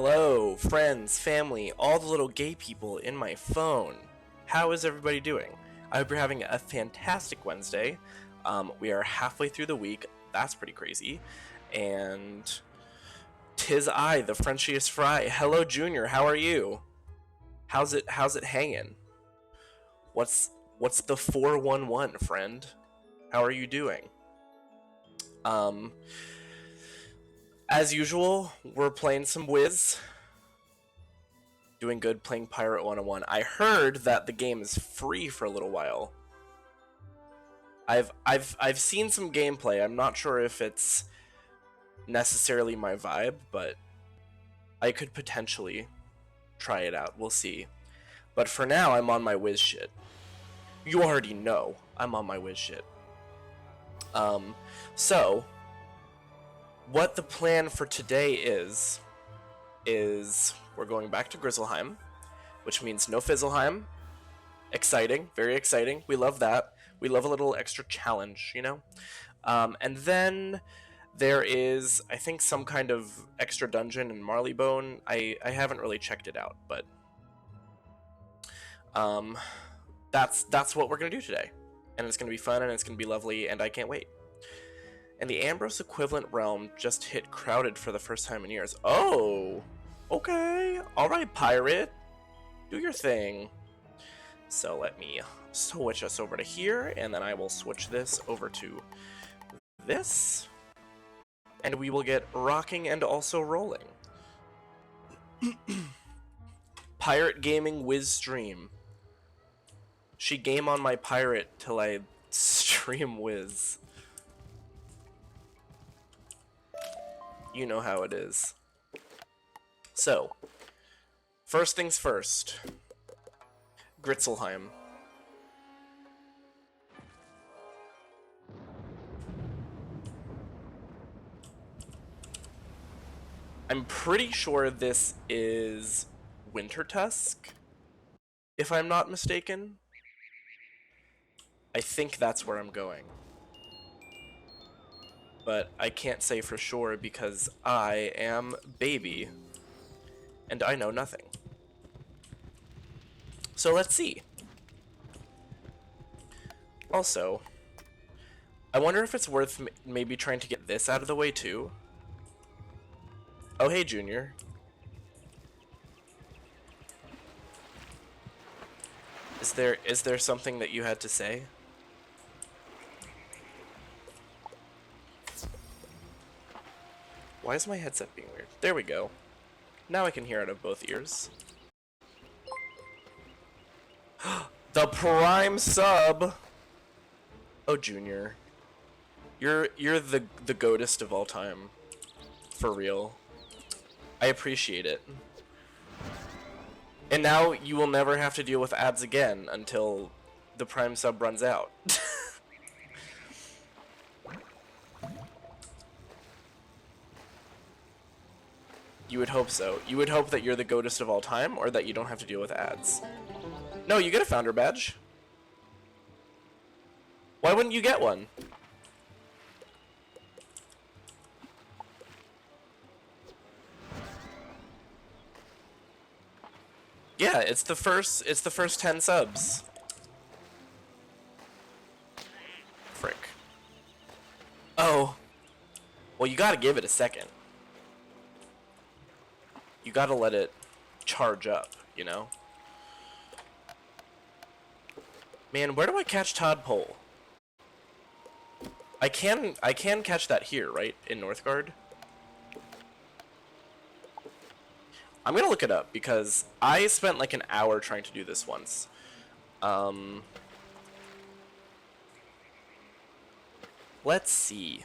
Hello, friends, family, all the little gay people in my phone. How is everybody doing? I hope you're having a fantastic Wednesday. We are halfway through the week. That's pretty crazy. And 'tis I, the Frenchiest fry. Hello, Junior. How are you? How's it hanging? What's the 411, friend? How are you doing? As usual, we're playing some Wiz. Doing good, playing Pirate 101. I heard that the game is free for a little while. I've seen some gameplay. I'm not sure if it's necessarily my vibe, but I could potentially try it out. We'll see. But for now, I'm on my Wiz shit. You already know I'm on my Wiz shit. So what the plan for today is we're going back to Grizzleheim, which means no Fizzleheim. Exciting, very exciting. We love that. We love a little extra challenge, you know? And then there is, I think, some kind of extra dungeon in Marleybone. I haven't really checked it out, but that's what we're gonna do today. And it's gonna be fun and it's gonna be lovely, and I can't wait. And the Ambrose equivalent realm just hit crowded for the first time in years. Oh, okay. Alright, pirate. Do your thing. So let me switch us over to here, and then I will switch this over to this. And we will get rocking and also rolling. Pirate Gaming Wiz Stream. She game on my pirate till I stream Wiz. You know how it is. So, first things first. Gritzelheim. I'm pretty sure this is Wintertusk, if I'm not mistaken. I think that's where I'm going. But I can't say for sure because I am baby and I know nothing. So let's see. Also, I wonder if it's worth maybe trying to get this out of the way too. Oh, hey, Junior. Is there something that you had to say? Why is my headset being weird? There we go. Now I can hear out of both ears. The Prime sub! Oh, Junior. You're the goatest of all time. For real. I appreciate it. And now you will never have to deal with ads again until the Prime sub runs out. You would hope so. You would hope that you're the goatest of all time, or that you don't have to deal with ads. No, you get a founder badge. Why wouldn't you get one? Yeah, it's the first 10 subs. Frick. Oh. Well, you gotta give it a second. You gotta let it charge up, you know? Man, where do I catch Tadpole? I can catch that here, right? In Northgard? I'm gonna look it up because I spent like an hour trying to do this once. Let's see.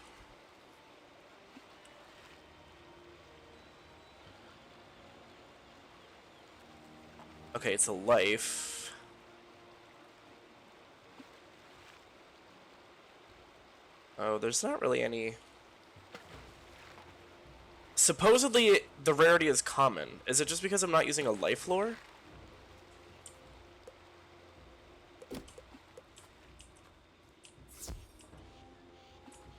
Okay, it's a life. Oh, there's not really any. Supposedly, the rarity is common. Is it just because I'm not using a life lore?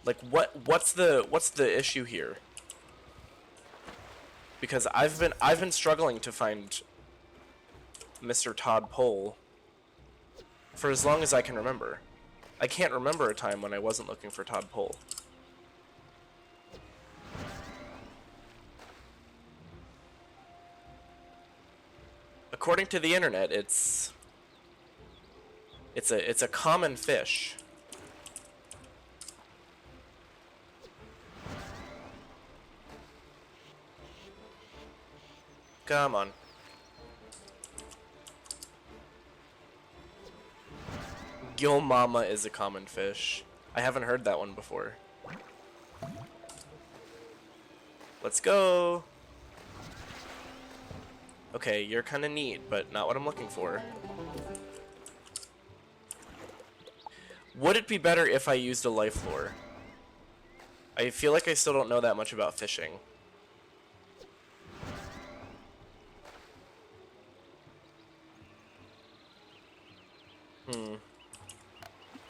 Like, what's the issue here? because I've been struggling to find Mr. Todd Pole for as long as I can remember. I can't remember a time when I wasn't looking for Todd Pole. According to the internet, it's a common fish. Come on. Gil Mama is a common fish. I haven't heard that one before. Let's go. Okay, you're kind of neat, but not what I'm looking for. Would it be better if I used a life lure? I feel like I still don't know that much about fishing.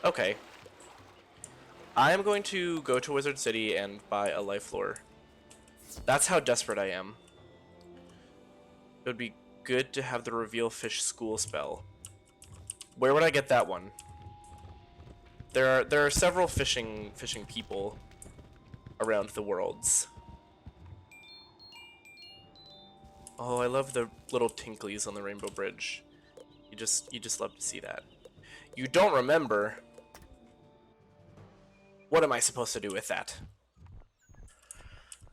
Okay. I am going to go to Wizard City and buy a life lure. That's how desperate I am. It would be good to have the reveal fish school spell. Where would I get that one? There are several fishing people around the worlds. Oh, I love the little tinklies on the Rainbow Bridge. You just love to see that. You don't remember. What am I supposed to do with that?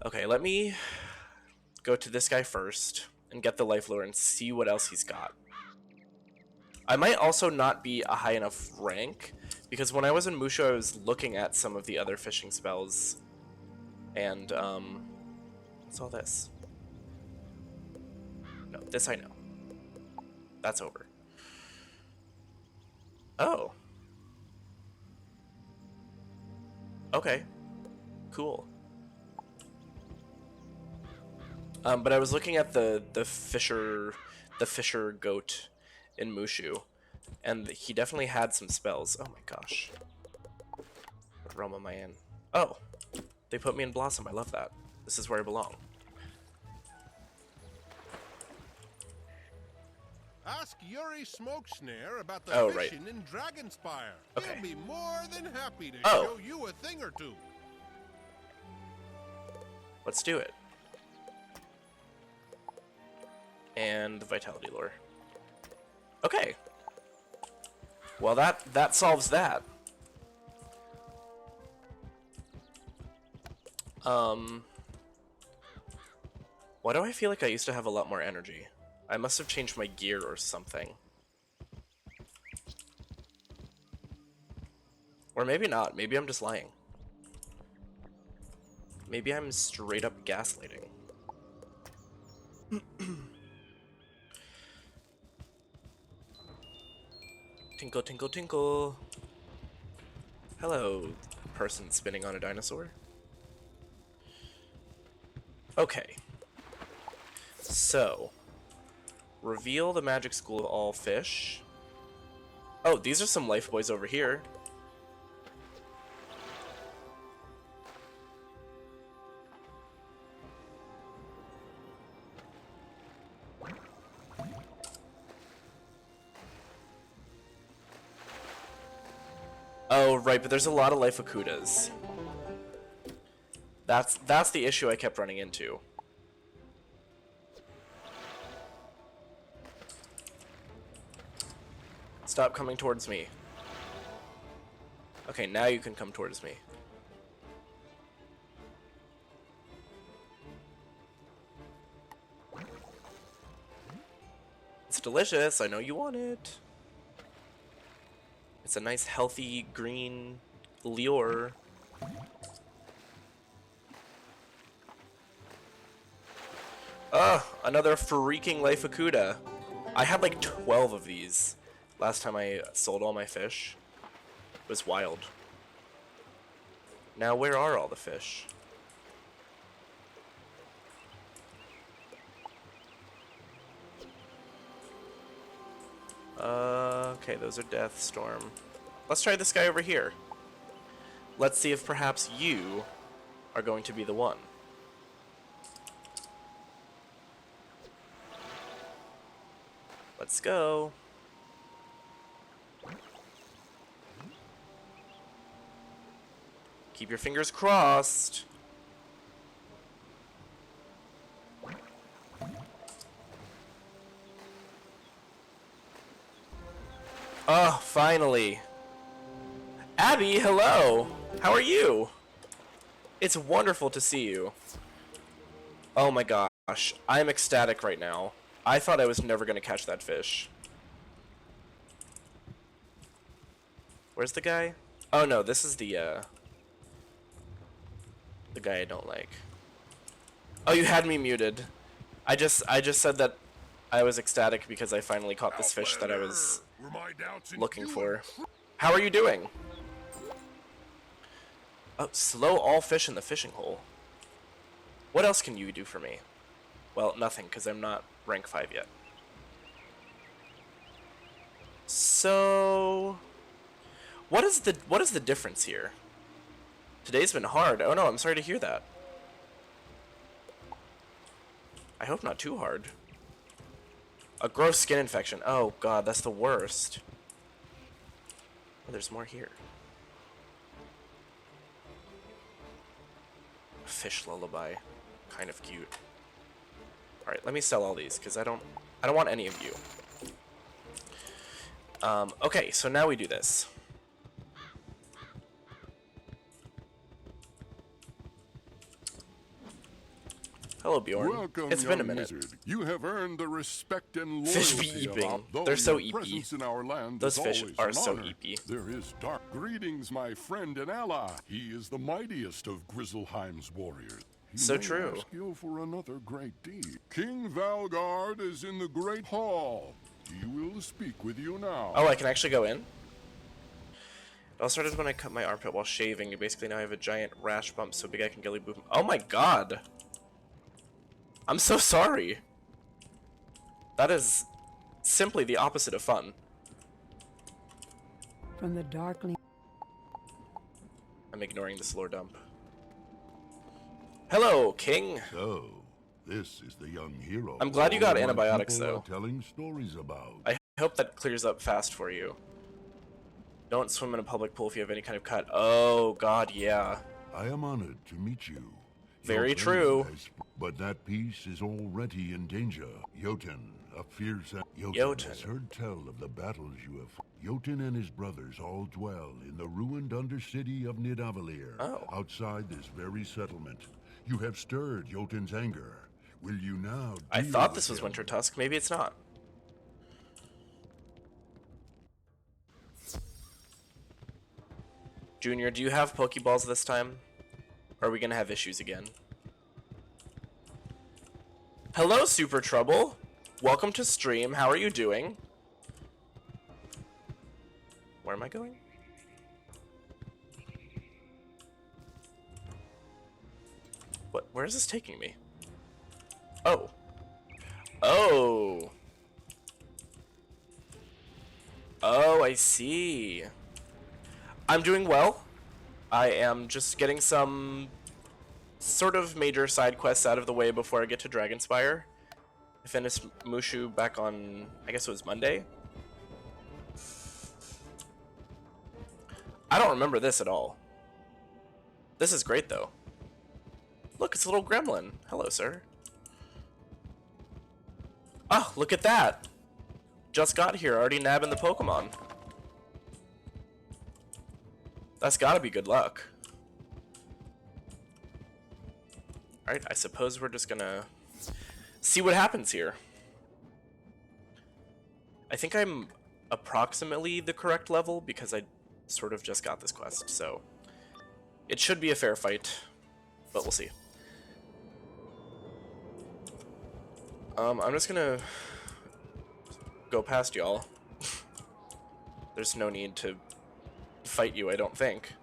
Okay, let me go to this guy first and get the life lure and see what else he's got. I might also not be a high enough rank, because when I was in Mushu, I was looking at some of the other fishing spells, and, what's all this? No, this I know. That's over. Oh. Okay. Cool. But I was looking at the fisher goat in Mushu, and he definitely had some spells. Oh my gosh. What realm am I in? Oh, they put me in Blossom. I love that. This is where I belong. Ask Yuri Smokesnare about the fishing in Dragonspyre. Okay. He'll be more than happy to Oh. show you a thing or two. Let's do it. And the Vitality Lure. Okay. Well, that solves that. Why do I feel like I used to have a lot more energy? I must have changed my gear or something. Or maybe not. Maybe I'm just lying. Maybe I'm straight up gaslighting. Tinkle, tinkle, tinkle. Hello, person spinning on a dinosaur. Okay. So, reveal the magic school of all fish. Oh, these are some life boys over here. Oh, right, but there's a lot of life akudas. That's the issue I kept running into. Stop coming towards me. Okay, now you can come towards me. It's delicious. I know you want it. It's a nice, healthy, green lure. Ugh, another freaking life akuda. I had like 12 of these last time I sold all my fish. It was wild. Now where are all the fish? Okay, those are Deathstorm. Let's try this guy over here. Let's see if perhaps you are going to be the one. Let's go. Keep your fingers crossed. Oh, finally. Abby, hello. How are you? It's wonderful to see you. Oh my gosh, I'm ecstatic right now. I thought I was never going to catch that fish. Where's the guy? Oh no, this is the guy I don't like. Oh, you had me muted. I just said that I was ecstatic because I finally caught this fish that I was looking for. How are you doing? Oh, slow all fish in the fishing hole. What else can you do for me? Well, nothing, because I'm not rank 5 yet. So, what is the difference here? Today's been hard. Oh no, I'm sorry to hear that. I hope not too hard. A gross skin infection. Oh god, that's the worst. Oh, there's more here. Fish lullaby. Kind of cute. Alright, let me sell all these, because I don't want any of you. Okay, so now we do this. Hello, Bjorn. Welcome, it's been a minute. Wizard. You have earned the respect and Fish loyalty be eeping. of They're so your eepy. presence in our land Those is fish always are an so honor. eepy. There is dark greetings, my friend and ally. He is the mightiest of Grizzleheim's warriors. He So may true. ask you for another great deed. King Valgard is in the Great Hall. He will speak with you now. Oh, I can actually go in? It all started when I cut my armpit while shaving. Basically, now I have a giant rash bump so big I can gilly boop. Oh my god! I'm so sorry! That is simply the opposite of fun. From the darkling. I'm ignoring this lore dump. Hello, King! So, this is the young hero. I'm glad you got all my antibiotics, people though. are telling stories about. I hope that clears up fast for you. Don't swim in a public pool if you have any kind of cut. Oh, god, yeah. I am honored to meet you. Very Your true. friend has- But that peace is already in danger. Jotun, a fierce... Jotun. has heard tell of the battles you have fought. Jotun and his brothers all dwell in the ruined undercity of Nidavellir, outside this very settlement. You have stirred Jotun's anger. Will you now I deal thought with this was him? Winter Tusk. Maybe it's not. Junior, do you have Pokeballs this time? Or are we gonna have issues again? Hello, Super Trouble! Welcome to stream. How are you doing? Where am I going? What? Where is this taking me? Oh. Oh. Oh, I see. I'm doing well. I am just getting some sort of major side quests out of the way before I get to Dragonspyre. I finished Mushu back on, I guess it was Monday. I don't remember this at all. This is great though. Look, it's a little gremlin. Hello, sir. Oh, look at that. Just got here, already nabbing the Pokemon. That's gotta be good luck. Alright, I suppose we're just gonna see what happens here. I think I'm approximately the correct level because I sort of just got this quest, so it should be a fair fight, but we'll see. I'm just gonna go past y'all. There's no need to fight you, I don't think.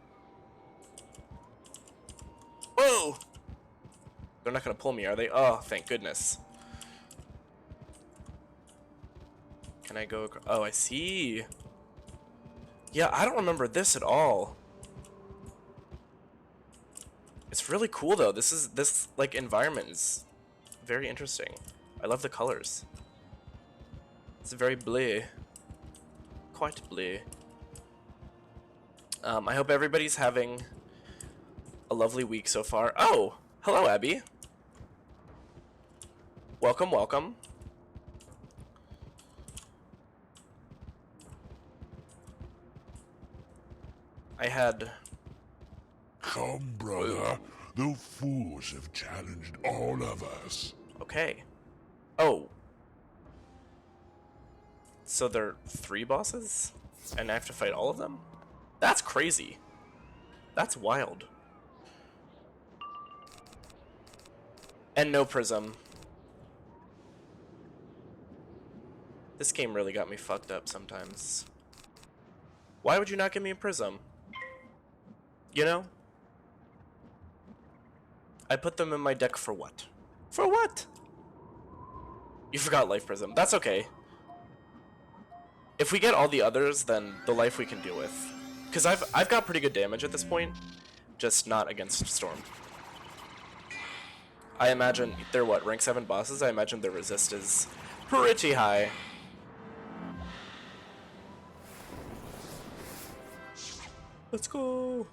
Whoa! They're not gonna pull me, are they? Oh, thank goodness. Can I go? Oh, I see. Yeah, I don't remember this at all. It's really cool though. This like environment is very interesting. I love the colors. It's very bleh. Quite bleh. I hope everybody's having a lovely week so far. Oh! Hello, Abby. Welcome, welcome. I had... Come, brother. The fools have challenged all of us. Okay. Oh. So there are 3 bosses? And I have to fight all of them? That's crazy. That's wild. And no prism. This game really got me fucked up sometimes. Why would you not give me a prism? You know? I put them in my deck for what? For what? You forgot life prism. That's okay. If we get all the others, then the life we can deal with. Because I've got pretty good damage at this point, just not against Storm. I imagine they're what, rank 7 bosses? I imagine their resist is pretty high. Let's go.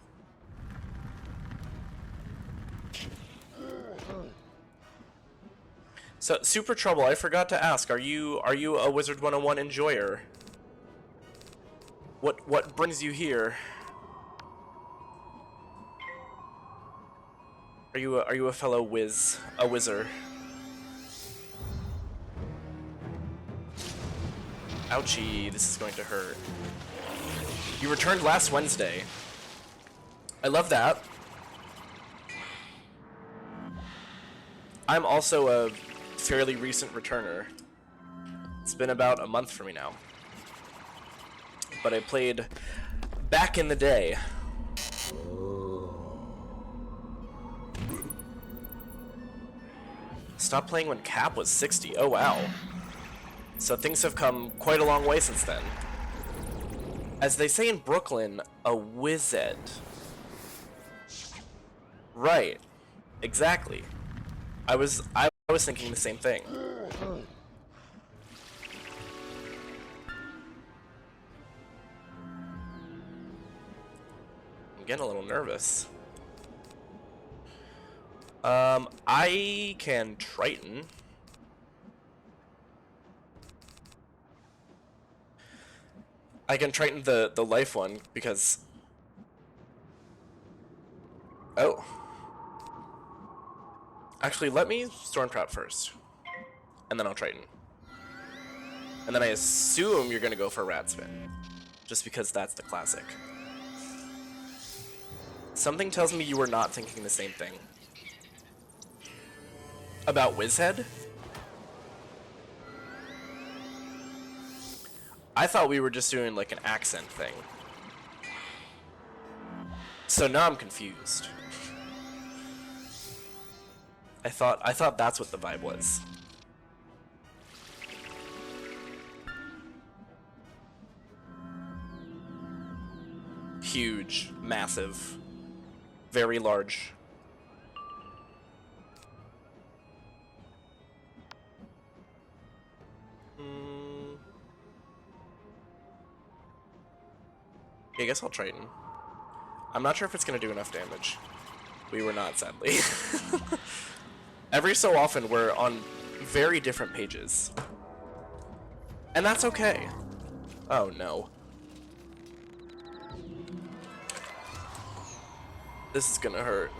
So, Super Trouble, I forgot to ask, are you a Wizard101 enjoyer? What brings you here? Are you a fellow a wizard? Ouchie, this is going to hurt. You returned last Wednesday. I love that. I'm also a fairly recent returner. It's been about a month for me now. But I played back in the day. Stopped playing when Cap was 60. Oh wow. So things have come quite a long way since then. As they say in Brooklyn, a wizard. Right. Exactly. I was thinking the same thing. I'm getting a little nervous. I can Triton. I can Triton the life one because... Oh. Actually, let me Stormtrap first. And then I'll Triton. And then I assume you're gonna go for Rat Spin. Just because that's the classic. Something tells me you were not thinking the same thing. About Wizhead? I thought we were just doing like an accent thing. So now I'm confused. I thought that's what the vibe was. Huge, massive, very large. Yeah, I guess I'll Triton. I'm not sure if it's gonna do enough damage. We were not, sadly. Every so often, we're on very different pages. And that's okay. Oh, no. This is gonna hurt.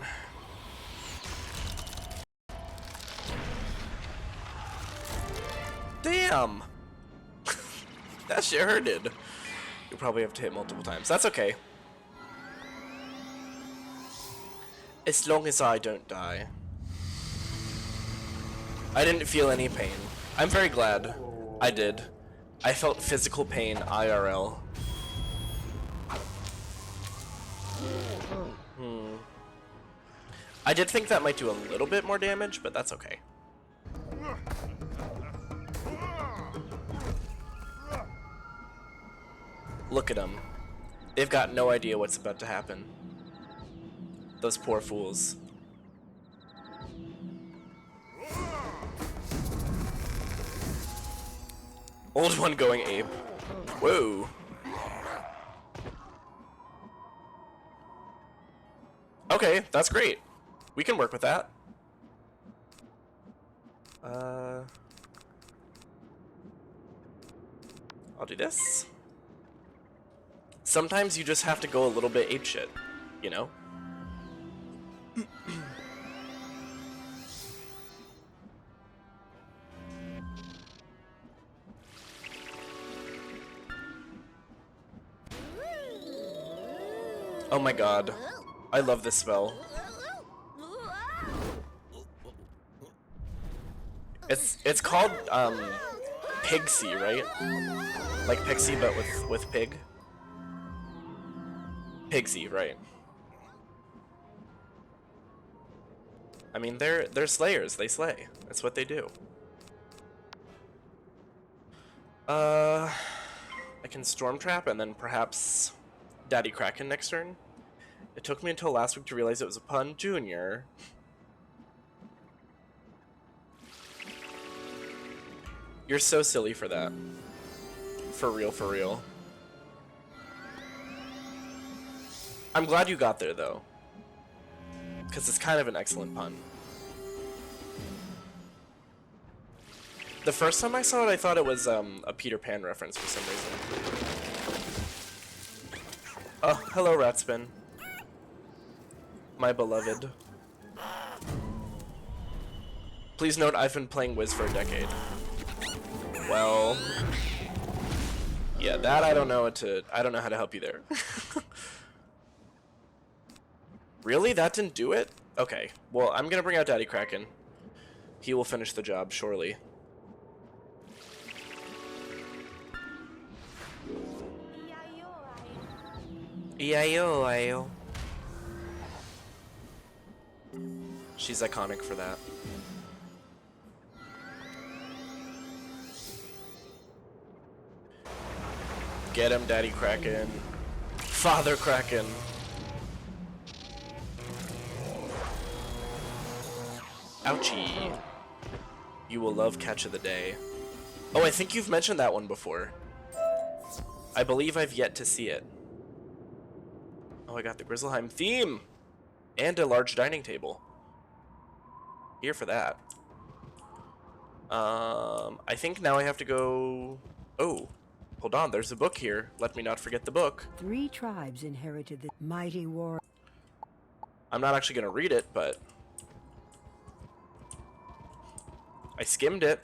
Damn! That shit hurted. You'll probably have to hit multiple times. That's okay. As long as I don't die. I didn't feel any pain. I'm very glad I did. I felt physical pain IRL. I did think that might do a little bit more damage, but that's okay. Look at them. They've got no idea what's about to happen. Those poor fools. Old one going ape. Whoa. Okay, that's great. We can work with that. I'll do this. Sometimes you just have to go a little bit apeshit, you know? Oh my god. I love this spell. It's called Pixie, right? Like Pixie but with pig. Pigsy, right. I mean they're slayers, they slay. That's what they do. I can Storm Trap and then perhaps Daddy Kraken next turn. It took me until last week to realize it was a pun, Junior. You're so silly for that. For real, for real. I'm glad you got there though, because it's kind of an excellent pun. The first time I saw it, I thought it was a Peter Pan reference for some reason. Oh, hello, Ratspin. My beloved. Please note, I've been playing Wiz for a decade. Well, yeah, that I don't know how to help you there. Really? That didn't do it? Okay. Well, I'm gonna bring out Daddy Kraken. He will finish the job, surely. E-I-O-I-O. She's iconic for that. Get him, Daddy Kraken. Father Kraken. Ouchie. You will love Catch of the Day. Oh, I think you've mentioned that one before. I believe I've yet to see it. Oh, I got the Grizzleheim theme! And a large dining table. Here for that. I think now I have to go... Oh, hold on, there's a book here. Let me not forget the book. 3 tribes inherited the mighty war. I'm not actually gonna read it, but... I skimmed it.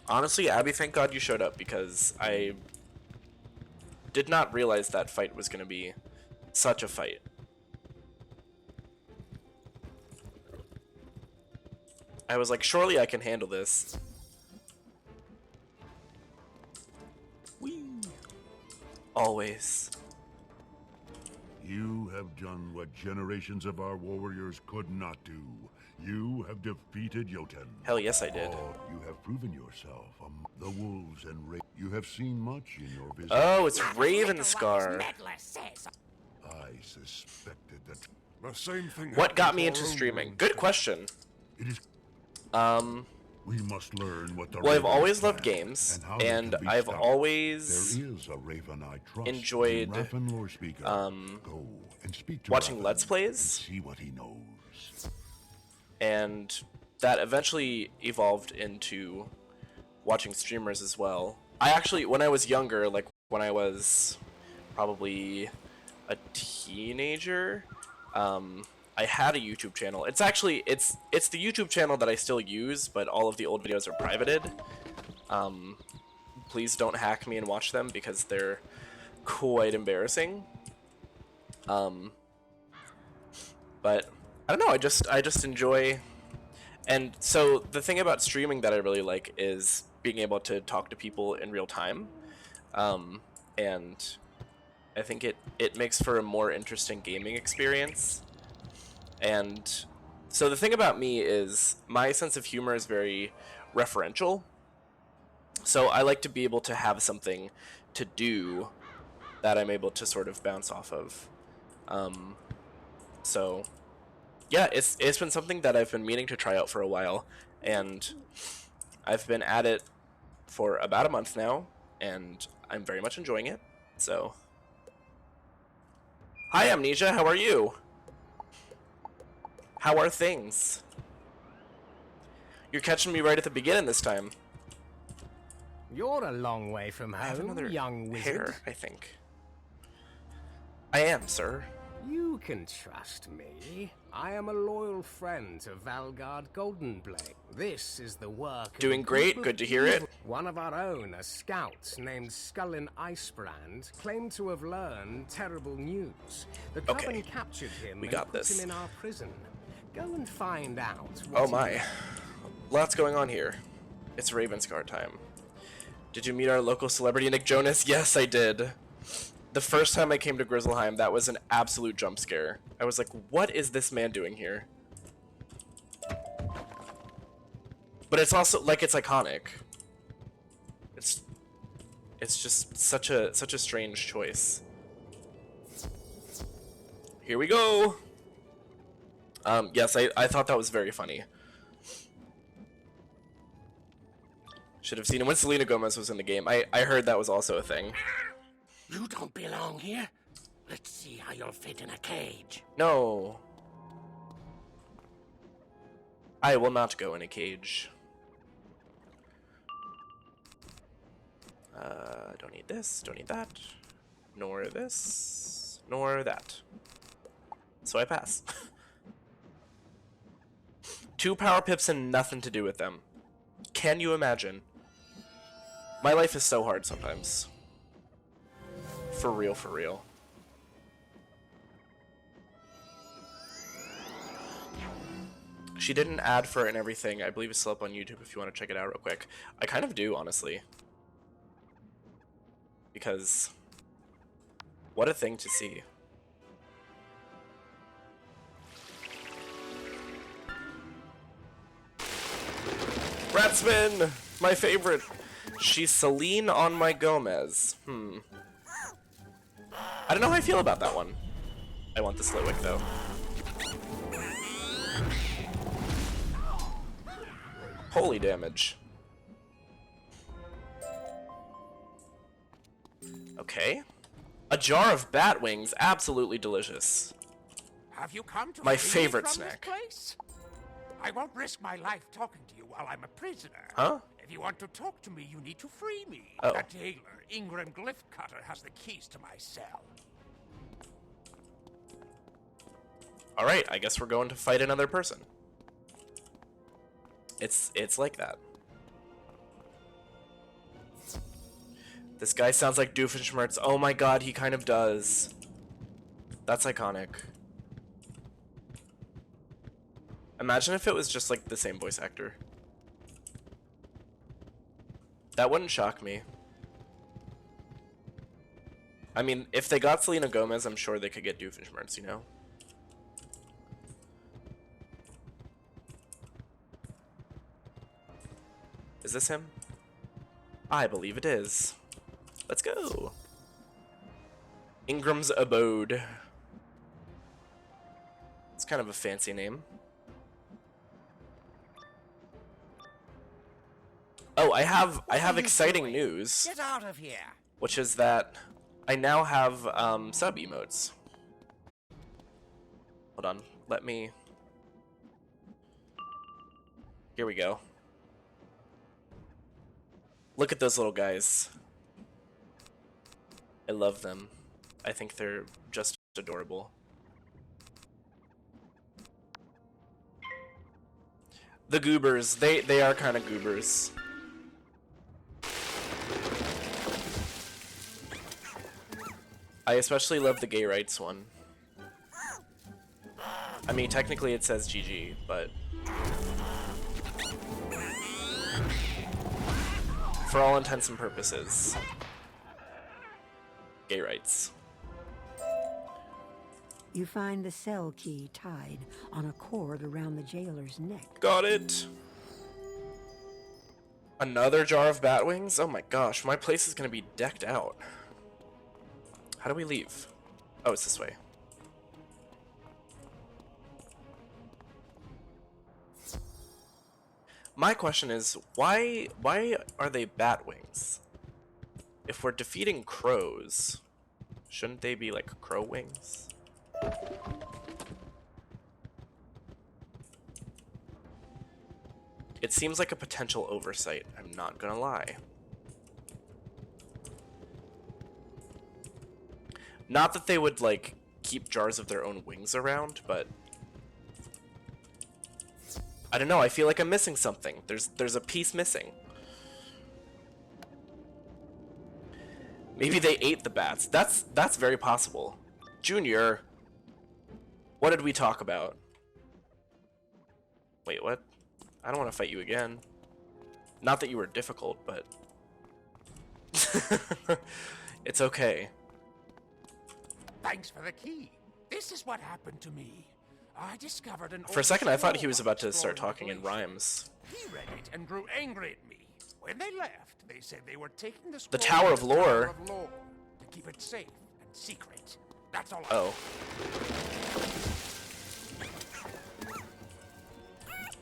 Honestly, Abby, thank God you showed up, because I did not realize that fight was going to be such a fight. I was like, surely I can handle this. Whee! Always. You have done what generations of our warriors could not do. You have defeated Jotun. Hell yes, I did. Oh, you have proven yourself among the wolves and you have seen much in your visit. Oh, it's Ravenscar. I suspected that the same thing. What got me into streaming? Good question. It is. We must learn what the. Well, I've always loved games, and I've always enjoyed watching Let's Plays. See what he knows. And that eventually evolved into watching streamers as well. I actually, when I was younger, like when I was probably a teenager, I had a YouTube channel. It's actually, it's the YouTube channel that I still use, but all of the old videos are privated. Please don't hack me and watch them because they're quite embarrassing. But I don't know, I just enjoy, and so the thing about streaming that I really like is being able to talk to people in real time, and I think it makes for a more interesting gaming experience. And so the thing about me is my sense of humor is very referential, so I like to be able to have something to do that I'm able to sort of bounce off of. So yeah, it's been something that I've been meaning to try out for a while, and I've been at it for about a month now, and I'm very much enjoying it. So, hi Amnesia, how are you? How are things? You're catching me right at the beginning this time. You're a long way from home, I have another young wizard. hair, I think. I am, sir. You can trust me. I am a loyal friend to Valgard Goldenblade. This is the work Doing of great, good to hear it. One of our own, a scout named Scullin Icebrand, claimed to have learned terrible news. The Coven captured him and put him in our prison. Go and find out. Oh my. Lots going on here. It's Ravenscar time. Did you meet our local celebrity Nick Jonas? Yes, I did. The first time I came to Grizzleheim, that was an absolute jump scare. I was like, what is this man doing here? But it's also, like, it's iconic. It's just such a strange choice. Here we go! Yes, I thought that was very funny. Should have seen it when Selena Gomez was in the game. I heard that was also a thing. You don't belong here. Let's see how you'll fit in a cage. No. I will not go in a cage. Don't need this, don't need that. Nor this, nor that. So I pass. 2 power pips and nothing to do with them. Can you imagine? My life is so hard sometimes. For real, for real. She did an ad for it and everything. I believe it's still up on YouTube if you want to check it out real quick. I kind of do, honestly. Because what a thing to see. Ratsman! My favorite! She's Celine on my Gomez. I don't know how I feel about that one. I want the Slowick though. Holy damage. Okay. A jar of bat wings, absolutely delicious. Have you come to my free favorite from snack. This place? I won't risk my life talking to you while I'm a prisoner. Huh? If you want to talk to me, you need to free me. Oh. The jailer, Ingram Glyphcutter, has the keys to my cell. Alright, I guess we're going to fight another person. It's like that. This guy sounds like Doofenshmirtz. Oh my god, he kind of does. That's iconic. Imagine if it was just like the same voice actor. That wouldn't shock me. I mean, if they got Selena Gomez, I'm sure they could get Doofenshmirtz, you know? Is this him? I believe it is. Let's go. Ingram's Abode. It's kind of a fancy name. Oh, I have exciting news. Get out of here. Which is that I now have sub emotes. Hold on, let me. Here we go. Look at those little guys. I love them. I think they're just adorable. The goobers, they are kind of goobers. I especially love the gay rights one. I mean, technically it says GG, but for all intents and purposes, gay rights. You find the cell key tied on a cord around the jailer's neck. Got it. Another jar of bat wings? Oh my gosh, my place is gonna be decked out. How do we leave? Oh, it's this way. My question is, why are they bat wings? If we're defeating crows, shouldn't they be like crow wings? It seems like a potential oversight, I'm not gonna lie. Not that they would, like, keep jars of their own wings around, but... I don't know, I feel like I'm missing something. There's a piece missing. Maybe they ate the bats. That's very possible. Junior, what did we talk about? Wait, what? I don't want to fight you again. Not that you were difficult, but... It's okay. Thanks for the key. This is what happened to me. I discovered an... For a second, I thought he was about to start talking in rhymes. He read it and grew angry at me. When they left, they said they were taking the Tower of Lore to keep it safe and secret. That's all. Oh.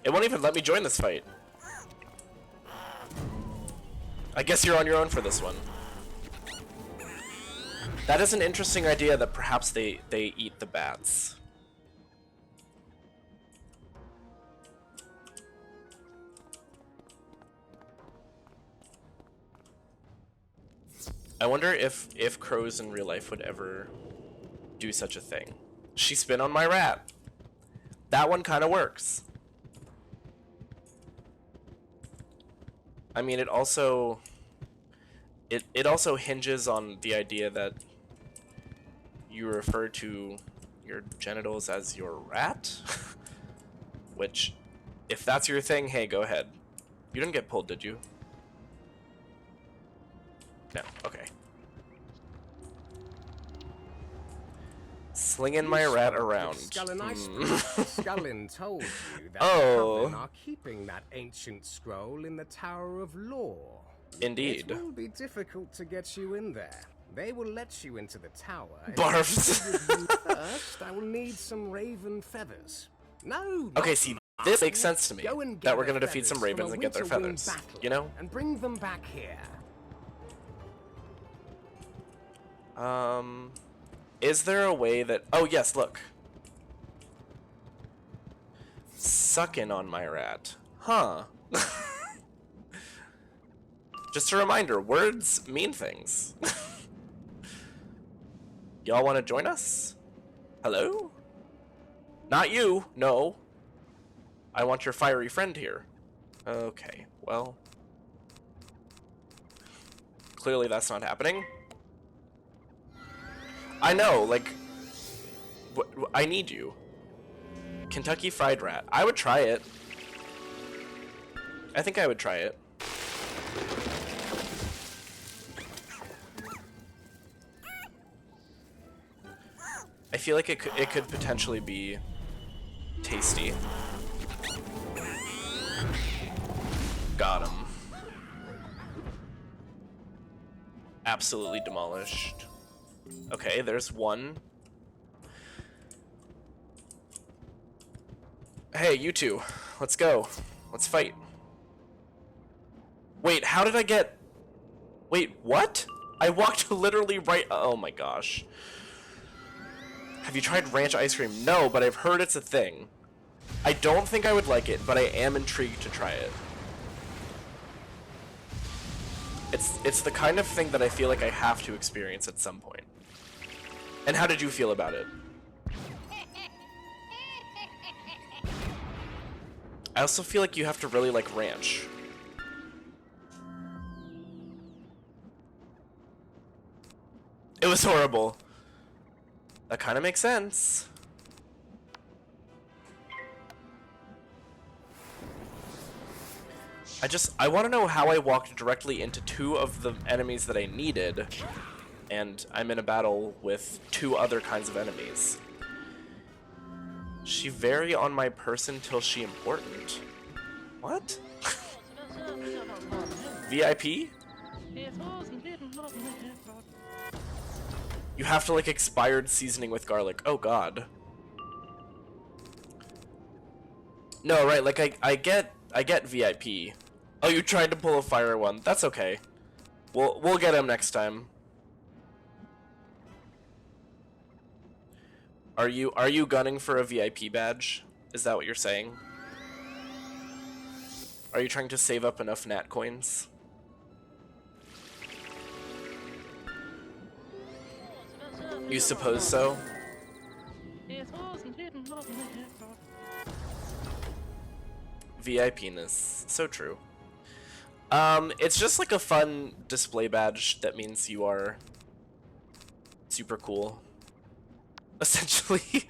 It won't even let me join this fight. I guess you're on your own for this one. That is an interesting idea that perhaps they eat the bats. I wonder if crows in real life would ever do such a thing. She spit on my rat. That one kind of works. I mean, it also hinges on the idea that you refer to your genitals as your rat, which, if that's your thing, hey, go ahead. You didn't get pulled, did you? No, okay. Slinging my rat around. Scullin told you that the Coven are keeping that ancient scroll in the Tower of Lore. Indeed. It will be difficult to get you in there. They will let you into the tower. Barfs. First, I will need some raven feathers. No. Okay, see, this makes sense to me. That we're gonna defeat some ravens and get their feathers. You know? And bring them back here. Is there a way that... Oh, yes, look. Sucking on my rat. Huh. Just a reminder, words mean things. Y'all want to join us? Hello? Not you, no. I want your fiery friend here. Okay, well... Clearly that's not happening. I know, like... I need you. Kentucky Fried Rat. I would try it. I think I would try it. I feel like it could potentially be tasty. Got him. Absolutely demolished. Okay, there's one. Hey, you two. Let's go. Let's fight. Wait, how did I get... Wait, what? I walked literally right... Oh my gosh. Have you tried ranch ice cream? No, but I've heard it's a thing. I don't think I would like it, but I am intrigued to try it. It's the kind of thing that I feel like I have to experience at some point. And how did you feel about it? I also feel like you have to really like ranch. It was horrible. That kind of makes sense. I want to know how I walked directly into two of the enemies that I needed, and I'm in a battle with two other kinds of enemies. She vary on my person till she important. What? VIP? You have to like expired seasoning with garlic. Oh god. No, right, like I get I get VIP. Oh, you tried to pull a fire one. That's okay. We'll get him next time. Are you gunning for a VIP badge? Is that what you're saying? Are you trying to save up enough nat coins? You suppose so? VIPness. So true. It's just like a fun display badge that means you are super cool. Essentially.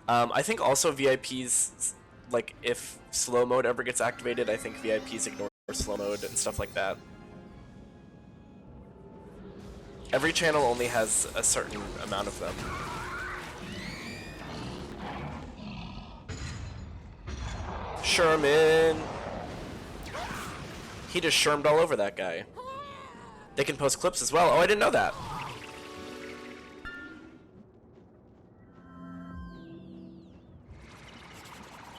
I think also VIPs, like if slow mode ever gets activated, I think VIPs ignore slow mode and stuff like that. Every channel only has a certain amount of them. Sherman! He just shermed all over that guy. They can post clips as well. Oh, I didn't know that.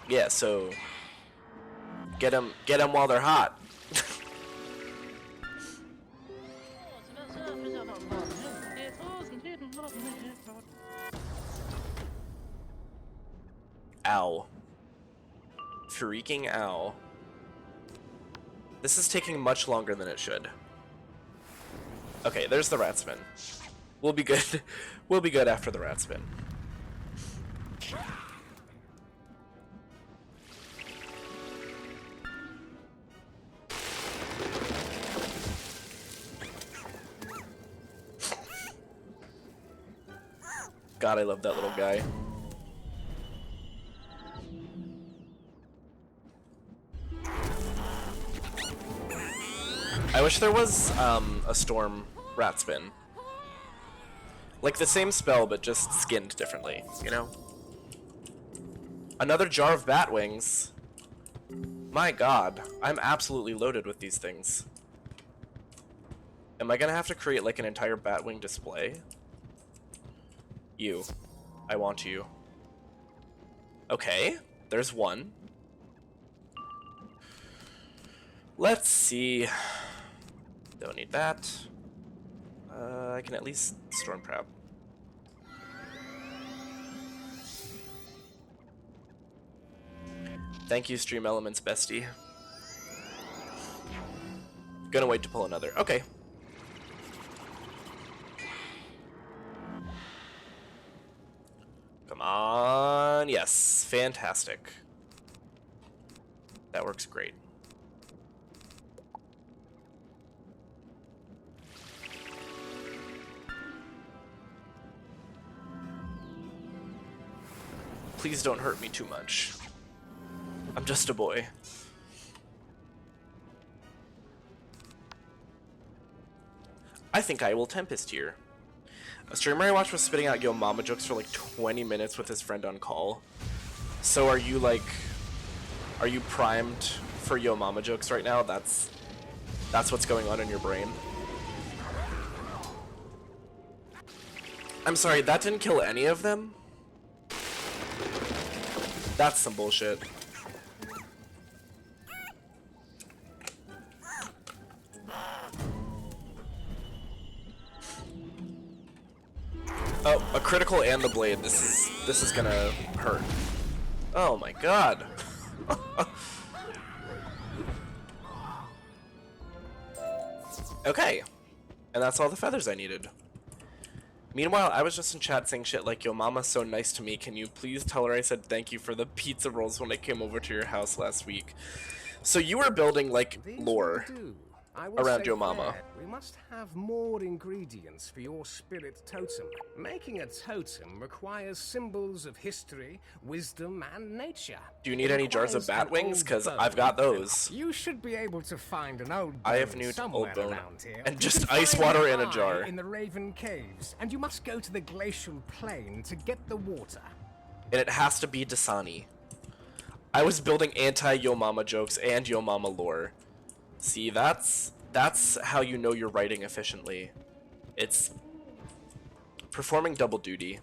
Yeah, so get them while they're hot. Ow. Freaking ow. This is taking much longer than it should. Okay, there's the rat spin. We'll be good. We'll be good after the rat spin. God, I love that little guy. I wish there was a storm rat spin. Like the same spell, but just skinned differently, you know? Another jar of bat wings. My god, I'm absolutely loaded with these things. Am I gonna have to create like an entire bat wing display? You. I want you. Okay, there's one. Let's see. Don't need that. I can at least storm crab. Thank you, Stream Elements bestie. Gonna wait to pull another. Okay. Come on. Yes. Fantastic. That works great. Please don't hurt me too much. I'm just a boy. I think I will Tempest here. A streamer I watched was spitting out Yo Mama jokes for like 20 minutes with his friend on call. So are you primed for Yo Mama jokes right now? That's what's going on in your brain. I'm sorry, that didn't kill any of them? That's some bullshit. Oh, a critical and the blade. This is gonna hurt. Oh my god. Okay. And that's all the feathers I needed. Meanwhile, I was just in chat saying shit like, yo, mama's so nice to me. Can you please tell her I said thank you for the pizza rolls when I came over to your house last week? So you were building, like, lore around Yo Mama. We must have more ingredients for your spirit totem. Making a totem requires symbols of history, wisdom, and nature. Do you need any jars of bat wings? Because I've got those. You should be able to find an old bone I have new old bone around here. and just ice water in a jar. In the Raven Caves, and you must go to the glacial plain to get the water. And it has to be Dasani. I was building anti-Yo Mama jokes and Yo Mama lore. See, that's how you know you're writing efficiently. It's performing double duty.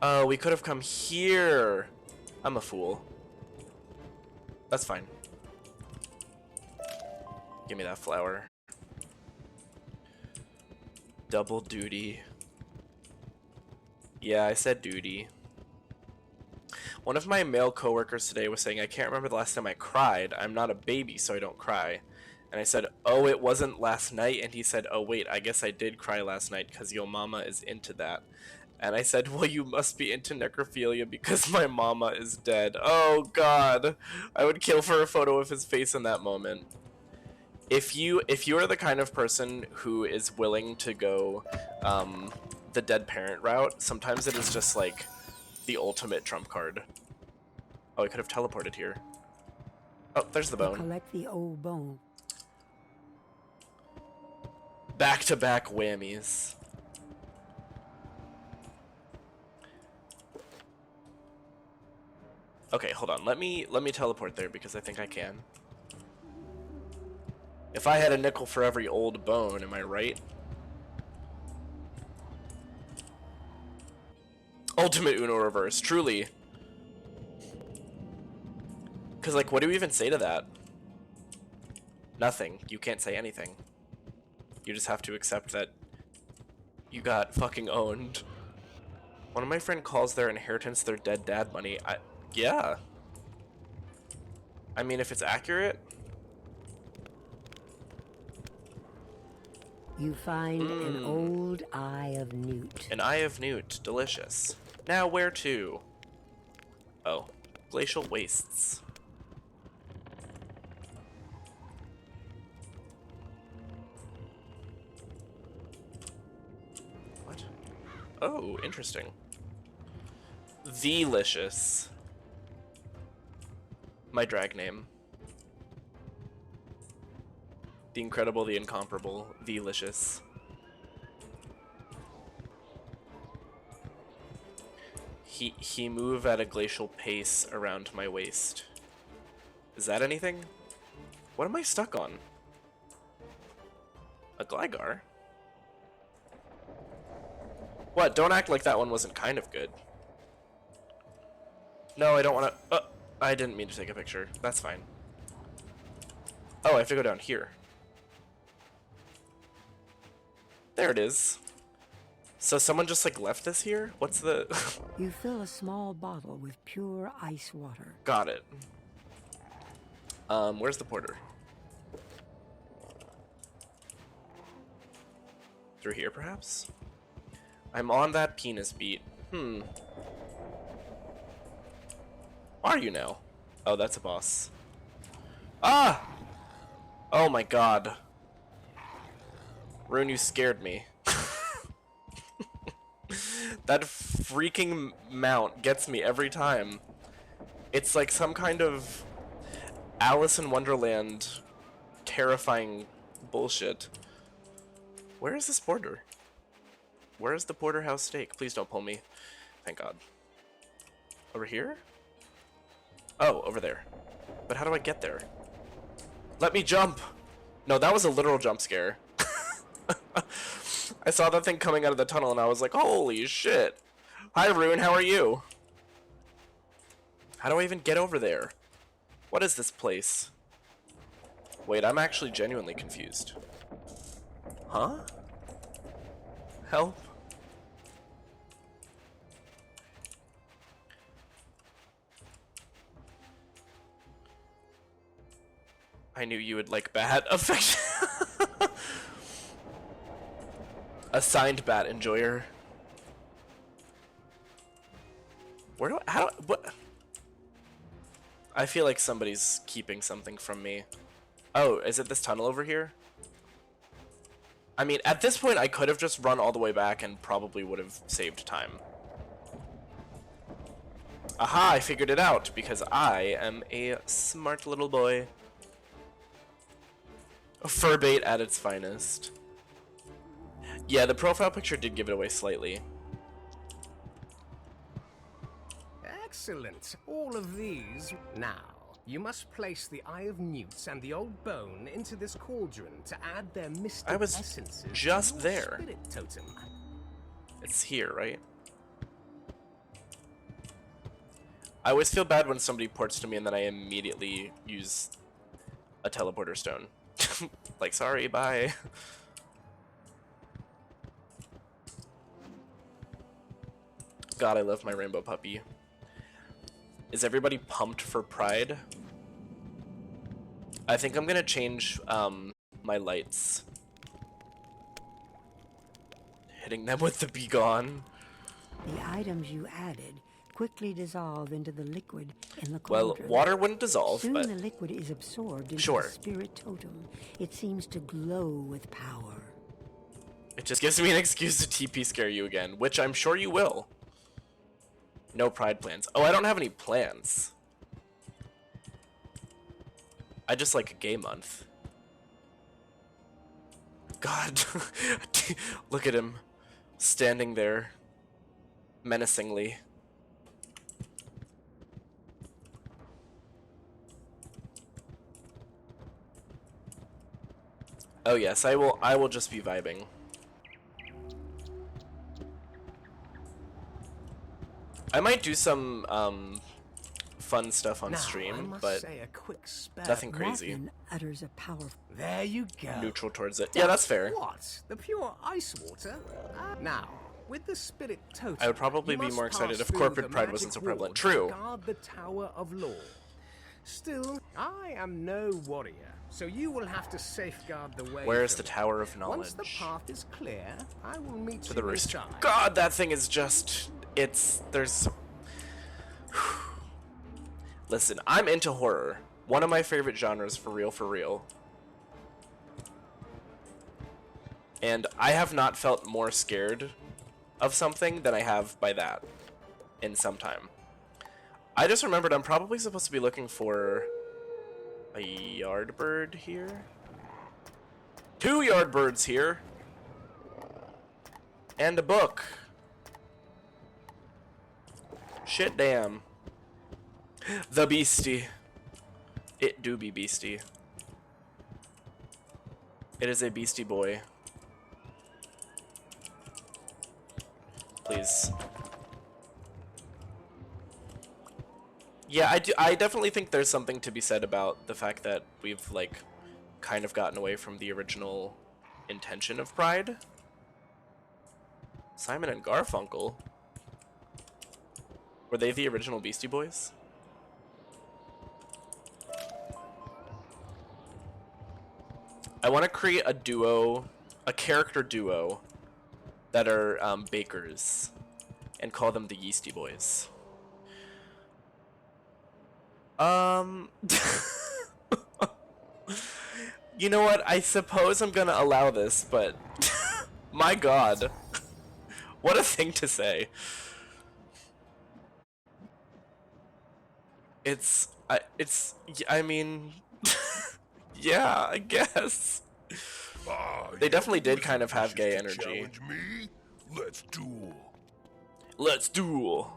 Oh, we could have come here. I'm a fool. That's fine. Give me that flower. Double duty. Yeah, I said duty. One of my male coworkers today was saying, I can't remember the last time I cried. I'm not a baby, so I don't cry. And I said, oh, it wasn't last night? And he said, oh, wait, I guess I did cry last night because your mama is into that. And I said, well, you must be into necrophilia because my mama is dead. Oh, God. I would kill for a photo of his face in that moment. If you are the kind of person who is willing to go the dead parent route, sometimes it is just like the ultimate trump card. Oh, I could have teleported here. Oh, there's the bone. Collect the old bone. Back-to-back whammies. Okay, hold on. Let me teleport there because I think I can. If I had a nickel for every old bone, am I right? Ultimate Uno reverse, truly. Cause like, what do we even say to that? Nothing. You can't say anything. You just have to accept that you got fucking owned. One of my friends calls their inheritance their dead dad money. Yeah. I mean, if it's accurate. You find an old Eye of Newt. An Eye of Newt. Delicious. Now where to? Oh. Glacial Wastes. What? Oh, interesting. Delicious. My drag name. The incredible, the incomparable, delicious. He move at a glacial pace around my waist. Is that anything? What am I stuck on? A Gligar? What? Don't act like that one wasn't kind of good. No, I don't want to... I didn't mean to take a picture. That's fine. Oh, I have to go down here. There it is. So someone just like left this here? What's the... You fill a small bottle with pure ice water. Got it. Where's the porter? Through here, perhaps? I'm on that penis beat. Are you now? Oh, that's a boss. Ah! Oh my god. Rune, you scared me. That freaking mount gets me every time. It's like some kind of Alice in Wonderland terrifying bullshit. Where is this porter? Where is the porterhouse steak? Please don't pull me. Thank God. Over here? Oh, over there. But how do I get there? Let me jump! No, that was a literal jump scare. I saw that thing coming out of the tunnel and I was like, holy shit! Hi, Rune, how are you? How do I even get over there? What is this place? Wait, I'm actually genuinely confused. Huh? Help? I knew you would like bat affection. Assigned bat enjoyer. Where do I, what? I feel like somebody's keeping something from me. Oh, is it this tunnel over here? I mean, at this point I could have just run all the way back and probably would have saved time. Aha, I figured it out because I am a smart little boy. A fur bait at its finest. Yeah, the profile picture did give it away slightly. Excellent. All of these. Now, you must place the Eye of Newts and the old bone into this cauldron to add their mystic essences. Just there. Spirit totem. It's here, right? I always feel bad when somebody ports to me and then I immediately use a teleporter stone. Like, sorry, bye. God, I love my rainbow puppy. Is everybody pumped for Pride? I think I'm gonna change my lights. Hitting them with the Be Gone. The items you added quickly dissolve into the liquid in the cauldron. Well, water wouldn't dissolve, Soon but the liquid is absorbed into sure. the spirit totem. It seems to glow with power. It just gives me an excuse to TP scare you again, which I'm sure you will. No Pride plans. Oh, I don't have any plans. I just like a gay month. God, look at him standing there menacingly. Oh yes, I will just be vibing. I might do some fun stuff on stream, but nothing crazy. Utters a powerful. There you go. Neutral towards it. Yeah, that's fair. What? The pure ice water? Now, with the spirit totem, I would probably be more excited if corporate pride wasn't so prevalent. True. Guard the Tower of Law. Still, I am no warrior, so you will have to safeguard the way. Where is the Tower of Knowledge? Once the path is clear, I will meet to the roost. inside. God, that thing is just. There's. Listen, I'm into horror. One of my favorite genres, for real. And I have not felt more scared of something than I have by that in some time. I just remembered I'm probably supposed to be looking for a yardbird here. 2 yardbirds here. And a book. Shit damn. The beastie. It do be beastie. It is a beastie boy. Please. Yeah, I definitely think there's something to be said about the fact that we've, like, kind of gotten away from the original intention of Pride. Simon and Garfunkel. Were they the original Beastie Boys? I want to create a duo, a character duo, that are bakers, and call them the Yeasty Boys. You know what? I suppose I'm gonna allow this, but my God, what a thing to say. I mean, yeah, I guess. They definitely did kind of have gay energy. Challenge me? Let's duel. Let's duel.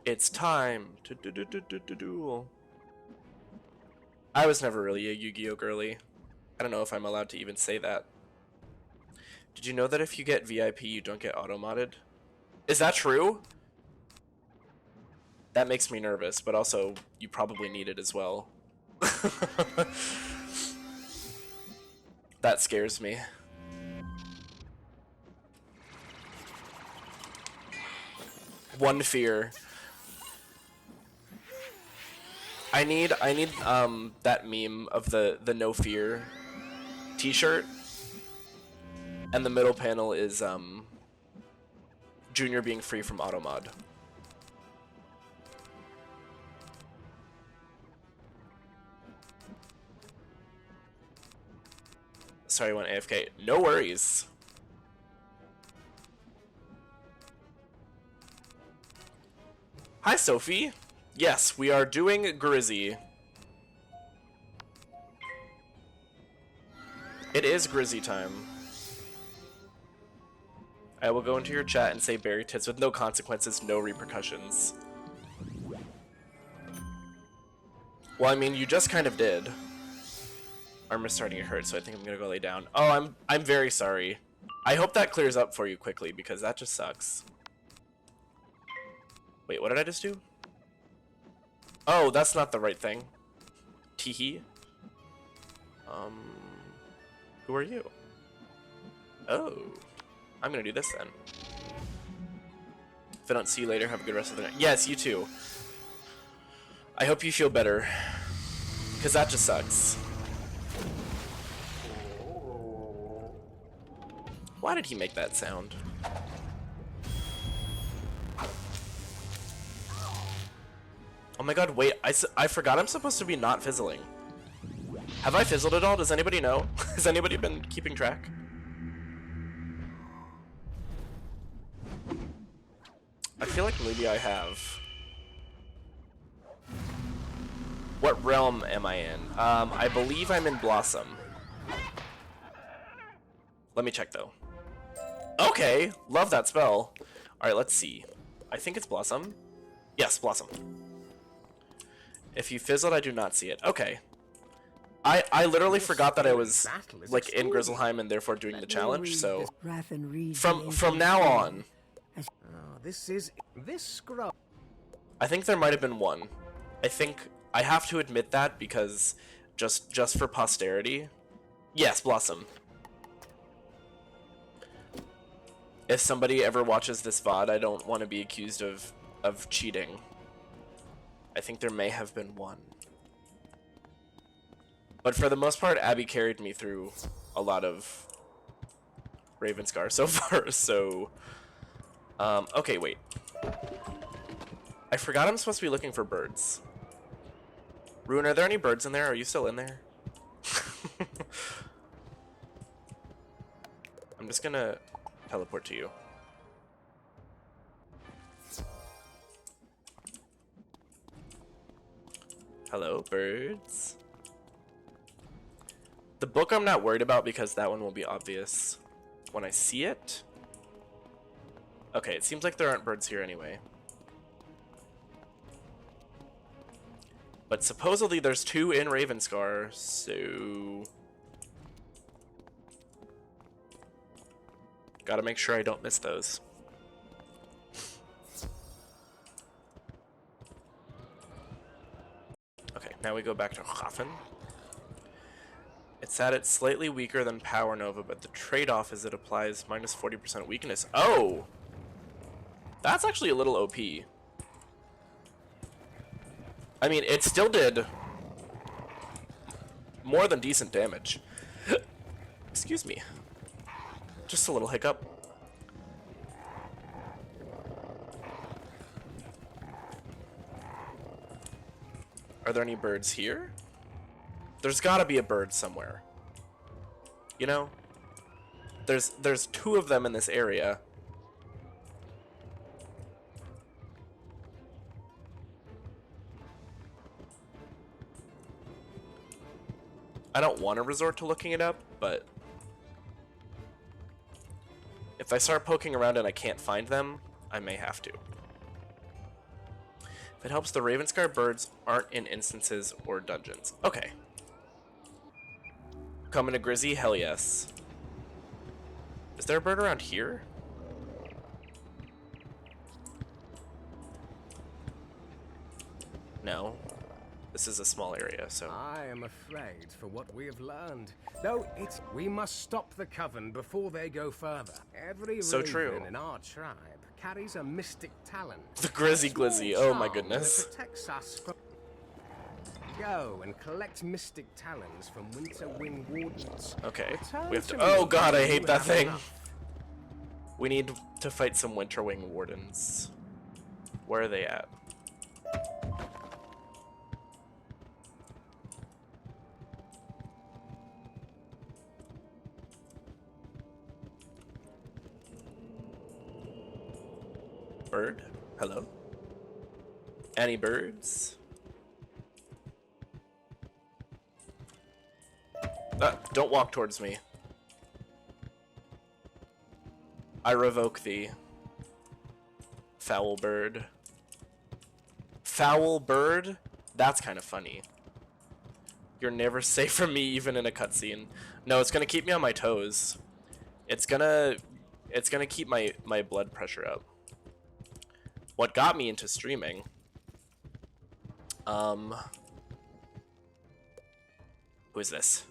It's time to duel. I was never really a Yu-Gi-Oh girly. I don't know if I'm allowed to even say that. Did you know that if you get VIP, you don't get auto-modded? Is that true? That makes me nervous, but also, you probably need it as well. That scares me. One fear. I need that meme of the no fear t-shirt. And the middle panel is Junior being free from automod. Sorry, I went AFK. No worries. Hi, Sophie. Yes, we are doing Grizzy. It is Grizzy time. I will go into your chat and say berry tits with no consequences, no repercussions. Well, I mean, you just kind of did. Armor's starting to hurt, so I think I'm gonna go lay down. Oh, I'm very sorry. I hope that clears up for you quickly, because that just sucks. Wait, what did I just do? Oh, that's not the right thing. Teehee. Who are you? Oh, I'm gonna do this then. If I don't see you later, have a good rest of the night. Yes, you too. I hope you feel better, because that just sucks. Why did he make that sound? Oh my god, wait, I forgot I'm supposed to be not fizzling. Have I fizzled at all? Does anybody know? Has anybody been keeping track? I feel like maybe I have. What realm am I in? I believe I'm in Blossom. Let me check though. Okay, love that spell. Alright, let's see. I think it's Blossom. Yes, Blossom. If you fizzled, I do not see it. Okay. I literally forgot that I was like in Grizzleheim and therefore doing the challenge, so from now on, this scrub. I think there might have been one. I think I have to admit that because just for posterity. Yes, Blossom. If somebody ever watches this VOD, I don't want to be accused of cheating. I think there may have been one. But for the most part, Abby carried me through a lot of Ravenscar so far, so... okay, wait. I forgot I'm supposed to be looking for birds. Ruin, are there any birds in there? Are you still in there? I'm just gonna teleport to you. Hello, birds. The book I'm not worried about because that one will be obvious when I see it. Okay, it seems like there aren't birds here anyway. But supposedly there's 2 in Ravenscar, so... Gotta make sure I don't miss those. Okay, now we go back to Hafen. It's at it's slightly weaker than Power Nova, but the trade-off is it applies minus 40% weakness. Oh! That's actually a little OP. I mean, it still did more than decent damage. Excuse me. Just a little hiccup. Are there any birds here? There's gotta be a bird somewhere. You know? There's 2 of them in this area. I don't want to resort to looking it up, but if I start poking around and I can't find them, I may have to. If it helps, the Ravenscar birds aren't in instances or dungeons. Okay. Coming to Grizzy? Hell yes. Is there a bird around here? No. This is a small area, so... I am afraid for what we have learned. Though we must stop the Coven before they go further. Every so raven true. in our tribe carries a mystic talent. The Grizzy Glizzy, oh my goodness. That protects us from... Go and collect mystic talons from Winter Wind Wardens. Okay, Return we have to... me Oh god, I hate when that you thing. have enough. We need to fight some Winterwing Wardens. Where are they at? Bird? Hello? Any birds? Don't walk towards me. I revoke thee. Foul bird. Foul bird? That's kind of funny. You're never safe from me even in a cutscene. No, it's gonna keep me on my toes. It's gonna keep my blood pressure up. What got me into streaming Who is this?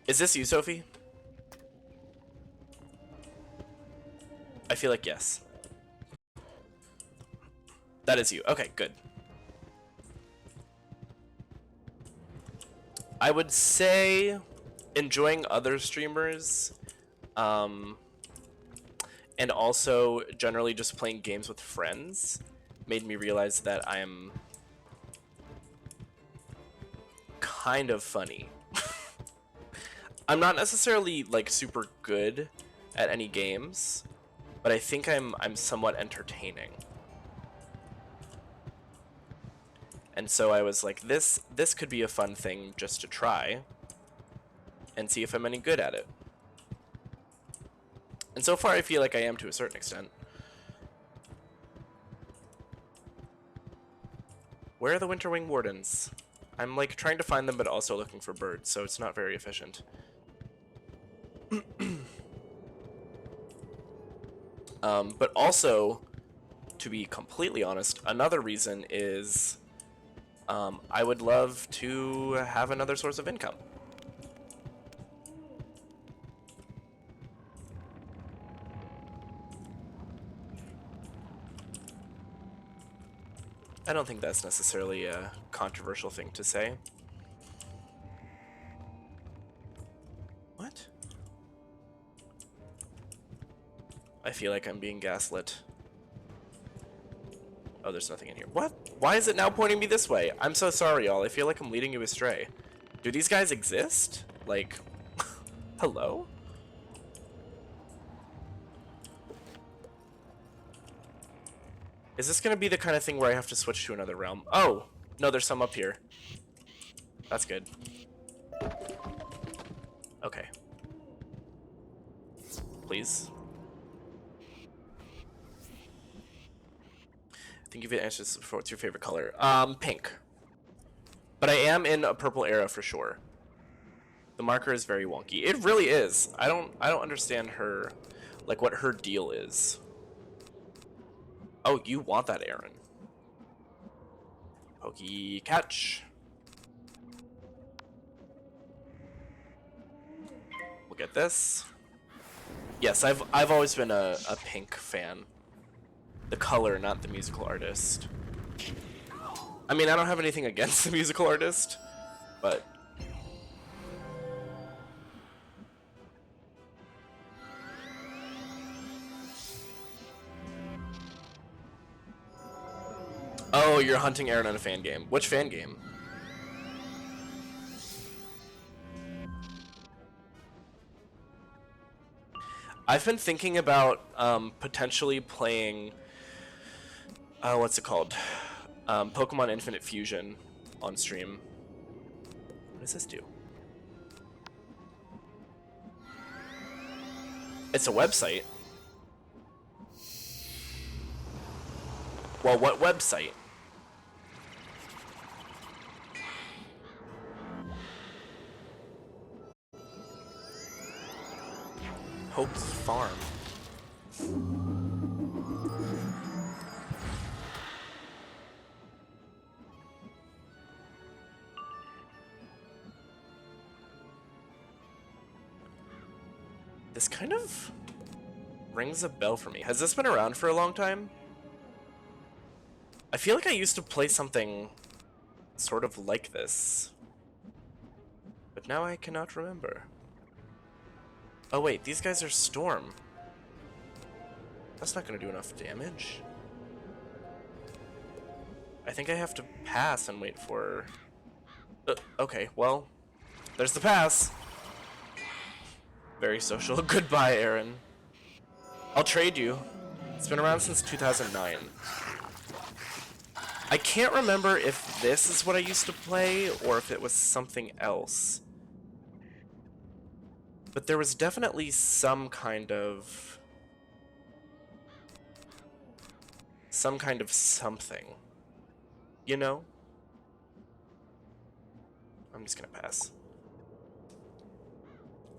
Is this you, Sophie? I feel like yes. That is you. Okay, good. I would say enjoying other streamers, and also generally just playing games with friends made me realize that I am kind of funny. I'm not necessarily like super good at any games, but I think I'm somewhat entertaining. And so I was like, this could be a fun thing just to try and see if I'm any good at it. And so far I feel like I am to a certain extent. Where are the Winterwing Wardens? I'm like trying to find them but also looking for birds, so it's not very efficient. But also, to be completely honest, another reason is I would love to have another source of income. I don't think that's necessarily a controversial thing to say. What? I feel like I'm being gaslit. Oh, there's nothing in here. What? Why is it now pointing me this way? I'm so sorry, y'all. I feel like I'm leading you astray. Do these guys exist? Like, hello? Is this gonna be the kind of thing where I have to switch to another realm? Oh! No, there's some up here. That's good. Okay. Please. I think you've answered this before. What's your favorite color? Pink. But I am in a purple era for sure. The marker is very wonky. It really is. I don't understand her, like what her deal is. Oh, you want that, Aaron. Pokey catch. We'll get this. Yes, I've always been a pink fan. The color, not the musical artist. I mean, I don't have anything against the musical artist, but oh, you're hunting Aaron on a fan game. Which fan game? I've been thinking about potentially playing what's it called? Pokemon Infinite Fusion on stream. What does this do? It's a website. Well, what website? Hope Farm. This kind of rings a bell for me. Has this been around for a long time? I feel like I used to play something sort of like this, but now I cannot remember. Oh wait, these guys are Storm. That's not gonna do enough damage. I think I have to pass and wait for... okay, well, there's the pass. Very social. Goodbye, Aaron. I'll trade you. It's been around since 2009. I can't remember if this is what I used to play or if it was something else. But there was definitely some kind of something. You know? I'm just gonna pass.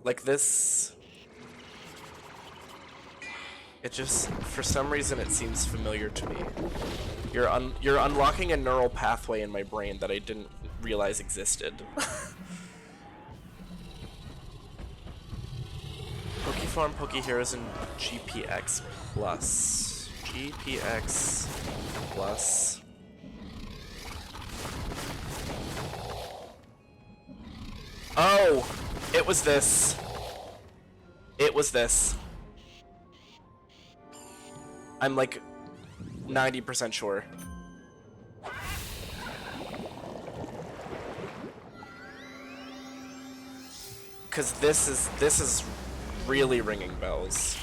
Like this... It just, for some reason, it seems familiar to me. You're unlocking a neural pathway in my brain that I didn't realize existed. Pokefarm, Pokeheroes, and GPX Plus. GPX Plus. Oh! It was this. It was this. I'm like 90% sure. Cause this is really ringing bells.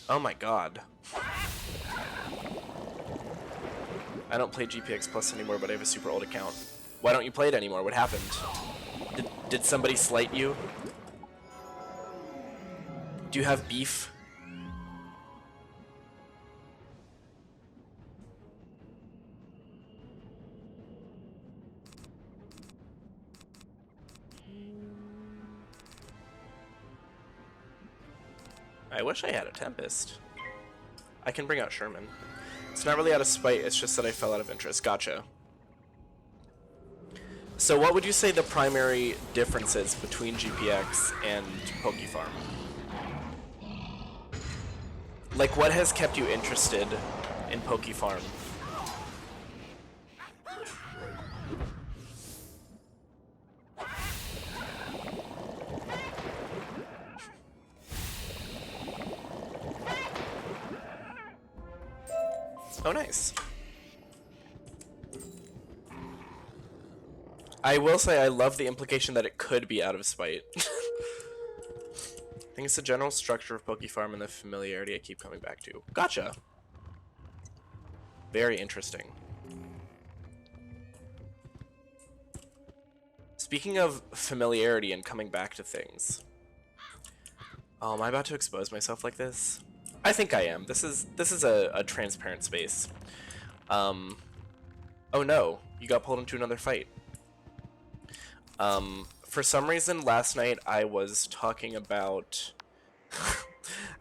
Oh my god. I don't play GPX Plus anymore, but I have a super old account. Why don't you play it anymore? What happened? Did somebody slight you? Do you have beef? I wish I had a Tempest. I can bring out Sherman. It's not really out of spite, it's just that I fell out of interest. Gotcha. So what would you say the primary difference is between GPX and Pokefarm? Like, what has kept you interested in Pokefarm? Oh, nice. I will say I love the implication that it could be out of spite. I think it's the general structure of Pokefarm and the familiarity I keep coming back to. Gotcha. Very interesting. Speaking of familiarity and coming back to things. Oh, am I about to expose myself like this? I think I am. This is a transparent space. Oh no, you got pulled into another fight. For some reason last night I was talking about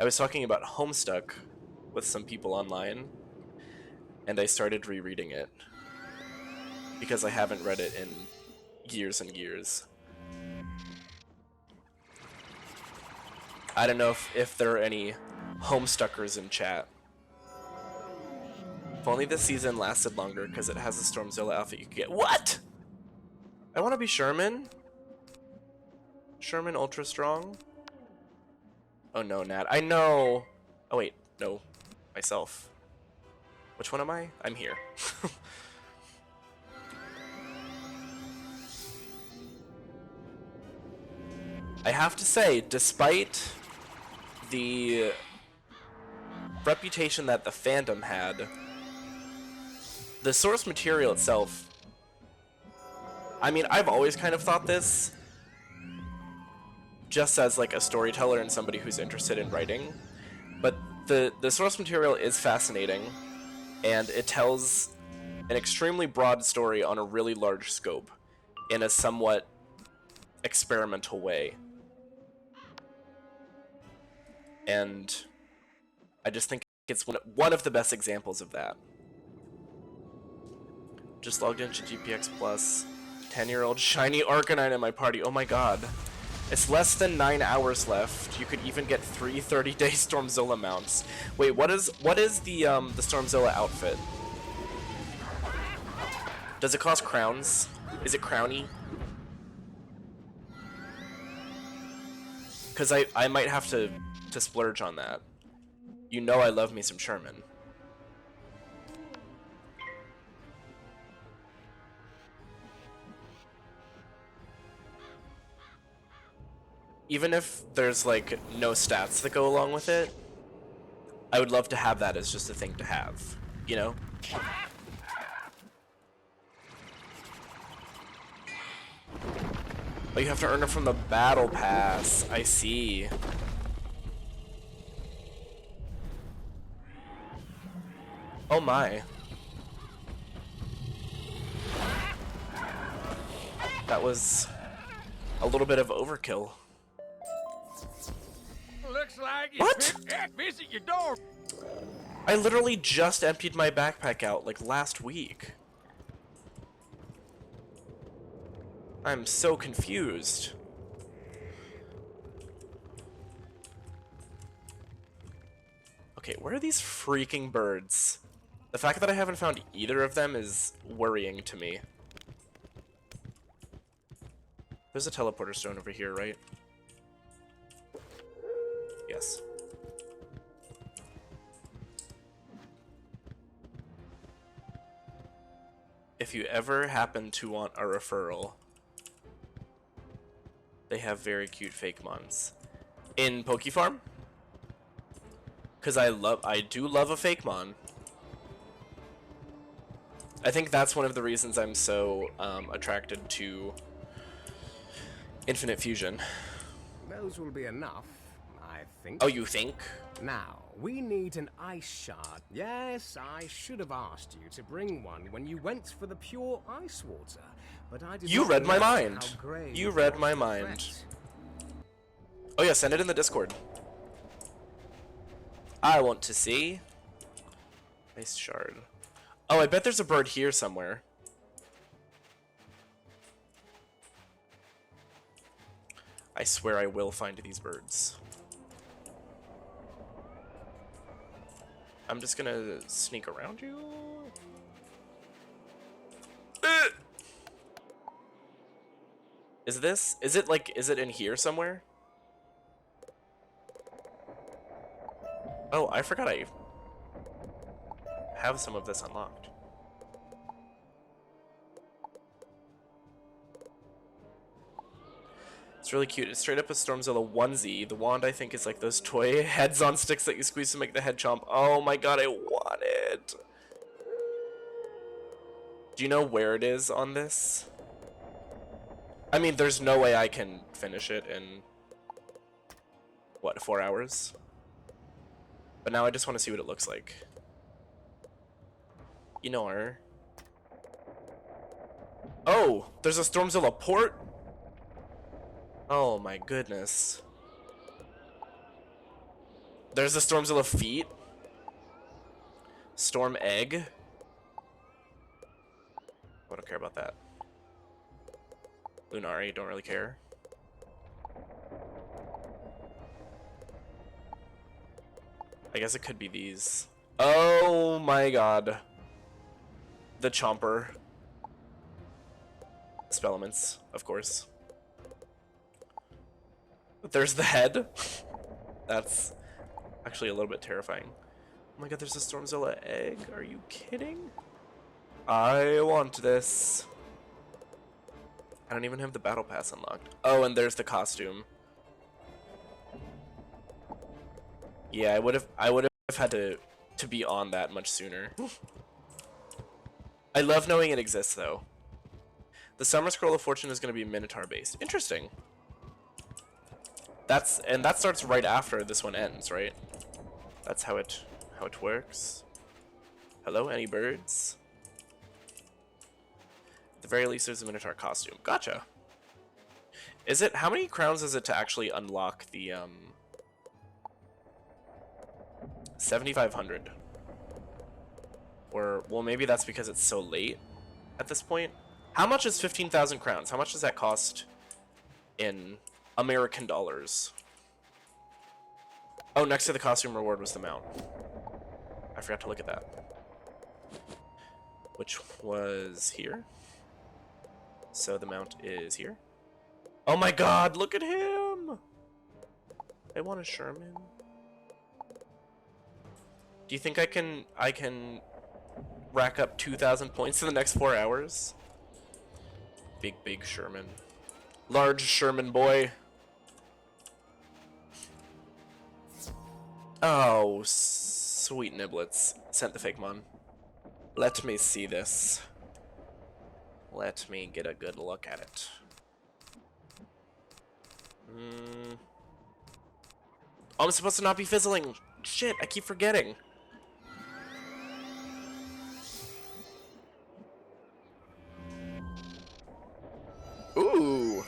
Homestuck with some people online, and I started rereading it because I haven't read it in years and years. I don't know if there are any Homestuckers in chat. If only this season lasted longer, because it has a Stormzilla outfit you could get. What? I want to be Sherman. Sherman Ultra Strong. Oh no, Nat. I know. Oh wait, no. Myself. Which one am I? I'm here. I have to say, despite the reputation that the fandom had, the source material itself, I mean, I've always kind of thought this just as like a storyteller and somebody who's interested in writing, but the source material is fascinating, and it tells an extremely broad story on a really large scope in a somewhat experimental way. And I just think it's one of the best examples of that. Just logged into GPX Plus. 10-year-old shiny Arcanine in my party. Oh my god. It's less than 9 hours left. You could even get 3 30-day Stormzilla mounts. Wait, what is the Stormzilla outfit? Does it cost crowns? Is it crowny? Because I might have to splurge on that. You know I love me some Sherman. Even if there's like no stats that go along with it, I would love to have that as just a thing to have, you know? Oh, you have to earn it from the battle pass. I see. Oh my. That was a little bit of overkill. slag is What? visit your door. I literally just emptied my backpack out like last week. I'm so confused. Okay, where are these freaking birds? The fact that I haven't found either of them is worrying to me. There's a teleporter stone over here, right? Yes. If you ever happen to want a referral, they have very cute fake mons. In Pokefarm? Because I do love a fake mon. I think that's one of the reasons I'm so attracted to Infinite Fusion. Those will be enough, I think. Oh, you think? Now, we need an ice shard. Yes, I should have asked you to bring one when you went for the pure ice water, but I did You not read my know mind. how grave You read was my the mind. threat. Oh yeah, send it in the Discord. I want to see. Ice shard. Oh, I bet there's a bird here somewhere. I swear I will find these birds. I'm just gonna sneak around you. Is it in here somewhere? Oh, I forgot I have some of this unlocked. It's really cute. It's straight up a Stormzilla onesie. The wand, I think, is like those toy heads on sticks that you squeeze to make the head chomp. Oh my god, I want it. Do you know where it is on this? I mean, there's no way I can finish it in, what, 4 hours? But now I just want to see what it looks like. You know her. Oh, there's a Stormzilla port? Oh my goodness. There's a Stormzilla feet. Storm egg. I don't care about that. Lunari, don't really care. I guess it could be these. Oh my god. The Chomper. Spell elements, of course. But there's the head. That's actually a little bit terrifying. Oh my god, there's a Stormzilla egg. Are you kidding? I want this. I don't even have the battle pass unlocked. Oh, and there's the costume. Yeah, I would have had to be on that much sooner. I love knowing it exists though. The Summer Scroll of Fortune is going to be Minotaur based. Interesting. That starts right after this one ends, right? That's how it works. Hello, any birds? At the very least, there's a Minotaur costume. Gotcha. Is it, how many crowns is it to actually unlock the 7,500? Or, well, maybe that's because it's so late at this point. How much is 15,000 crowns? How much does that cost in American dollars? Oh, next to the costume reward was the mount. I forgot to look at that. Which was here. So the mount is here. Oh my god, look at him! I want a Sherman. Do you think I can rack up 2,000 points in the next 4 hours? Big Sherman. Large Sherman boy. Oh, sweet niblets. Sent the fake mon. Let me see this. Let me get a good look at it. Oh, I'm supposed to not be fizzling. Shit, I keep forgetting. Ooh.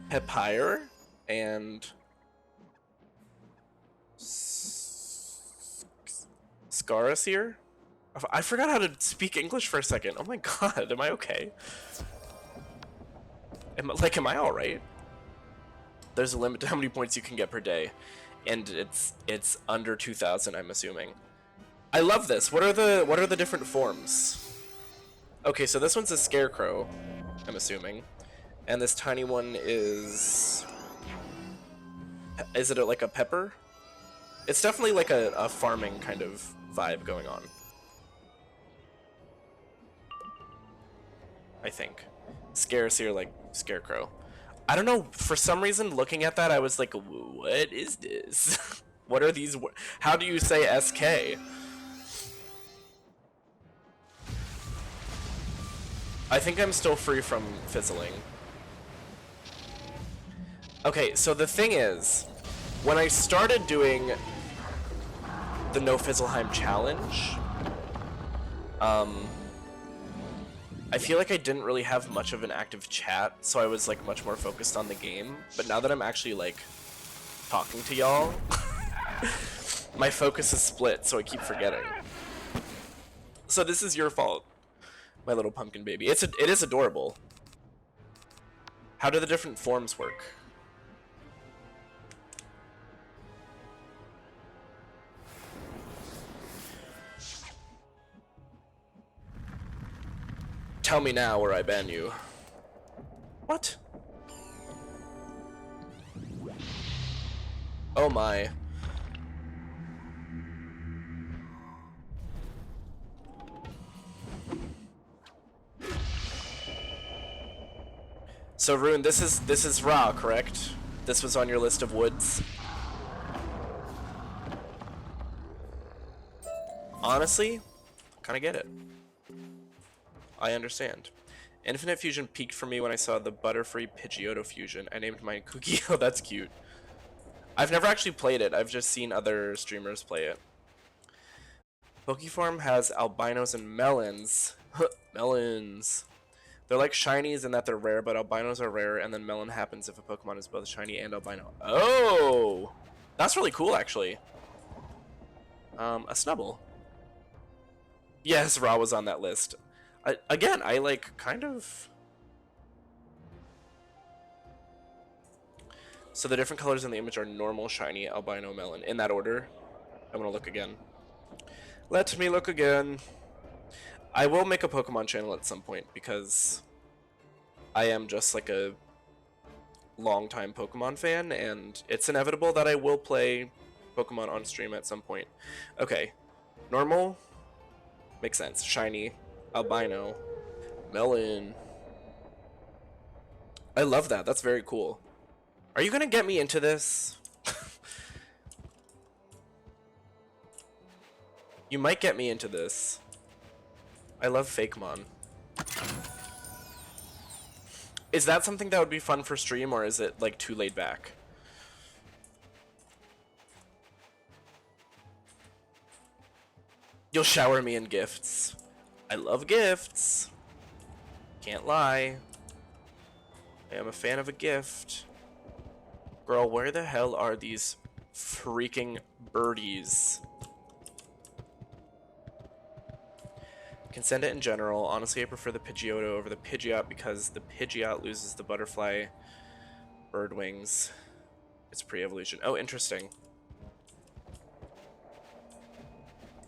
Hepire and Scarasir? I forgot how to speak English for a second. Oh my god, am I okay? Am I alright? There's a limit to how many points you can get per day. And it's under 2,000, I'm assuming. I love this. What are the different forms? Okay, so this one's a scarecrow, I'm assuming. And this tiny one is it like a pepper? It's definitely like a farming kind of vibe going on. I think. Scarasir, like scarecrow. I don't know, for some reason looking at that I was like, what is this? What are these? How do you say SK? I think I'm still free from fizzling. Okay, so the thing is, when I started doing the No Fizzleheim challenge, I feel like I didn't really have much of an active chat, so I was like much more focused on the game. But now that I'm actually like talking to y'all, my focus is split, so I keep forgetting. So this is your fault, my little pumpkin baby. It is adorable. How do the different forms work? Tell me now or I ban you. What? Oh my. So Rune, this is Ra, correct? This was on your list of woods. Honestly, kinda get it. I understand. Infinite Fusion peaked for me when I saw the Butterfree Pidgeotto Fusion. I named mine Cookie. Oh, that's cute. I've never actually played it. I've just seen other streamers play it. Pokeform has albinos and melons. Melons. They're like shinies in that they're rare, but albinos are rare, and then melon happens if a Pokemon is both shiny and albino. Oh! That's really cool, actually. A Snubble. Yes, Ra was on that list. Again, I like kind of... So the different colors in the image are normal, shiny, albino, melon. In that order. I'm gonna look again. Let me look again. I will make a Pokemon channel at some point because I am just like a long-time Pokemon fan, and it's inevitable that I will play Pokemon on stream at some point. Okay. Normal. Makes sense. Shiny. Albino. Melon. I love that. That's very cool. Are you gonna get me into this? You might get me into this. I love Fakemon. Is that something that would be fun for stream, or is it like too laid back? You'll shower me in gifts. I love gifts. Can't lie. I am a fan of a gift. Girl, where the hell are these freaking birdies? Can send it in general. Honestly, I prefer the Pidgeotto over the Pidgeot because the Pidgeot loses the butterfly bird wings. It's pre-evolution. Oh, interesting.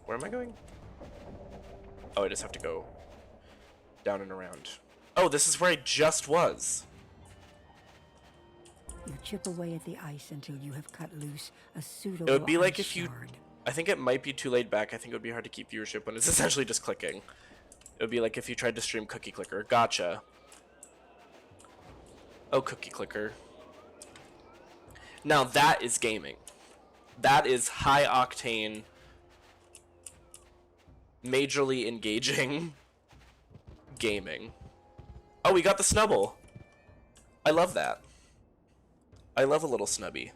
Where am I going? Oh, I just have to go down and around. Oh, this is where I just was. You chip away at the ice until you have cut loose a suitable It would be like if shard. you... I think it might be too laid back. I think it would be hard to keep viewership when it's essentially just clicking. It would be like if you tried to stream Cookie Clicker. Gotcha. Oh, Cookie Clicker. Now that is gaming. That is high octane, majorly engaging gaming. Oh, we got the Snubble. I love that. I love a little snubby.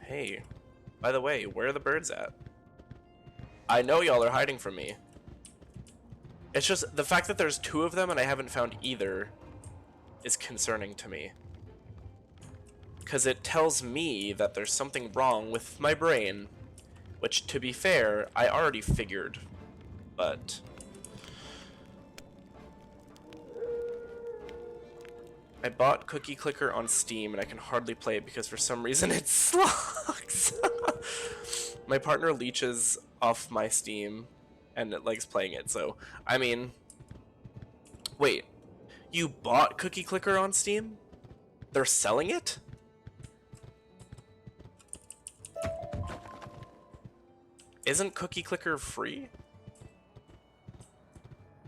Hey, by the way, where are the birds at? I know y'all are hiding from me. It's just the fact that there's 2 of them and I haven't found either is concerning to me. Because it tells me that there's something wrong with my brain. Which, to be fair, I already figured. But... I bought Cookie Clicker on Steam and I can hardly play it because for some reason it sucks. My partner leeches off my Steam and it likes playing it, so... I mean... Wait. You bought Cookie Clicker on Steam? They're selling it? Isn't Cookie Clicker free?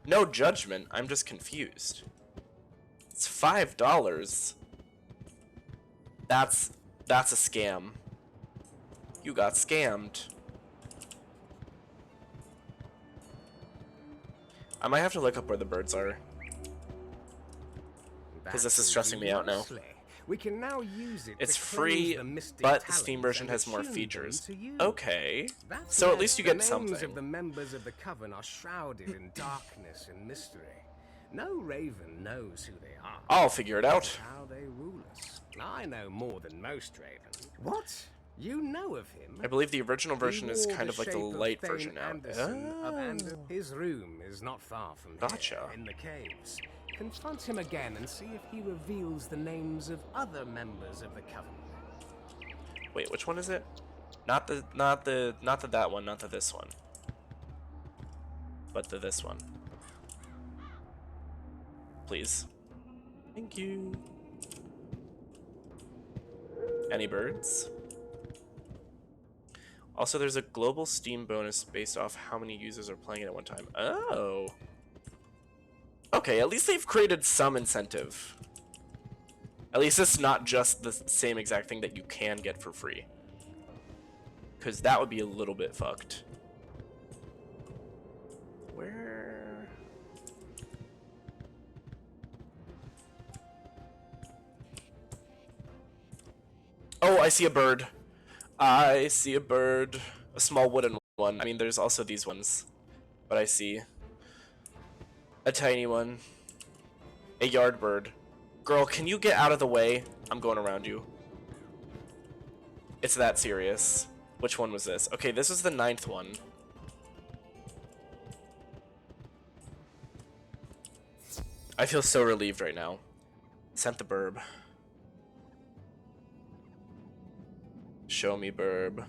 No judgment, I'm just confused. It's $5. That's a scam. You got scammed. I might have to look up where the birds are. Because this is stressing me out now. We can now use it. It's free, but the Steam version has more features. Okay, so at least you get something. The names of the members of the Coven are shrouded in darkness and mystery. No raven knows who they are. I'll figure it out. How they rule us. I know more than most ravens. What? You know of him? I believe the original version is kind of like the light version now. His room is not far from here, in the caves. Confront him again and see if he reveals the names of other members of the Coven. Wait, which one is it? Not that one, not the this one. But the this one. Please. Thank you. Any birds? Also, there's a global Steam bonus based off how many users are playing it at one time. Oh. Okay, at least they've created some incentive. At least it's not just the same exact thing that you can get for free. Because that would be a little bit fucked. Where... Oh, I see a bird. I see a bird. A small wooden one. I mean, there's also these ones. But I see a tiny one. A yard bird. Girl, can you get out of the way? I'm going around you. It's that serious. Which one was this? Okay, this is the 9th one. I feel so relieved right now. Sent the burb. Show me burb.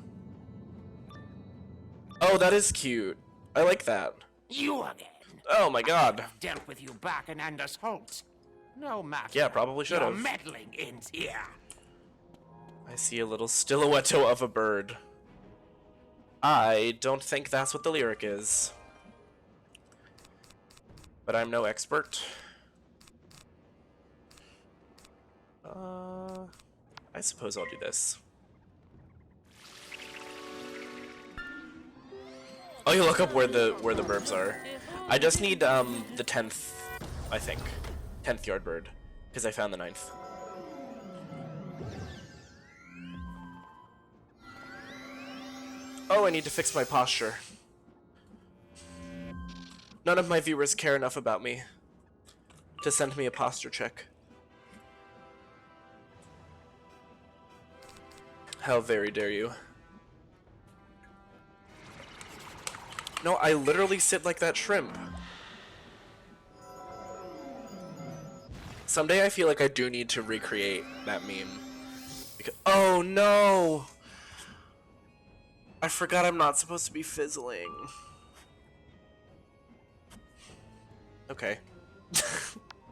Oh, that is cute. I like that. You again. Oh my god. I've dealt with you back in Anders Holt. No matter. Yeah, probably should have. Your meddling ends here. I see a little silhouetto of a bird. I don't think that's what the lyric is. But I'm no expert. I suppose I'll do this. Oh, you look up where the burbs are. I just need the 10th, I think. 10th yard bird. Because I found the 9th. Oh, I need to fix my posture. None of my viewers care enough about me to send me a posture check. How very dare you. No, I literally sit like that shrimp. Someday I feel like I do need to recreate that meme. Because, oh no! I forgot I'm not supposed to be fizzling. Okay.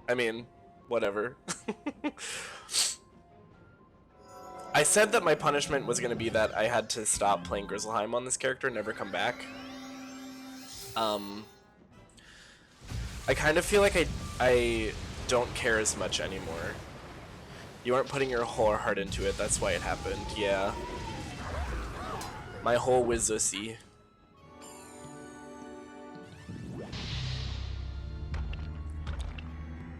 I mean, whatever. I said that my punishment was going to be that I had to stop playing Grizzleheim on this character and never come back. I kind of feel like I don't care as much anymore. You aren't putting your whole heart into it, that's why it happened, yeah. My whole Wizussy.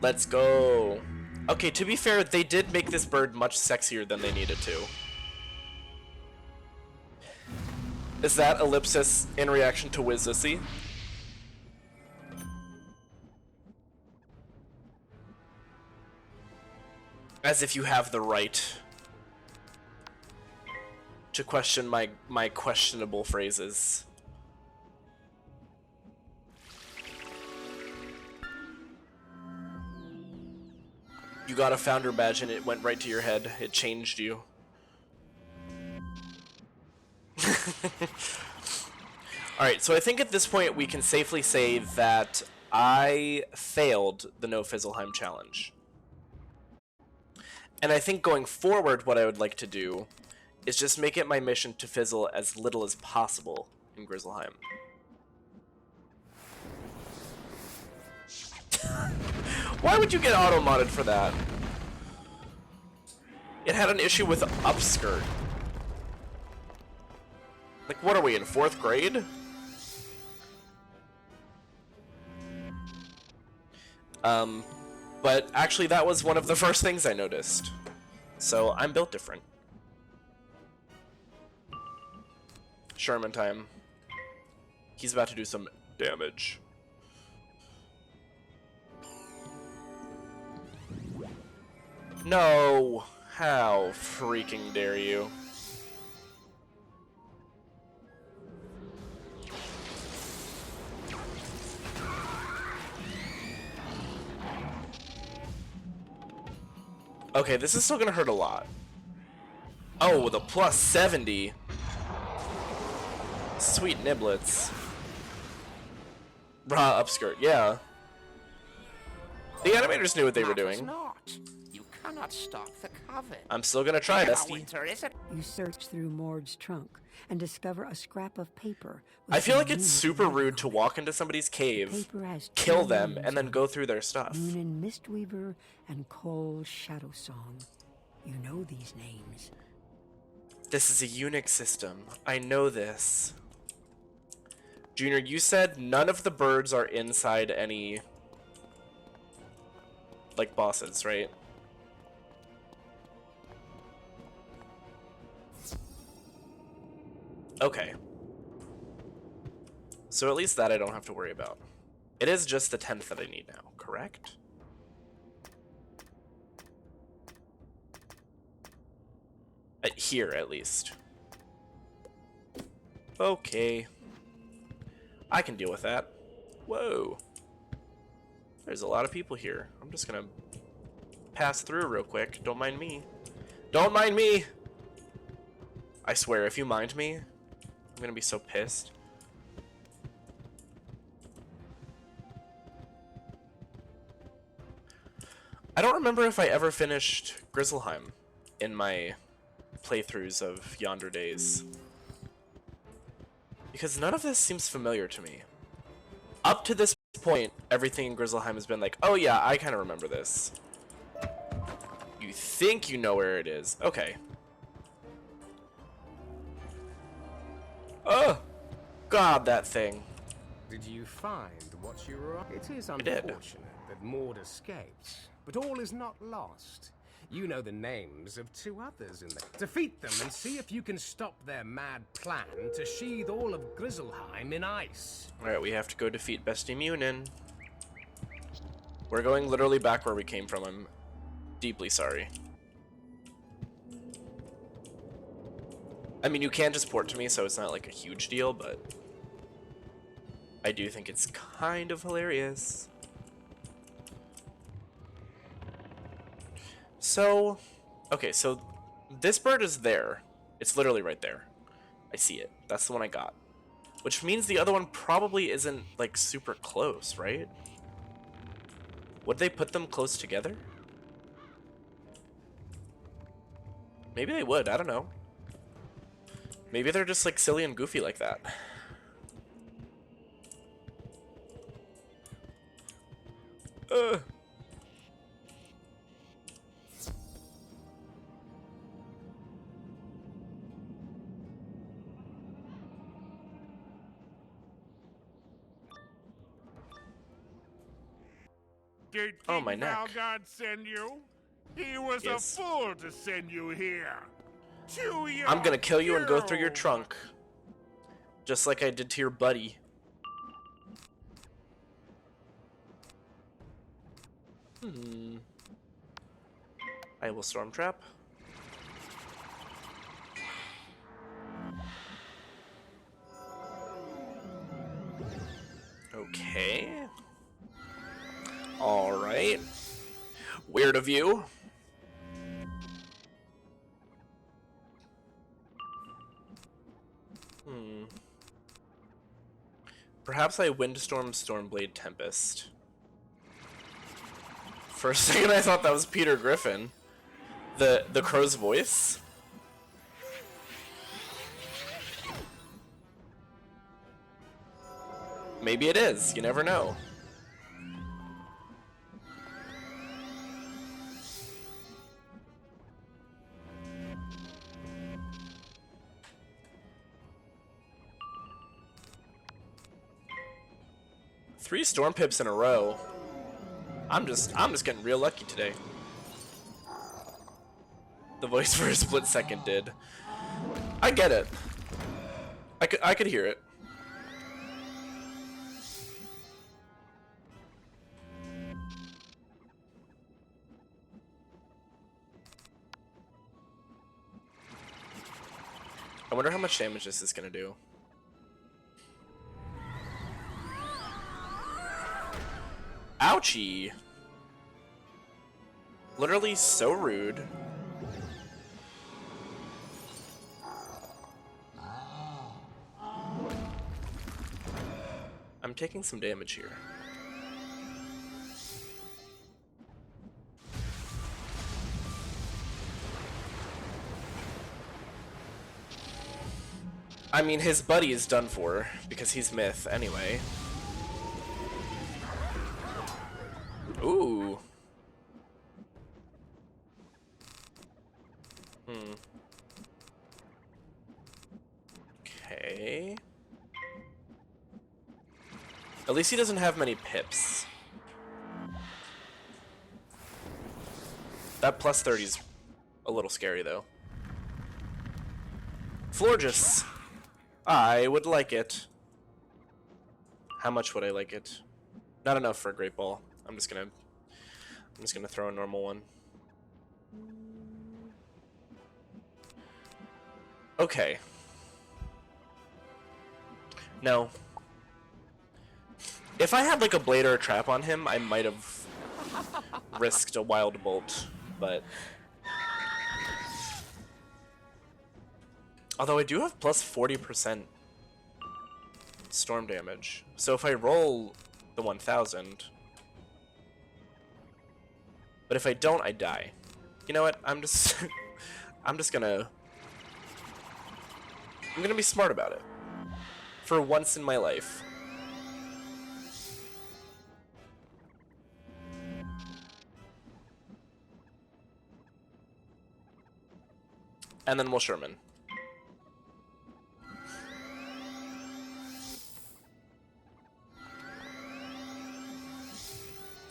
Let's go. Okay, to be fair, they did make this bird much sexier than they needed to. Is that ellipsis in reaction to Wizussy? As if you have the right to question my questionable phrases. You got a founder badge and it went right to your head. It changed you. Alright, so I think at this point we can safely say that I failed the No Fizzleheim challenge. And I think going forward what I would like to do is just make it my mission to fizzle as little as possible in Grizzleheim. Why would you get auto-modded for that? It had an issue with upskirt. Like, what are we, in 4th grade? But actually that was one of the first things I noticed. So I'm built different. Sherman time. He's about to do some damage. No! How freaking dare you? Okay, this is still gonna hurt a lot. Oh, with a plus 70. Sweet niblets. Raw upskirt, yeah. The animators knew what they were doing. You cannot stop the coven. I'm still gonna try, bestie. You search through Mord's trunk and discover a scrap of paper. I feel like it's super rude to walk into somebody's cave, kill them, and then go through their stuff. Munin Mistweaver and Cole Shadowsong. You know these names. This is a Unix system. I know this. Junior, you said none of the birds are inside any, like, bosses, right? Okay. So at least that I don't have to worry about. It is just the 10th that I need now, correct? Here, at least. Okay. I can deal with that. Whoa. There's a lot of people here. I'm just gonna pass through real quick. Don't mind me. Don't mind me! I swear, if you mind me, I'm gonna be so pissed. I don't remember if I ever finished Grizzleheim in my playthroughs of Yonder Days, because none of this seems familiar to me. Up to this point, everything in Grizzleheim has been like, oh yeah, I kind of remember this. You think you know where it is. Okay. Oh! God, that thing. Did you find what you were on? It is unfortunate that Maud escaped, but all is not lost. You know the names of 2 others in the... Defeat them and see if you can stop their mad plan to sheathe all of Grizzleheim in ice. Alright, we have to go defeat Bestie Munin. We're going literally back where we came from. I'm deeply sorry. I mean, you can just port to me, so it's not like a huge deal, but I do think it's kind of hilarious. So, okay, so this bird is there. It's literally right there. I see it. That's the one I got. Which means the other one probably isn't, like, super close, right? Would they put them close together? Maybe they would, I don't know. Maybe they're just, like, silly and goofy like that. Did Oh, my King neck. Valgard send you? He was Yes. a fool to send you here. To your I'm gonna kill you and go through your hero. trunk. Just like I did to your buddy. I will storm trap. Okay. Alright. Weird of you. Perhaps I Windstorm, Stormblade, Tempest. For a second I thought that was Peter Griffin. The crow's voice. Maybe it is, you never know. Three Storm Pips in a row. I'm just getting real lucky today. The voice for a split second did. I get it. I could hear it. I wonder how much damage this is gonna do. Ouchie! Literally so rude. I'm taking some damage here. I mean, his buddy is done for, because he's myth anyway. Ooh. Okay. At least he doesn't have many pips. That plus 30's a little scary, though. Florges. I would like it. How much would I like it? Not enough for a great ball. I'm just gonna throw a normal one. Okay. No. If I had like a blade or a trap on him, I might have risked a wild bolt, but although I do have plus 40% storm damage. So if I roll the 1000, but if I don't, I die. You know what? I'm gonna be smart about it. For once in my life. And then we'll Sherman.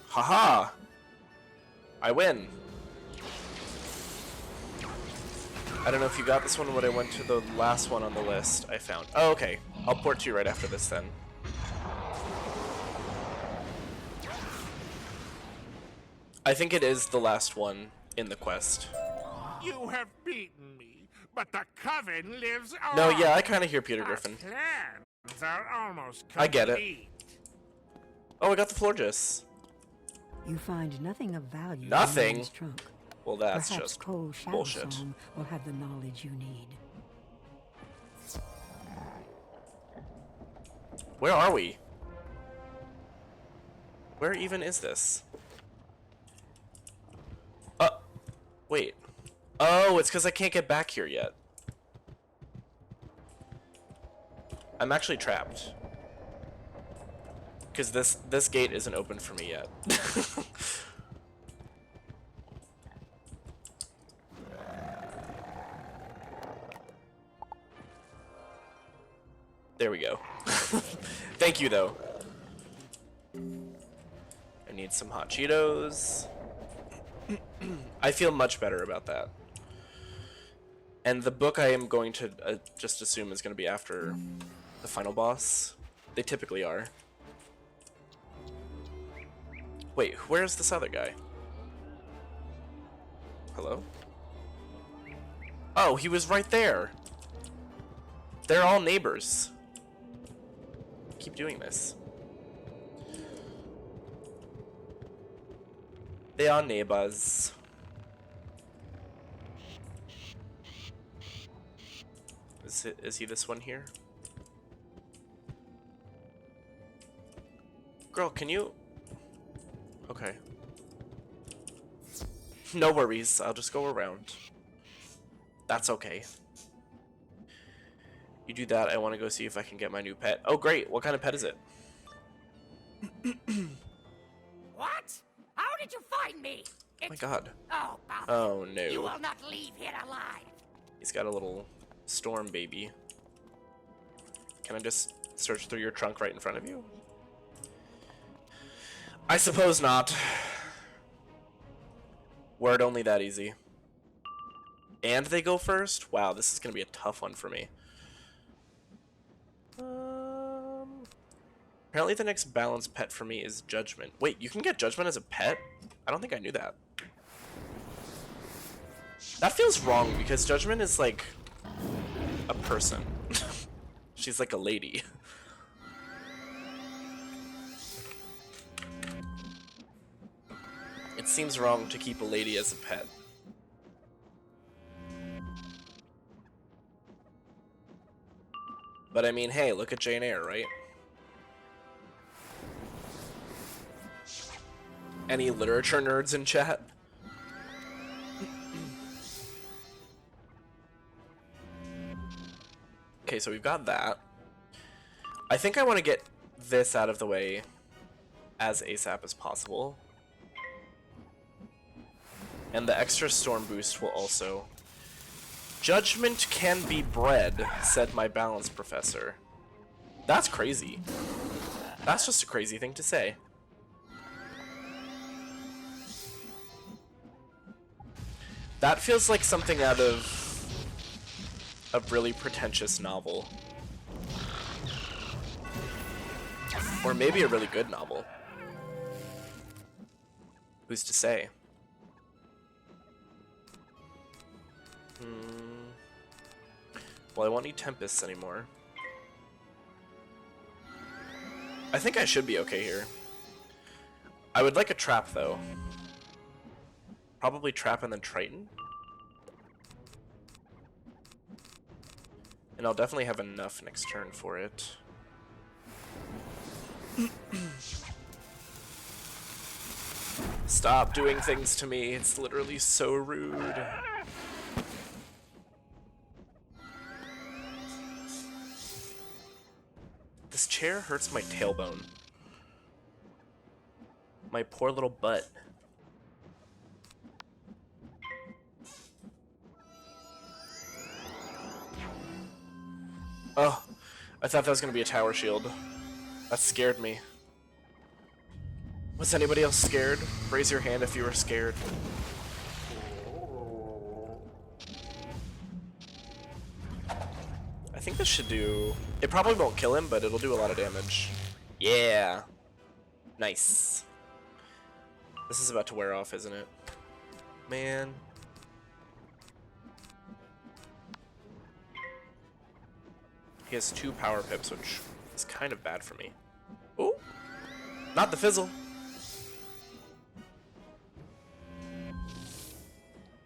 Haha! I win. I don't know if you got this one when I went to the last one on the list I found. Oh, okay. I'll port to you right after this then. I think it is the last one in the quest. You have beaten me, but the coven lives on. No, yeah, I kind of hear Peter Griffin. Plans are almost complete. I get it. Oh, I got the Florges. You find nothing of value. Nothing? In his trunk. Well, that's Perhaps just Cold Shadow bullshit. Song will have the knowledge you need. Where are we? Where even is this? Wait. Oh, it's because I can't get back here yet. I'm actually trapped. Because this gate isn't open for me yet. There we go. Thank you, though. I need some hot Cheetos. I feel much better about that. And the book I am going to just assume is going to be after the final boss. They typically are. Wait, where's this other guy? Hello? Oh, he was right there. They're all neighbors. Keep doing this. They are neighbors. Is he this one here? Girl, can you... Okay. No worries, I'll just go around. That's okay. You do that, I want to go see if I can get my new pet. Oh great, what kind of pet is it? What? How did you find me? Oh my god. Oh, bother. Oh no. You will not leave here alive. He's got a little storm baby. Can I just search through your trunk right in front of you? I suppose not. Were it only that easy. And they go first? Wow, this is gonna be a tough one for me. Apparently the next balanced pet for me is Judgment. Wait, you can get Judgment as a pet? I don't think I knew that. That feels wrong because Judgment is like a person. She's like a lady. It seems wrong to keep a lady as a pet. But I mean, hey, look at Jane Eyre, right? Any literature nerds in chat? Okay, so we've got that. I think I want to get this out of the way as ASAP as possible. And the extra storm boost will also... Judgment can be bred, said my balance professor. That's crazy. That's just a crazy thing to say. That feels like something out of a really pretentious novel. Or maybe a really good novel. Who's to say? Well, I won't need Tempests anymore. I think I should be okay here. I would like a trap, though. Probably trap and then Triton. And I'll definitely have enough next turn for it. Stop doing things to me. It's literally so rude. This chair hurts my tailbone. My poor little butt. Oh, I thought that was gonna be a tower shield. That scared me. Was anybody else scared? Raise your hand if you were scared. I think this should do... It probably won't kill him, but it'll do a lot of damage. Yeah. Nice. This is about to wear off, isn't it? Man. He has 2 power pips, which is kind of bad for me. Ooh! Not the fizzle!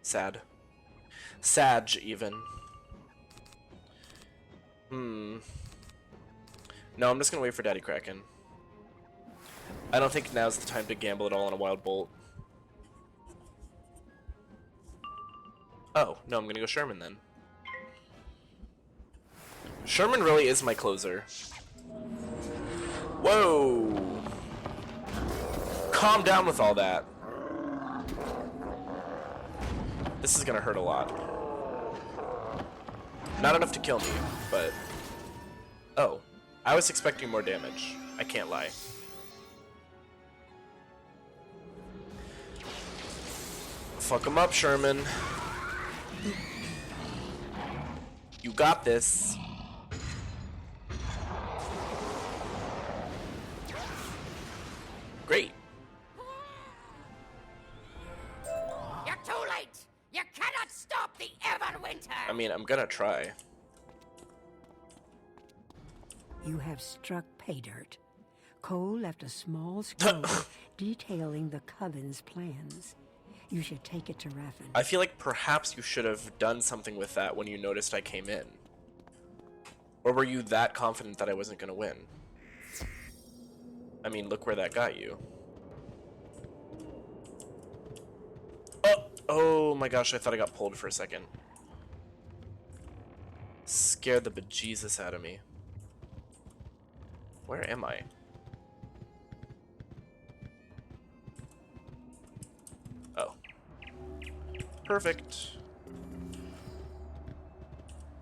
Sad. Sag, even. No, I'm just gonna wait for Daddy Kraken. I don't think now's the time to gamble at all on a Wild Bolt. Oh, no, I'm gonna go Sherman then. Sherman really is my closer. Whoa! Calm down with all that. This is gonna hurt a lot. Not enough to kill me, but... Oh. I was expecting more damage. I can't lie. Fuck him up, Sherman. You got this. Great. You're too late. mean, I'm gonna try. You have struck pay dirt. Cole left a small scroll detailing the Coven's plans. You should take it to Raffen. I feel like perhaps you should have done something with that when you noticed I came in. Or were you that confident that I wasn't gonna win? I mean, look where that got you. Oh my gosh, I thought I got pulled for a second. Scared the bejesus out of me. Where am I? Oh. Perfect.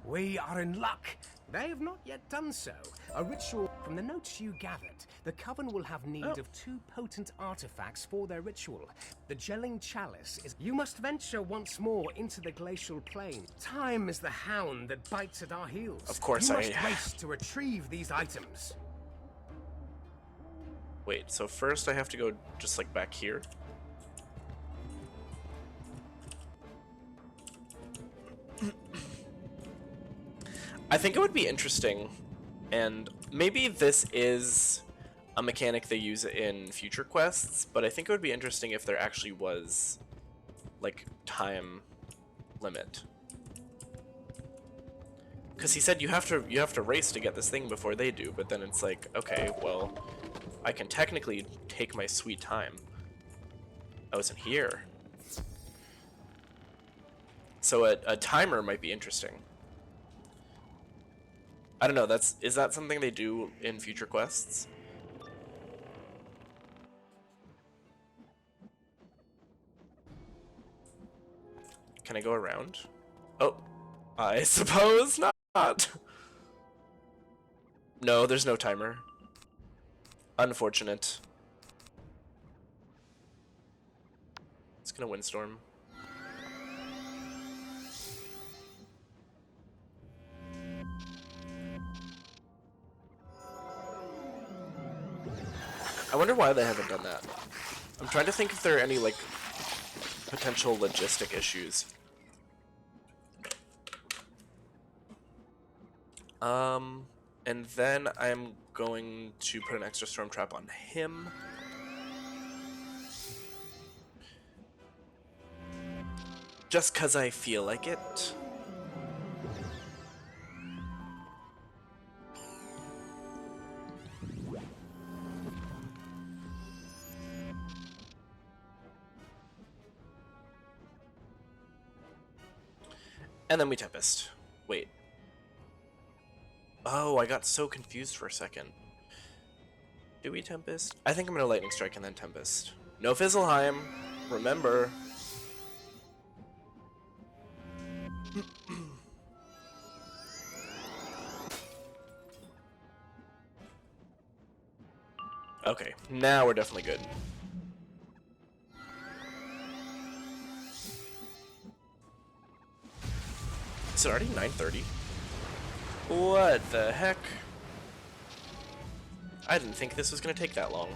We are in luck. They have not yet done so. A ritual. From the notes you gathered, the Coven will have need of 2 potent artifacts for their ritual. The gelling chalice is... You must venture once more into the glacial plain. Time is the hound that bites at our heels. Of course you must race to retrieve these items. Wait, so first I have to go just like back here? I think it would be interesting, and maybe this is a mechanic they use in future quests, but I think it would be interesting if there actually was like time limit. Because he said you have to race to get this thing before they do, but then it's like, okay, well, I can technically take my sweet time. I wasn't here. So a timer might be interesting. I don't know, is that something they do in future quests? Can I go around? Oh, I suppose not. No, there's no timer. Unfortunate. It's gonna windstorm. I wonder why they haven't done that. I'm trying to think if there are any, like, potential logistic issues. And then I'm going to put an extra storm trap on him. Just 'cause I feel like it. And then we Tempest. Wait. Oh, I got so confused for a second. Do we Tempest? I think I'm gonna Lightning Strike and then Tempest. No Fizzleheim. Remember. Okay, now we're definitely good. Is it already 9:30? What the heck? I didn't think this was gonna take that long.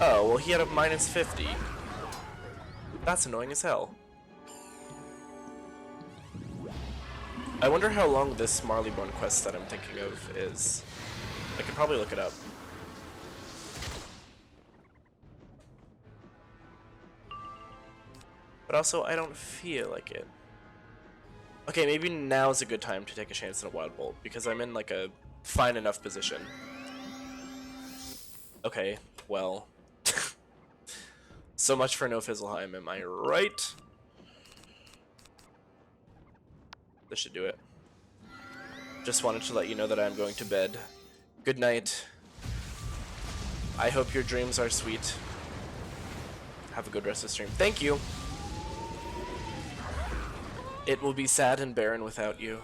Oh, well he had a -50. That's annoying as hell. I wonder how long this Marleyborn quest that I'm thinking of is. I could probably look it up. But also, I don't feel like it. Okay, maybe now is a good time to take a chance in a Wild Bolt, because I'm in like a fine enough position. Okay, well. So much for no Fizzleheim, am I right? This should do it. Just wanted to let you know that I'm going to bed. Good night. I hope your dreams are sweet. Have a good rest of the stream. Thank you! It will be sad and barren without you.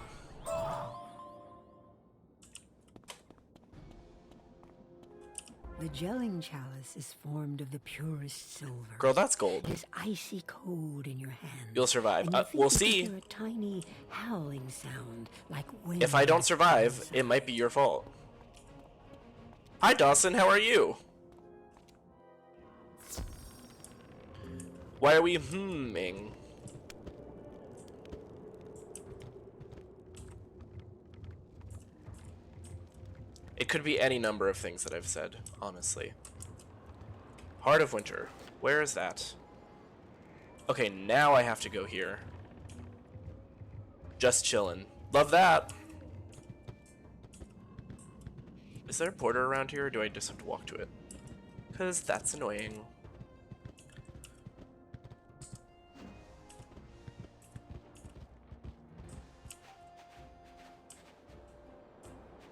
The gelling chalice is formed of the purest silver. Girl, that's gold. It is icy cold in your hand. You'll survive. We'll see. A tiny howling sound, like wind. If I don't survive, it might be your fault. Hi, Dawson. How are you? Why are we It could be any number of things that I've said, honestly. Heart of Winter. Where is that? Okay, now I have to go here. Just chillin'. Love that! Is there a border around here, or do I just have to walk to it? Because that's annoying.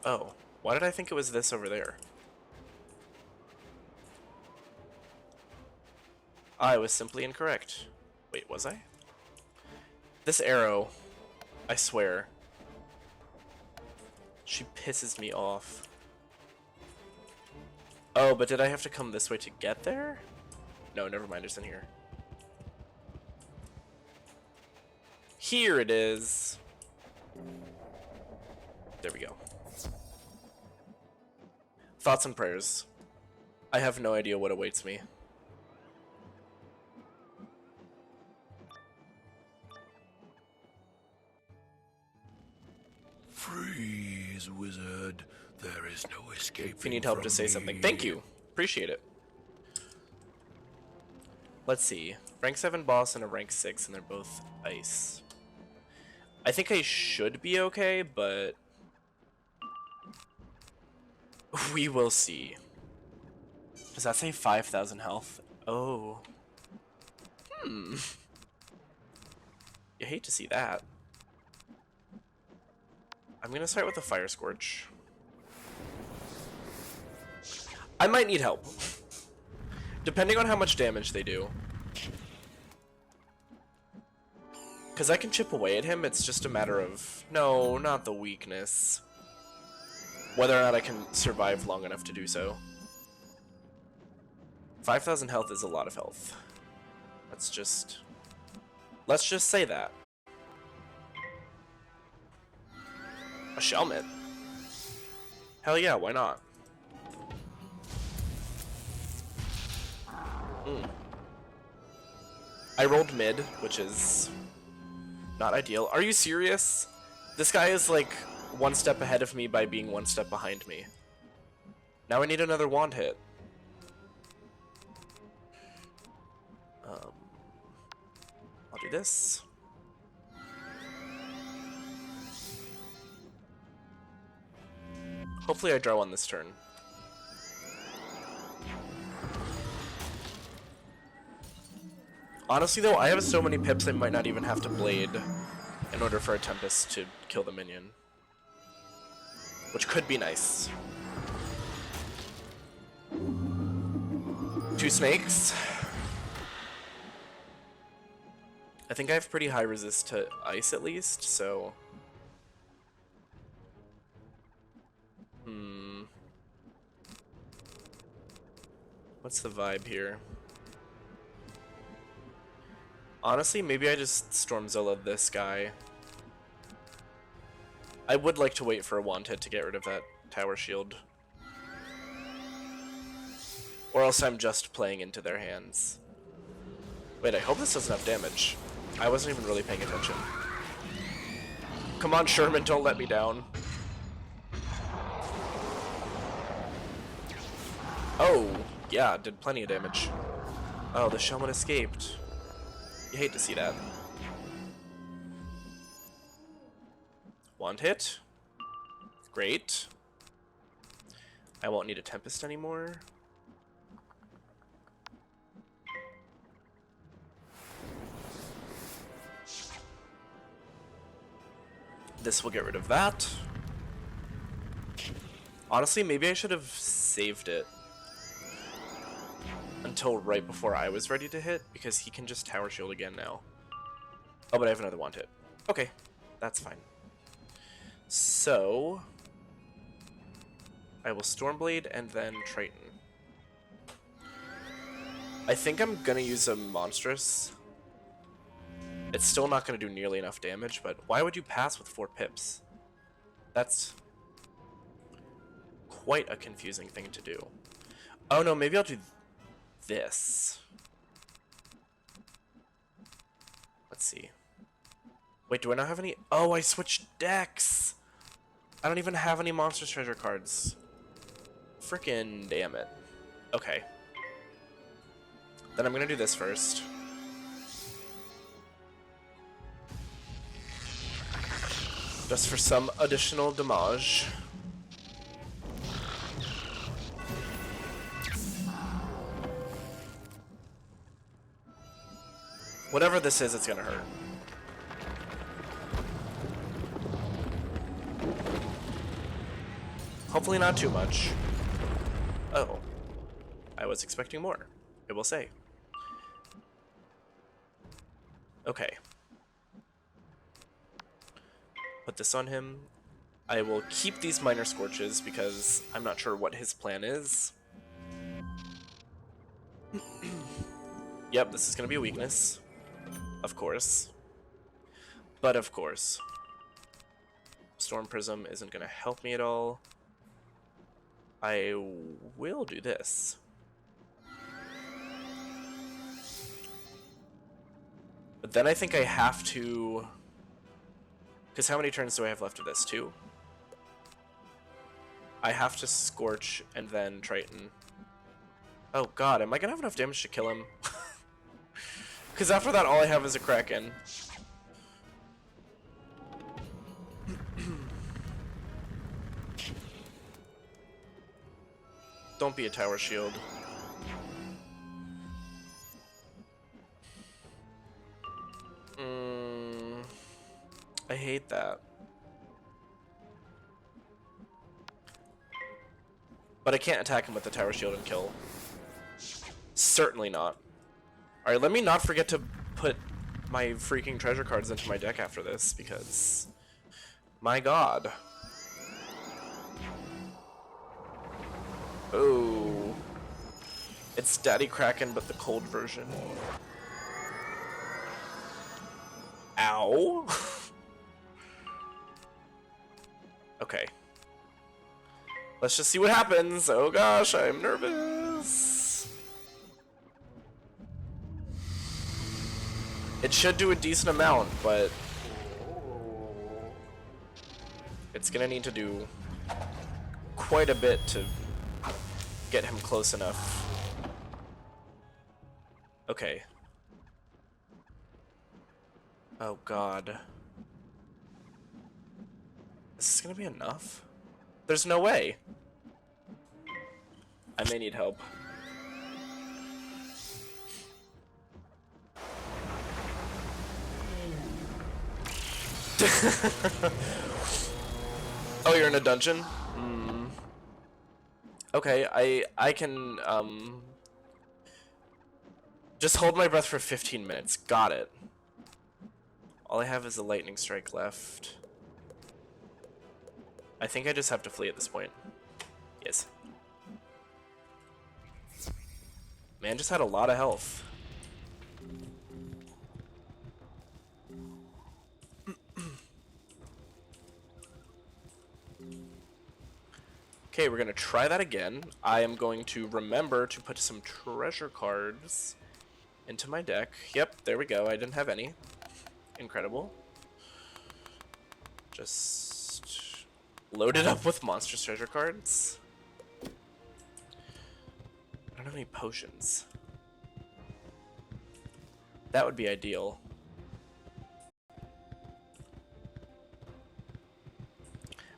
Oh, why did I think it was this over there? I was simply incorrect. Wait, was I? This arrow, I swear, she pisses me off. Oh, but did I have to come this way to get there? No, never mind, it's in here. Here it is. There we go. Thoughts and prayers. I have no idea what awaits me. Freeze, wizard. There is no escape. If you need help, just say something. Thank you. Appreciate it. Let's see. Rank 7 boss and a rank 6, and they're both ice. I think I should be okay, but we will see. Does that say 5,000 health? Oh. You hate to see that. I'm gonna start with the Fire Scorch. I might need help. Depending on how much damage they do. Because I can chip away at him, it's just a matter of... No, not the weakness. Whether or not I can survive long enough to do so. 5,000 health is a lot of health. Let's just say that. A Shelmet? Hell yeah, why not? I rolled mid, which is not ideal. Are you serious? This guy is like one step ahead of me by being one step behind me. Now I need another wand hit. I'll do this. Hopefully I draw one this turn. Honestly though, I have so many pips I might not even have to blade in order for a Tempest to kill the minion. Which could be nice. 2 snakes. I think I have pretty high resist to ice at least, so... What's the vibe here? Honestly, maybe I just Stormzilla this guy. I would like to wait for a wand hit to get rid of that tower shield. Or else I'm just playing into their hands. Wait, I hope this doesn't have damage. I wasn't even really paying attention. Come on, Sherman, don't let me down. Oh, yeah, did plenty of damage. Oh, the Shelmet escaped. You hate to see that. Wand hit. Great. I won't need a Tempest anymore. This will get rid of that. Honestly, maybe I should have saved it until right before I was ready to hit, because he can just tower shield again now. Oh, but I have another wand hit. Okay, that's fine. So I will Stormblade and then Triton. I think I'm gonna use a Monstrous. It's still not gonna do nearly enough damage, but why would you pass with 4 pips? That's quite a confusing thing to do. Oh no, maybe I'll do this. Let's see. Wait, do I not have any? Oh, I switched decks. I don't even have any Monstrous Treasure cards. Frickin' damn it. Okay. Then I'm gonna do this first. Just for some additional damage. Whatever this is, it's gonna hurt. Hopefully not too much. Oh. I was expecting more, I will say. Okay. Put this on him. I will keep these minor scorches because I'm not sure what his plan is. Yep, this is going to be a weakness. Of course. But of course. Storm Prism isn't going to help me at all. I will do this. But then I think I have to... Because how many turns do I have left of this? 2? I have to Scorch and then Triton. Oh god, am I gonna have enough damage to kill him? Because after that, all I have is a Kraken. Don't be a tower shield. I hate that. But I can't attack him with the tower shield and kill. Certainly not. Alright, let me not forget to put my freaking treasure cards into my deck after this, because... My god. Oh. It's Daddy Kraken, but the cold version. Ow. Okay. Let's just see what happens. Oh gosh, I'm nervous. It should do a decent amount, but it's gonna need to do quite a bit to get him close enough. Okay. Oh god. Is this gonna be enough? There's no way. I may need help. Oh, you're in a dungeon? Okay, I can just hold my breath for 15 minutes. Got it. All I have is a lightning strike left. I think I just have to flee at this point. Yes. Man just had a lot of health. Okay, we're gonna try that again. I am going to remember to put some treasure cards into my deck. Yep, there we go. I didn't have any. Incredible. Just load it up with monstrous treasure cards. I don't have any potions. That would be ideal.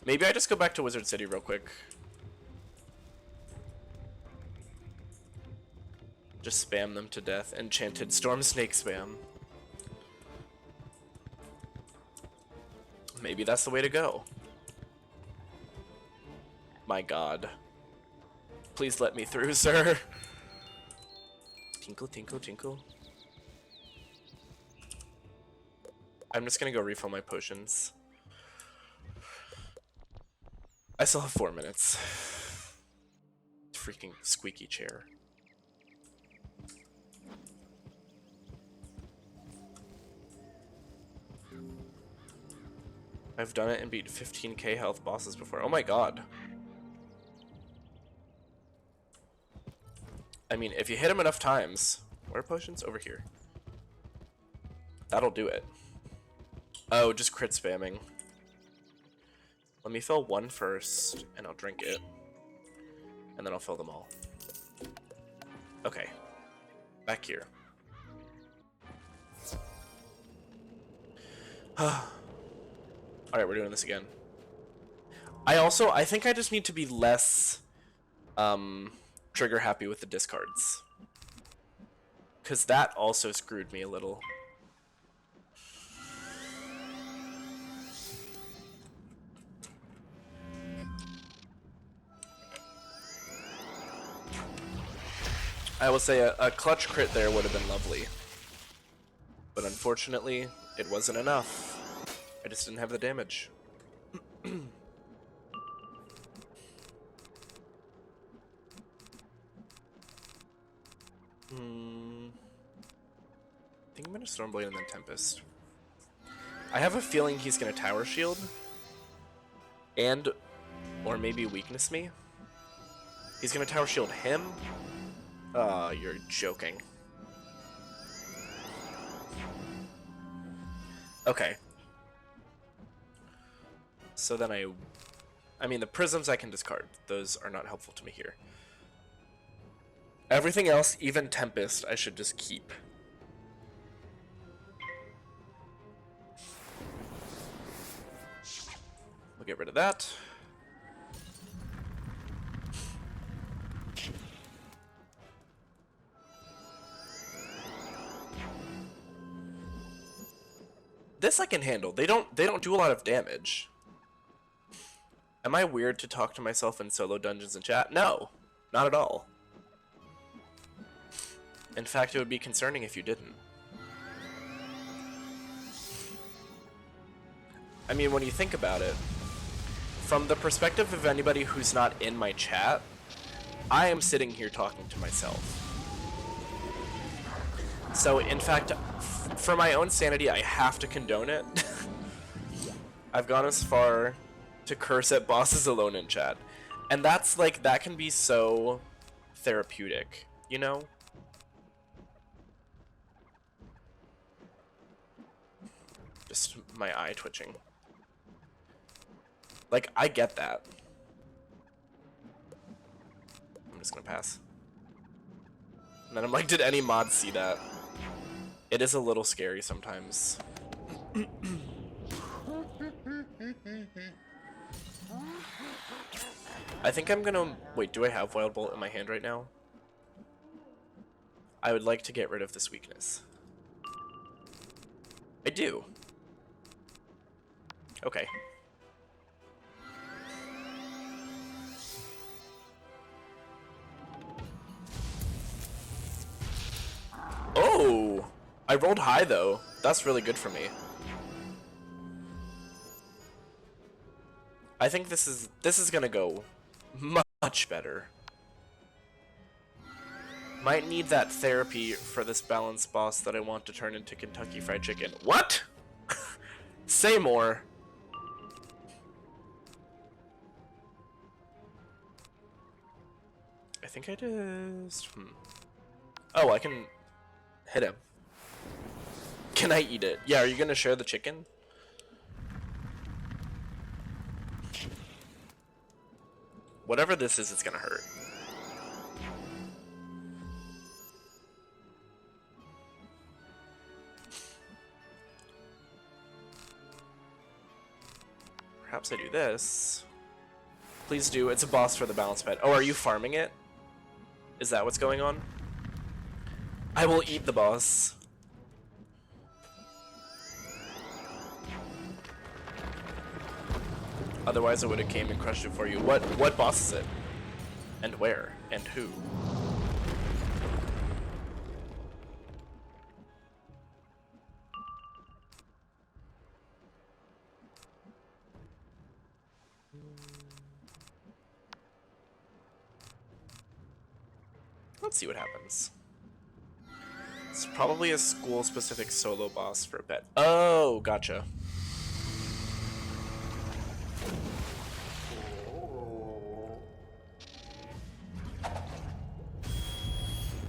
Maybe I just go back to Wizard City real quick. Just spam them to death. Enchanted Storm Snake spam. Maybe that's the way to go. My god. Please let me through, sir. Tinkle, tinkle, tinkle. I'm just gonna go refill my potions. I still have 4 minutes. Freaking squeaky chair. I've done it and beat 15k health bosses before. Oh my god. I mean, if you hit him enough times... Where are potions? Over here. That'll do it. Oh, just crit spamming. Let me fill one first, and I'll drink it. And then I'll fill them all. Okay. Back here. Alright, we're doing this again. I think I just need to be less trigger happy with the discards. Because that also screwed me a little. I will say a clutch crit there would have been lovely. But unfortunately, it wasn't enough. I just didn't have the damage. I think I'm gonna Stormblade and then Tempest. I have a feeling he's gonna Tower Shield. Or maybe weakness me. He's gonna Tower Shield him. Oh, you're joking. Okay. So then I mean, the prisms I can discard. Those are not helpful to me here. Everything else, even Tempest, I should just keep. We'll get rid of that. This I can handle. They don't do a lot of damage. Am I weird to talk to myself in solo dungeons and chat? No, not at all. In fact, it would be concerning if you didn't. I mean, when you think about it, from the perspective of anybody who's not in my chat, I am sitting here talking to myself. So, in fact, for my own sanity, I have to condone it. I've gone as far to curse at bosses alone in chat. And that's like, that can be so therapeutic, you know? Just my eye twitching. Like, I get that. I'm just gonna pass. And then I'm like, did any mods see that? It is a little scary sometimes. I think I'm gonna... Wait, do I have Wild Bolt in my hand right now? I would like to get rid of this weakness. I do. Okay. Oh! I rolled high though. That's really good for me. I think this is gonna go much better. Might need that therapy for this balanced boss that I want to turn into Kentucky Fried Chicken. What? Say more. I think I just... Oh, I can hit him. Can I eat it? Yeah, are you gonna share the chicken? Whatever this is, it's gonna hurt. Perhaps I do this. Please do. It's a boss for the balance pet. Oh, are you farming it? Is that what's going on? I will eat the boss. Otherwise I would have came and crushed it for you. What boss is it? And where? And who? Let's see what happens. It's probably a school-specific solo boss for a pet. Oh, gotcha.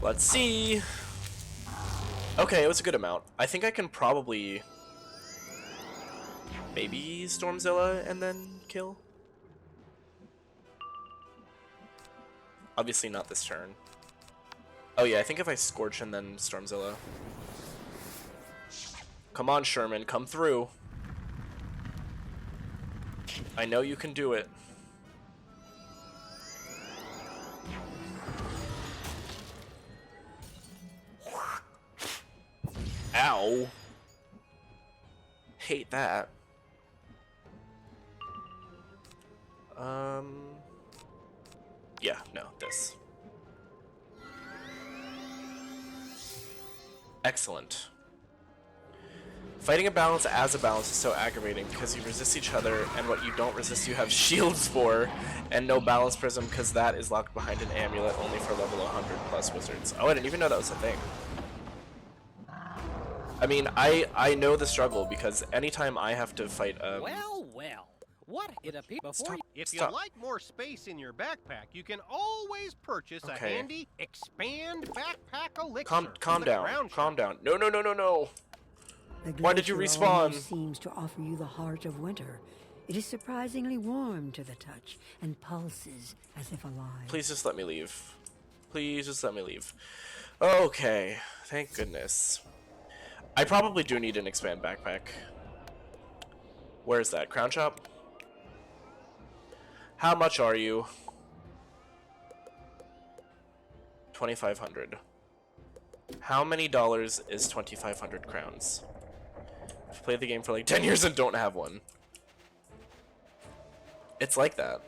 Let's see. Okay, it was a good amount. I think I can probably maybe Stormzilla and then kill. Obviously not this turn. Oh yeah, I think if I Scorch and then Stormzilla. Come on, Sherman, come through. I know you can do it. Ow. Hate that. Yeah, no, this. Excellent. Fighting a balance as a balance is so aggravating because you resist each other, and what you don't resist you have shields for, and no balance prism because that is locked behind an amulet only for level 100 plus wizards. Oh, I didn't even know that was a thing. I mean, I know the struggle because anytime I have to fight a... Well, what it appears before you... If you like more space in your backpack, you can always purchase a handy expand backpack elixir. Calm down. Calm down. No. Why did you respawn? Seems to offer you the heart of winter. It is surprisingly warm to the touch and pulses as if alive. Please just let me leave. Please just let me leave. Okay, thank goodness. I probably do need an expand backpack. Where is that? Crown Shop? How much are you? 2,500. How many dollars is 2,500 crowns? I've played the game for like 10 years and don't have one. It's like that.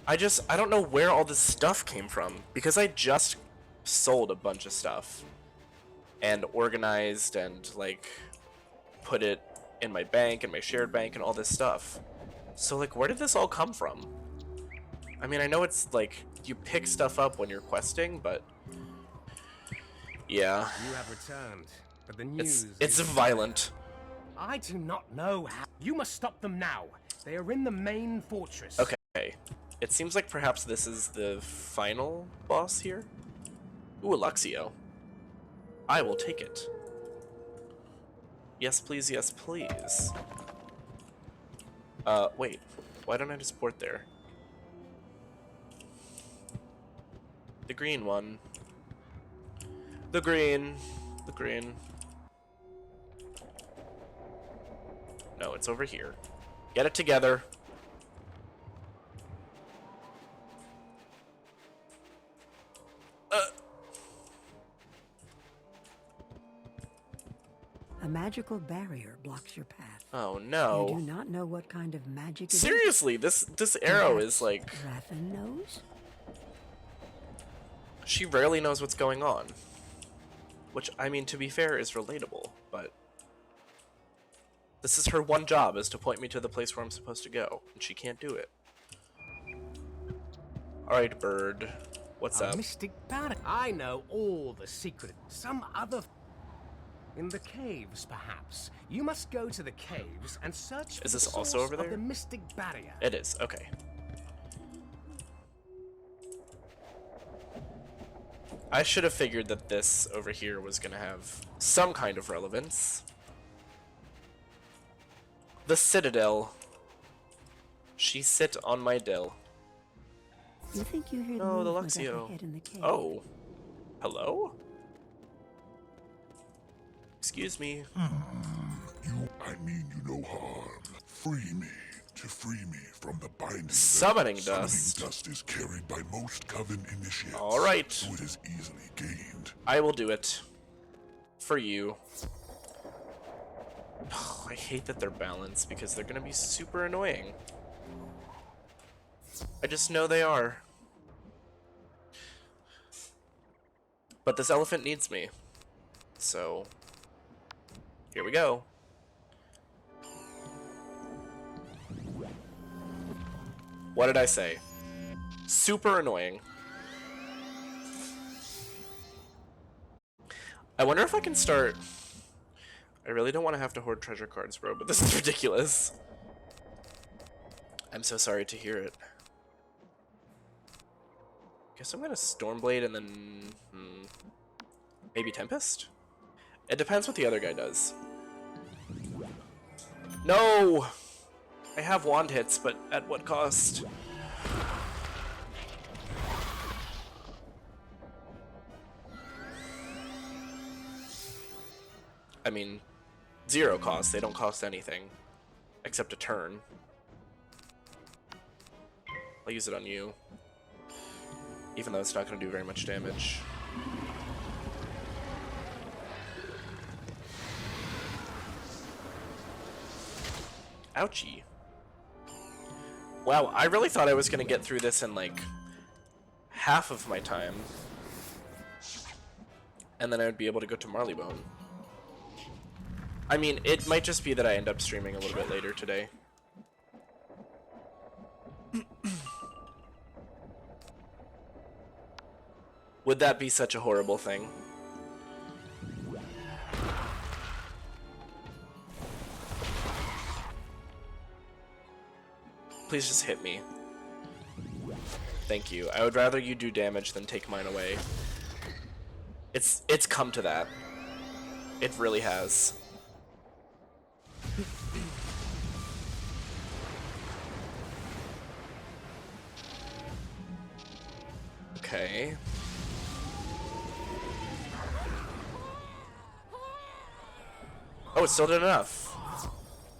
I don't know where all this stuff came from because I just sold a bunch of stuff and organized and like put it in my bank and my shared bank and all this stuff. So like, where did this all come from? I mean, I know it's like you pick stuff up when you're questing, but yeah. You have returned, but the news it's violent. I do not know how. You must stop them now. They are in the main fortress. Okay. It seems like perhaps this is the final boss here. Ooh, Luxio. I will take it. Yes, please, yes, please. Wait. Why don't I just port there? The green one. The green. The green. No, it's over here. Get it together. A magical barrier blocks your path. Oh no. You do not know what kind of magic it is. Seriously, this arrow is like... Rathan knows? She rarely knows what's going on. Which, I mean, to be fair, is relatable, but... This is her one job, is to point me to the place where I'm supposed to go, and she can't do it. Alright, bird. What's up? Mystic barrier. I know all the secret. Some other... In the caves, perhaps. You must go to the caves and search for is this the also source over there? Of the mystic barrier. It is, okay. I should have figured that this over here was gonna have some kind of relevance. The Citadel. She sit on my dill. You think you hear the the movement up Luxio. ahead in the cave? Oh. Hello? Excuse me. I mean you no harm. Free me. To free me from the binding. Summoning dust. Summoning dust is carried by most coven initiates. Alright. So it is easily gained. I will do it. For you. Oh, I hate that they're balanced because they're gonna be super annoying. I just know they are. But this elephant needs me. So... here we go. What did I say? Super annoying. I wonder if I can start... I really don't want to have to hoard treasure cards, bro, but this is ridiculous. I'm so sorry to hear it. Guess I'm gonna Stormblade and then... maybe Tempest? It depends what the other guy does. No! I have wand hits, but at what cost? I mean, 0 cost. They don't cost anything except a turn. I'll use it on you, even though it's not going to do very much damage. Ouchie. Wow, I really thought I was going to get through this in like half of my time, and then I would be able to go to Marleybone. I mean, it might just be that I end up streaming a little bit later today. Would that be such a horrible thing? Please just hit me. Thank you. I would rather you do damage than take mine away. It's come to that. It really has. Okay. Oh, it still did enough.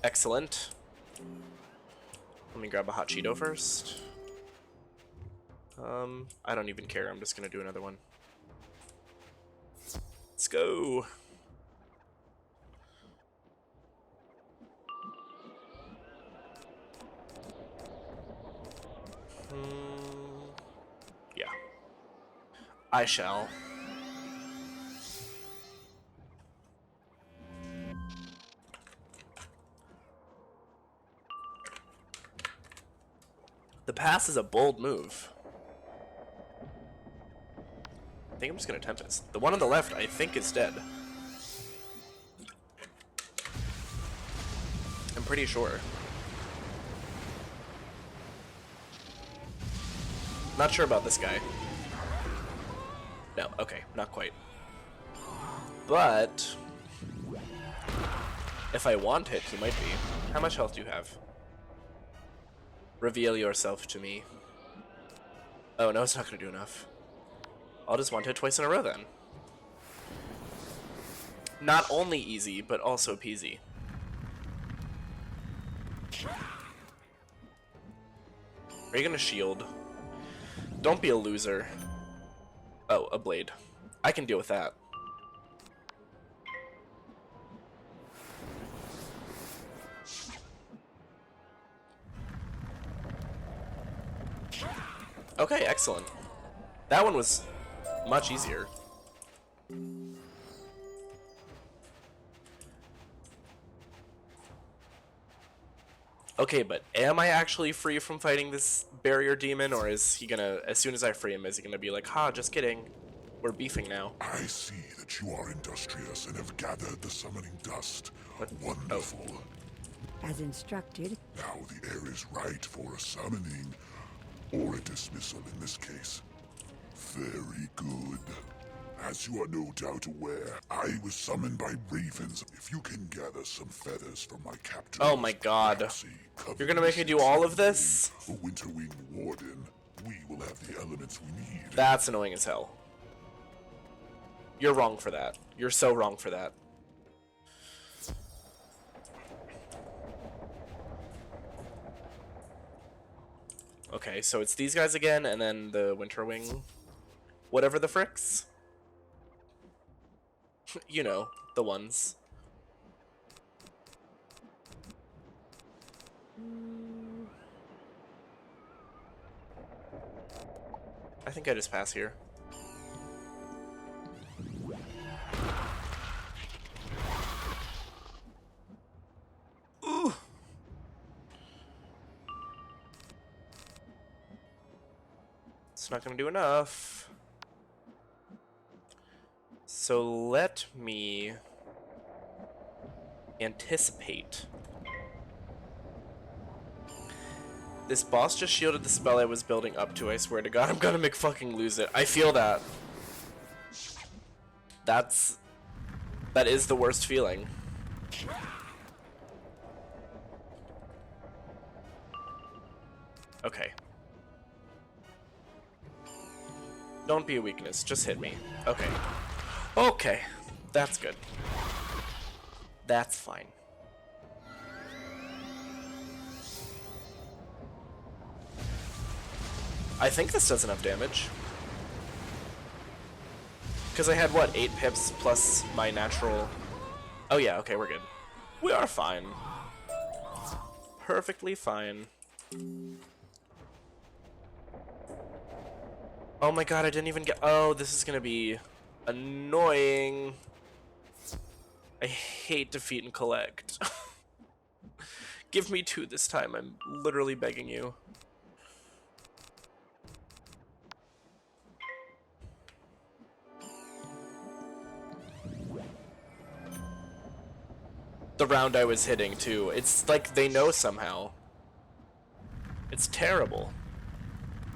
Excellent. Let me grab a hot Cheeto first. I don't even care. I'm just gonna do another one. Let's go. Yeah. I shall. The pass is a bold move. I think I'm just gonna Tempest. The one on the left, I think, is dead. I'm pretty sure. Not sure about this guy. No, okay, not quite. But if I want it, he might be. How much health do you have? Reveal yourself to me. Oh, no, it's not gonna do enough. I'll just want it twice in a row then. Not only easy, but also peasy. Are you gonna shield? Don't be a loser. Oh, a blade. I can deal with that. Okay, excellent. That one was much easier. Okay, but am I actually free from fighting this barrier demon, or is he gonna, as soon as I free him, is he gonna be like, ha, just kidding, we're beefing now? I see that you are industrious and have gathered the summoning dust. What? Wonderful. Oh. As instructed. Now the air is right for a summoning, or a dismissal in this case. Very good. As you are no doubt aware, I was summoned by ravens. If you can gather some feathers from my captor. Oh my god. You're gonna make me do all of this? A Winterwing Warden, we will have the elements we need. That's annoying as hell. You're wrong for that. You're so wrong for that. Okay, so it's these guys again, and then the Winterwing. Whatever the fricks. You know, the ones. I think I just pass here. Ooh. It's not gonna do enough. So let me anticipate. This boss just shielded the spell I was building up to, I swear to god, I'm gonna McFucking lose it. I feel that. That is the worst feeling. Okay. Don't be a weakness, just hit me. Okay. Okay, that's good. That's fine. I think this does enough damage. Because I had, what, 8 pips plus my natural... Oh yeah, okay, we're good. We are fine. Perfectly fine. Oh my god, I didn't even get... Oh, this is gonna be annoying. I hate defeat and collect. Give me 2 this time, I'm literally begging you. The round I was hitting, too. It's like they know somehow. It's terrible.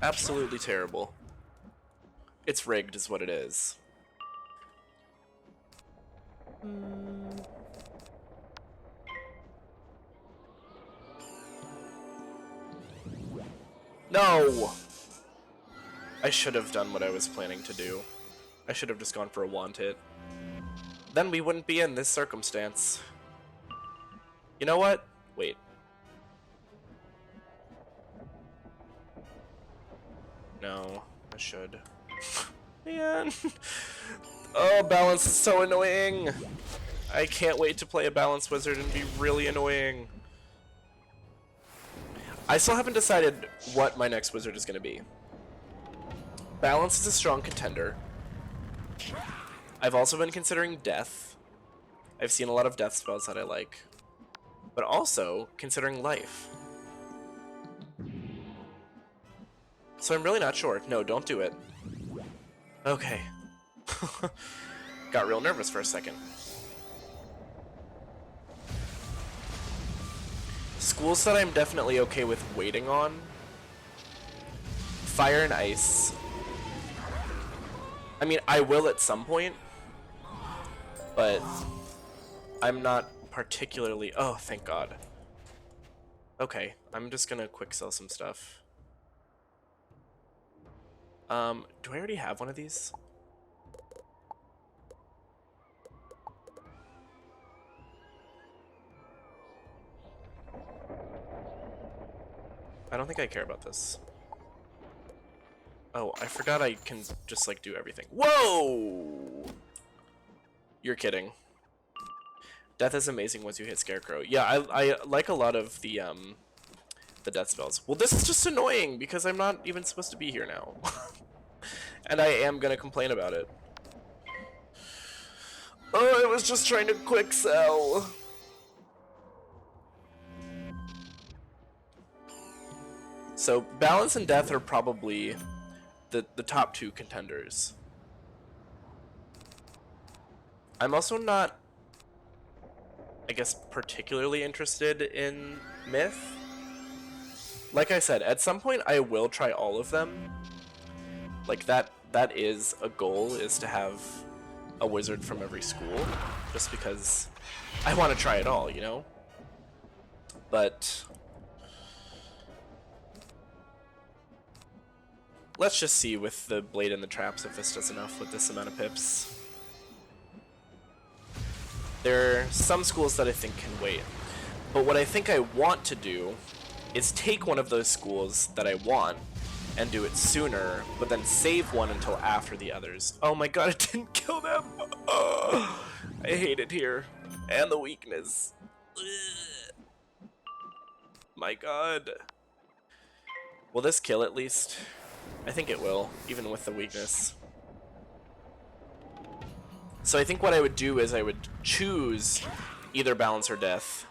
Absolutely terrible. It's rigged is what it is. No! I should have done what I was planning to do. I should have just gone for a want hit. Then we wouldn't be in this circumstance. You know what? Wait. No, I should. Man. Oh, balance is so annoying. I can't wait to play a balance wizard and be really annoying. I still haven't decided what my next wizard is going to be. Balance is a strong contender. I've also been considering death. I've seen a lot of death spells that I like. But also considering life. So I'm really not sure. No, don't do it. Okay. Got real nervous for a second. Schools that I'm definitely okay with waiting on. Fire and ice. I mean, I will at some point. But I'm not particularly... Oh, thank God. Okay, I'm just gonna quick sell some stuff. Do I already have one of these? I don't think I care about this. Oh, I forgot I can just, like, do everything. Whoa! You're kidding. Death is amazing once you hit Scarecrow. Yeah, I like a lot of the death spells. Well, this is just annoying because I'm not even supposed to be here now. And I am gonna complain about it. Oh, I was just trying to quick sell. So, balance and death are probably the top 2 contenders. I'm also not, I guess, particularly interested in myth. Like I said, at some point I will try all of them. Like that is a goal, is to have a wizard from every school, just because I want to try it all, you know? But let's just see with the blade and the traps if this does enough with this amount of pips. There are some schools that I think can wait. But what I think I want to do is take one of those schools that I want and do it sooner, but then save one until after the others. Oh my god, it didn't kill them! Oh, I hate it here. And the weakness. Ugh. My god. Will this kill at least? I think it will, even with the weakness. So I think what I would do is I would choose either balance or death.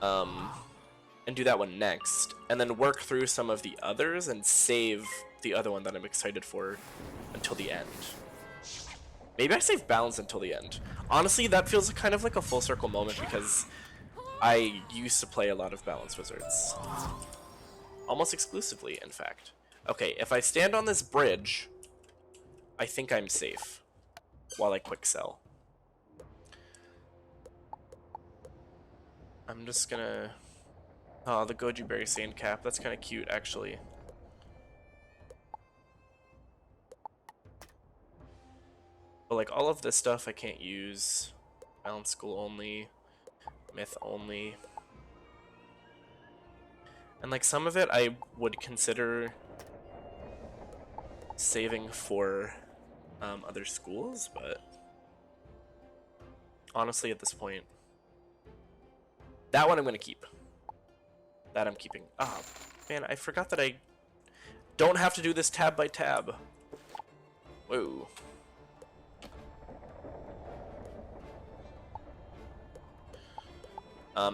And do that one next, and then work through some of the others and save the other one that I'm excited for until the end. Maybe I save balance until the end. Honestly, that feels kind of like a full circle moment because I used to play a lot of balance wizards. Almost exclusively, in fact. Okay, if I stand on this bridge, I think I'm safe while I quick sell. I'm just gonna... Oh, the goji berry sand cap. That's kind of cute, actually. But like all of this stuff I can't use. Balance school only. Myth only. And like some of it I would consider saving for other schools, but honestly at this point, that one I'm going to keep. That I'm keeping. Ah, man, I forgot that I don't have to do this tab by tab. Whoa.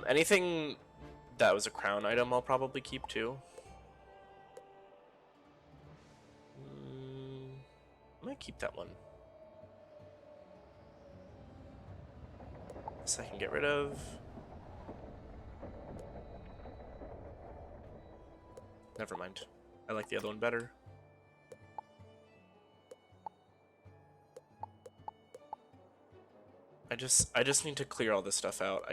Anything that was a crown item I'll probably keep too. I might keep that one. This I can get rid of. Never mind. I like the other one better. I just need to clear all this stuff out.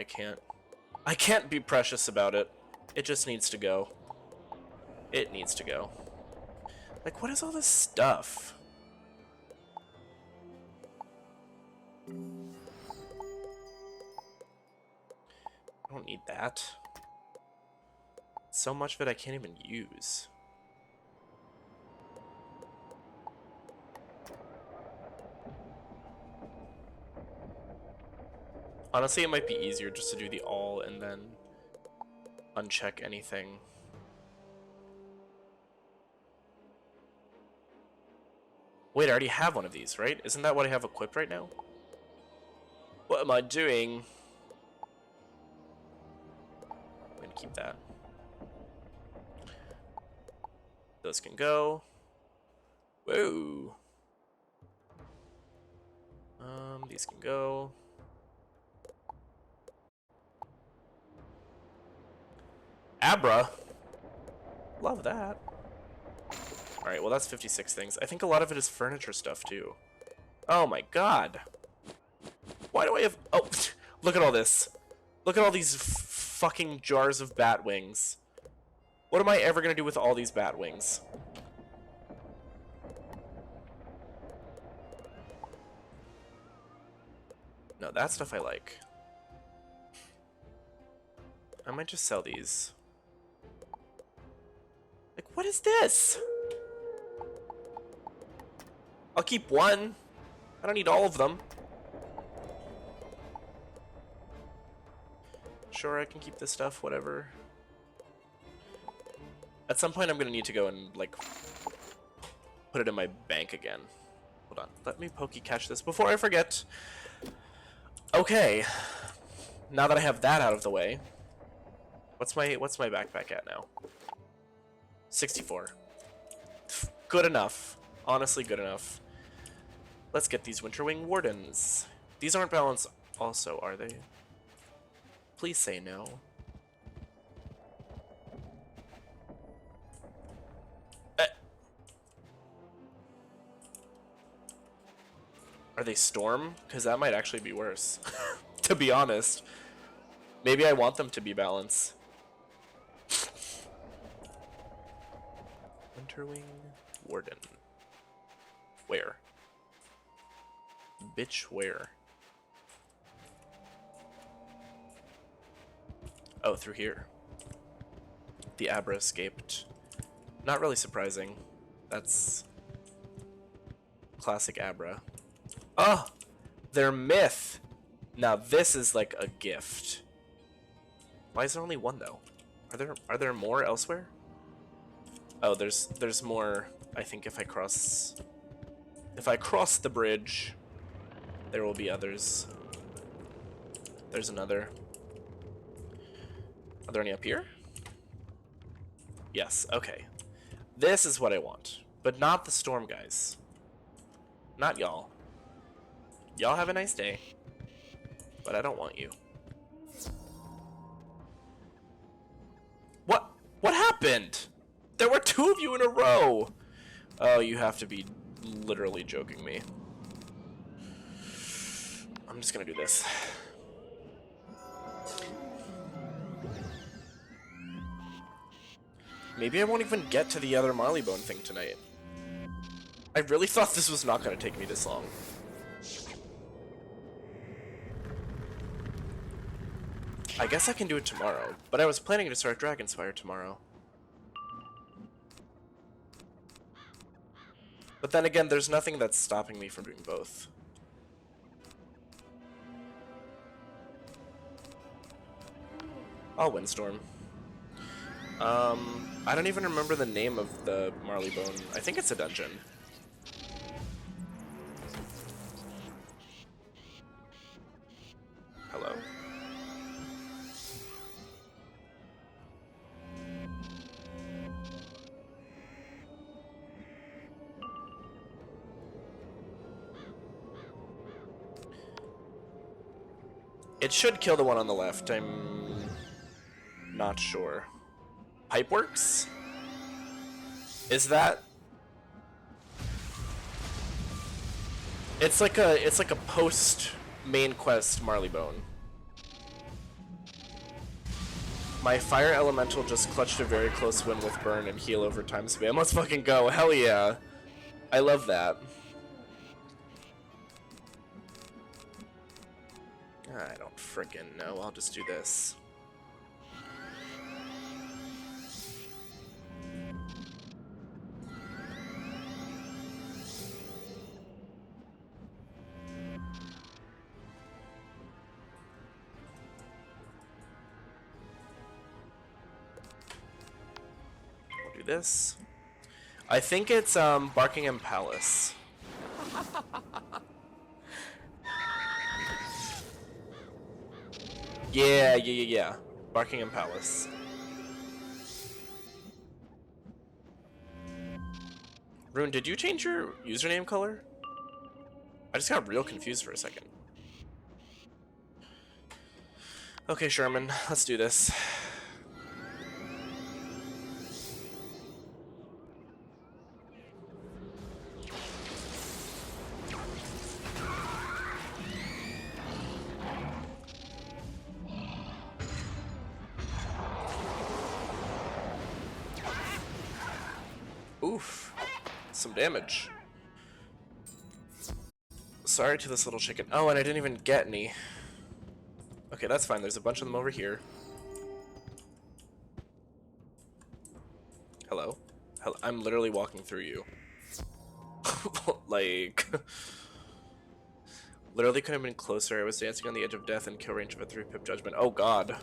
I can't be precious about it. It just needs to go. It needs to go. Like, what is all this stuff? I don't need that. So much of it I can't even use. Honestly, it might be easier just to do the all and then uncheck anything. Wait, I already have one of these, right? Isn't that what I have equipped right now? What am I doing? I'm gonna keep that. Those can go. Whoa. These can go. Abra. Love that. Alright, well that's 56 things. I think a lot of it is furniture stuff too. Oh my god. Why do I have... Oh, look at all this. Look at all these fucking jars of bat wings. What am I ever gonna do with all these bat wings? No, that stuff I like. I might just sell these. Like, what is this? I'll keep one. I don't need all of them. Sure, I can keep this stuff, whatever. At some point, I'm gonna need to go and, like, put it in my bank again. Hold on. Let me pokey catch this before I forget. Okay. Now that I have that out of the way, what's my backpack at now? 64. Good enough. Honestly, good enough. Let's get these Winterwing Wardens. These aren't balanced also, are they? Please say no. Are they Storm? Because that might actually be worse. To be honest. Maybe I want them to be balanced. Winterwing Warden. Where? Bitch, where? Oh, through here. The Abra escaped. Not really surprising. That's classic Abra. Oh! They're myth! Now this is like a gift. Why is there only one though? Are there more elsewhere? Oh, there's more. I think if I cross the bridge, there will be others. There's another. Are there any up here? Yes, okay. This is what I want, but not the storm guys. Not y'all. Y'all have a nice day, but I don't want you. What happened? There were two of you in a row. Oh, you have to be literally joking me. I'm just gonna do this. Maybe I won't even get to the other Marleybone thing tonight. I really thought this was not gonna take me this long. I guess I can do it tomorrow, but I was planning to start Dragonspyre tomorrow. But then again, there's nothing that's stopping me from doing both. I'll Windstorm. I don't even remember the name of the Marleybone. I think it's a dungeon. Hello. It should kill the one on the left. I'm not sure. Pipeworks? Is that? It's like a post main quest Marleybone. My fire elemental just clutched a very close win with burn and heal over time spam. Let's fucking go. Hell yeah. I love that. I don't frickin' know. I'll just do this. I'll do this. I think it's Buckingham Palace. Yeah. Buckingham Palace. Rune, did you change your username color? I just got real confused for a second. Okay, Sherman, let's do this. Oof. Some damage. Sorry to this little chicken. Oh, and I didn't even get any. Okay, that's fine. There's a bunch of them over here. Hello? Hello? I'm literally walking through you. Like... literally couldn't have been closer. I was dancing on the edge of death and kill range of a 3-pip judgment. Oh god.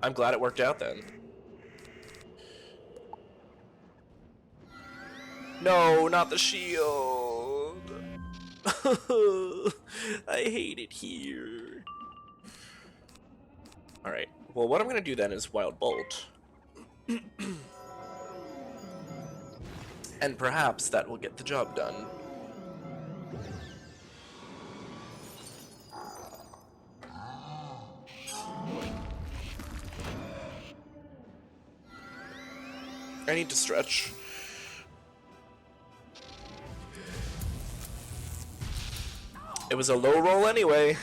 I'm glad it worked out then. No, not the shield. I hate it here. Alright, well what I'm gonna do then is Wild Bolt. And perhaps that will get the job done. I need to stretch. It was a low roll anyway.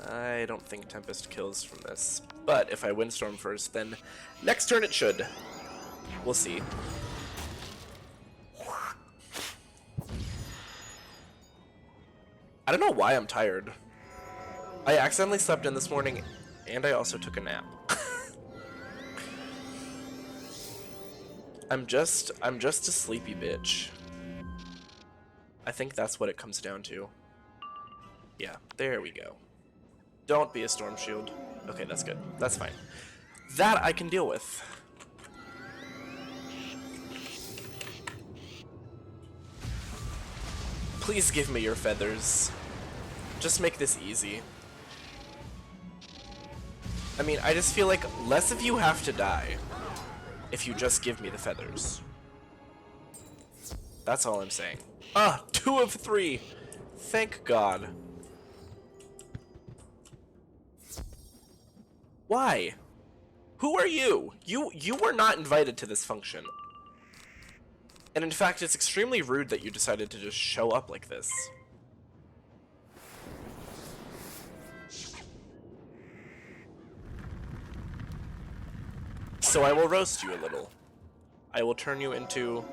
I don't think Tempest kills from this. But if I Windstorm first, then next turn it should. We'll see. I don't know why I'm tired. I accidentally slept in this morning, and I also took a nap. I'm just a sleepy bitch. I think that's what it comes down to. Yeah, there we go. Don't be a Storm Shield. Okay, that's good. That's fine. That I can deal with. Please give me your feathers. Just make this easy. I mean, I just feel like less of you have to die if you just give me the feathers. That's all I'm saying. Ah, 2 of 3. Thank God. Why? Who are you? You were not invited to this function. And in fact, it's extremely rude that you decided to just show up like this. So I will roast you a little. I will turn you into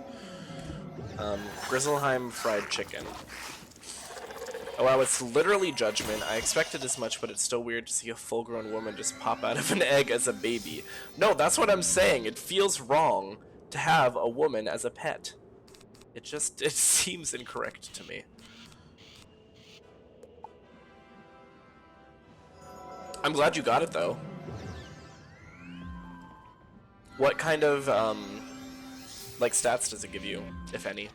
Grizzleheim fried chicken. Oh wow, it's literally judgment. I expected as much, but it's still weird to see a full-grown woman just pop out of an egg as a baby. No, that's what I'm saying. It feels wrong to have a woman as a pet. It seems incorrect to me. I'm glad you got it, though. What kind of, like, stats does it give you, if any?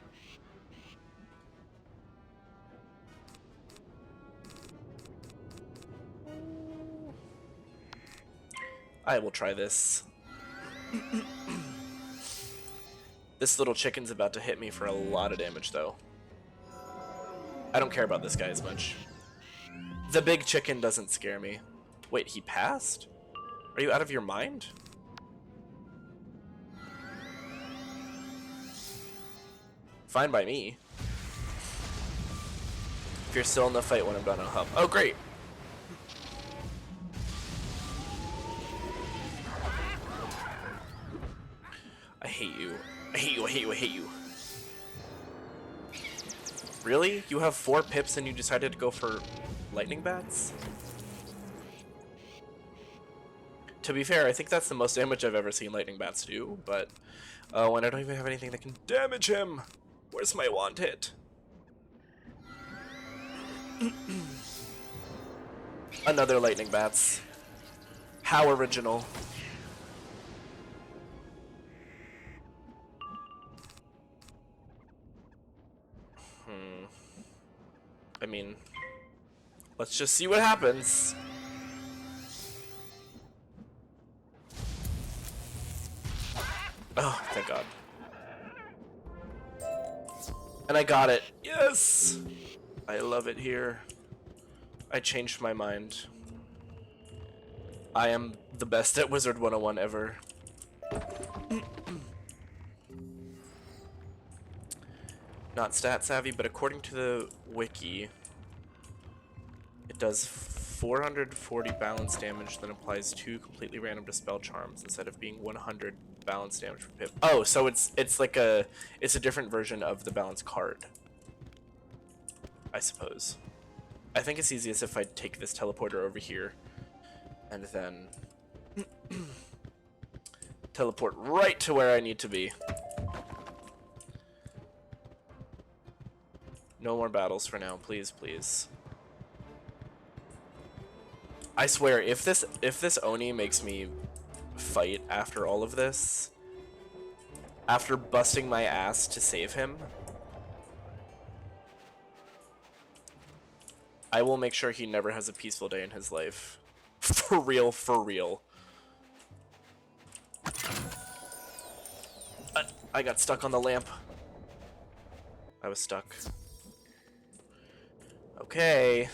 I will try this. This little chicken's about to hit me for a lot of damage, though. I don't care about this guy as much. The big chicken doesn't scare me. Wait, he passed? Are you out of your mind? Fine by me. If you're still in the fight when I'm done, I'll help. Oh, great! I hate you. I hate you, I hate you, I hate you. Really? You have 4 pips and you decided to go for lightning bats? To be fair, I think that's the most damage I've ever seen lightning bats do, but... Oh, and I don't even have anything that can damage him! Where's my wand hit? Another lightning bats. How original. I mean, let's just see what happens. Oh, thank God. And I got it. Yes! I love it here. I changed my mind. I am the best at Wizard101 ever. Not stat savvy, but according to the wiki, it does 440 balance damage, then applies 2 completely random dispel charms instead of being 100 balance damage per pip. Oh, so it's a different version of the balance card, I suppose. I think it's easiest if I take this teleporter over here and then teleport right to where I need to be. No more battles for now, please, please. I swear, if this Oni makes me fight after all of this, after busting my ass to save him, I will make sure he never has a peaceful day in his life. For real, for real. I got stuck on the lamp. I was stuck. Okay.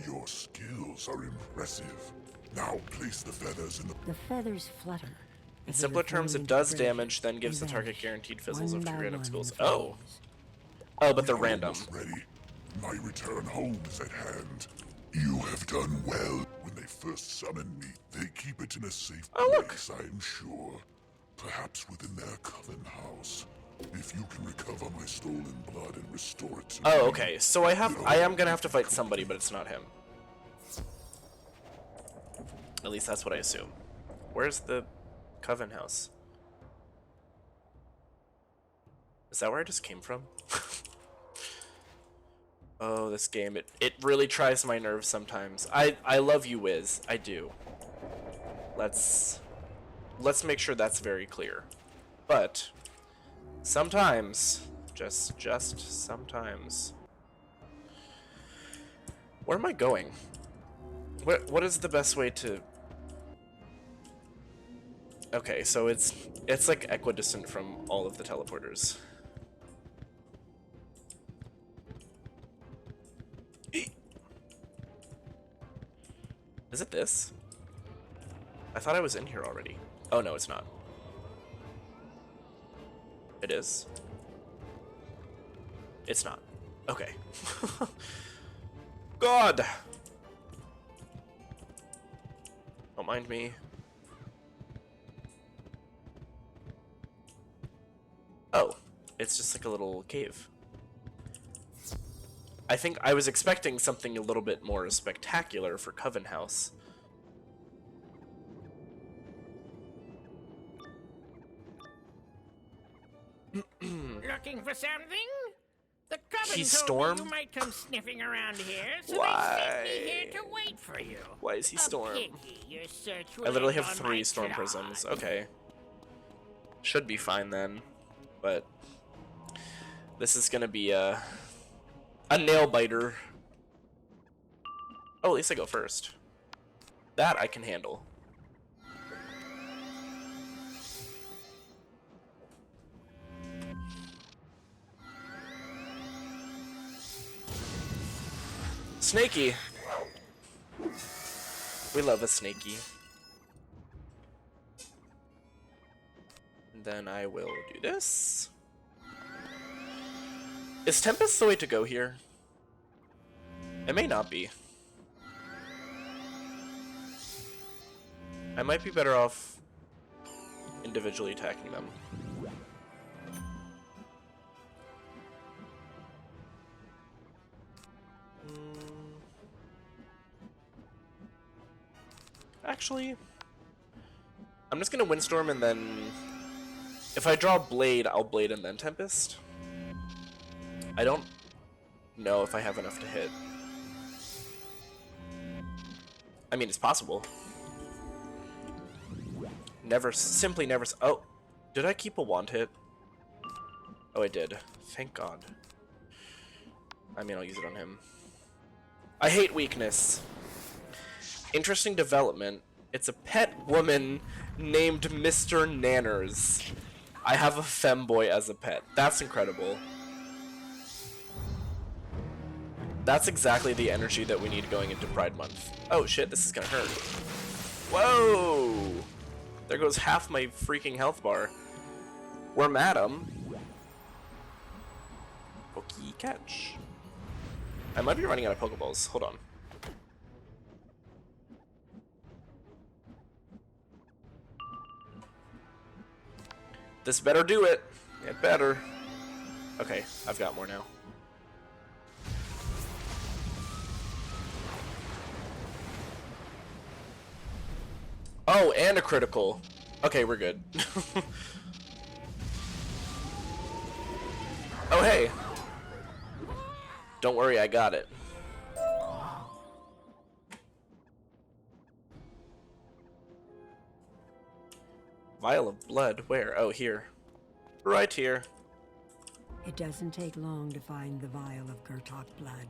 Your skills are impressive. Now place the feathers in the... The feathers flutter. In simpler terms, it does damage, then gives the target guaranteed fizzles of 2 random skills. Oh. Oh, but they're random. Ready. My return home is at hand. You have done well. When they first summoned me, they keep it in a safe place, I'm sure. Perhaps within their coven house. If you can recover my stolen blood and restore it to me. Oh, okay. So I am gonna have to fight somebody, but it's not him. At least that's what I assume. Where's the coven house? Is that where I just came from? Oh, this game, it really tries my nerves sometimes. I love you, Wiz. I do. Let's make sure that's very clear. But sometimes, just sometimes. Where am I going? What is the best way to... Okay, so it's like equidistant from all of the teleporters. Is it this? I thought I was in here already. Oh no, it's not. It is. It's not. Okay. God! Don't mind me. Oh, it's just like a little cave. I think I was expecting something a little bit more spectacular for Coven House. Looking for something? The Coven He's told Storm? me you might come sniffing around here, so Why? they sent me here to wait for you. Why is he Storm? Piggy. Your search I literally will have end on 3 my Storm clod. Prisms. Okay. Should be fine then. But this is gonna be a nail biter. Oh, at least I go first. That I can handle. Snaky. We love a snaky. And then I will do this. Is Tempest the way to go here? It may not be. I might be better off individually attacking them. Actually, I'm just gonna Windstorm and then if I draw Blade, I'll Blade and then Tempest. I don't know if I have enough to hit. I mean, it's possible. Simply never. Oh, did I keep a wand hit? Oh, I did. Thank God. I mean, I'll use it on him. I hate weakness. Interesting development. It's a pet woman named Mr. Nanners. I have a femboy as a pet. That's incredible. That's exactly the energy that we need going into Pride Month. Oh shit, this is gonna hurt. Whoa! There goes half my freaking health bar. We're Madam. Pokey catch. I might be running out of Pokeballs. Hold on. This better do it. It better. Okay, I've got more now. Oh, and a critical. Okay, we're good. Oh, hey. Don't worry, I got it. Vial of blood, where? Oh, here. Right here. It doesn't take long to find the vial of Gurtok blood.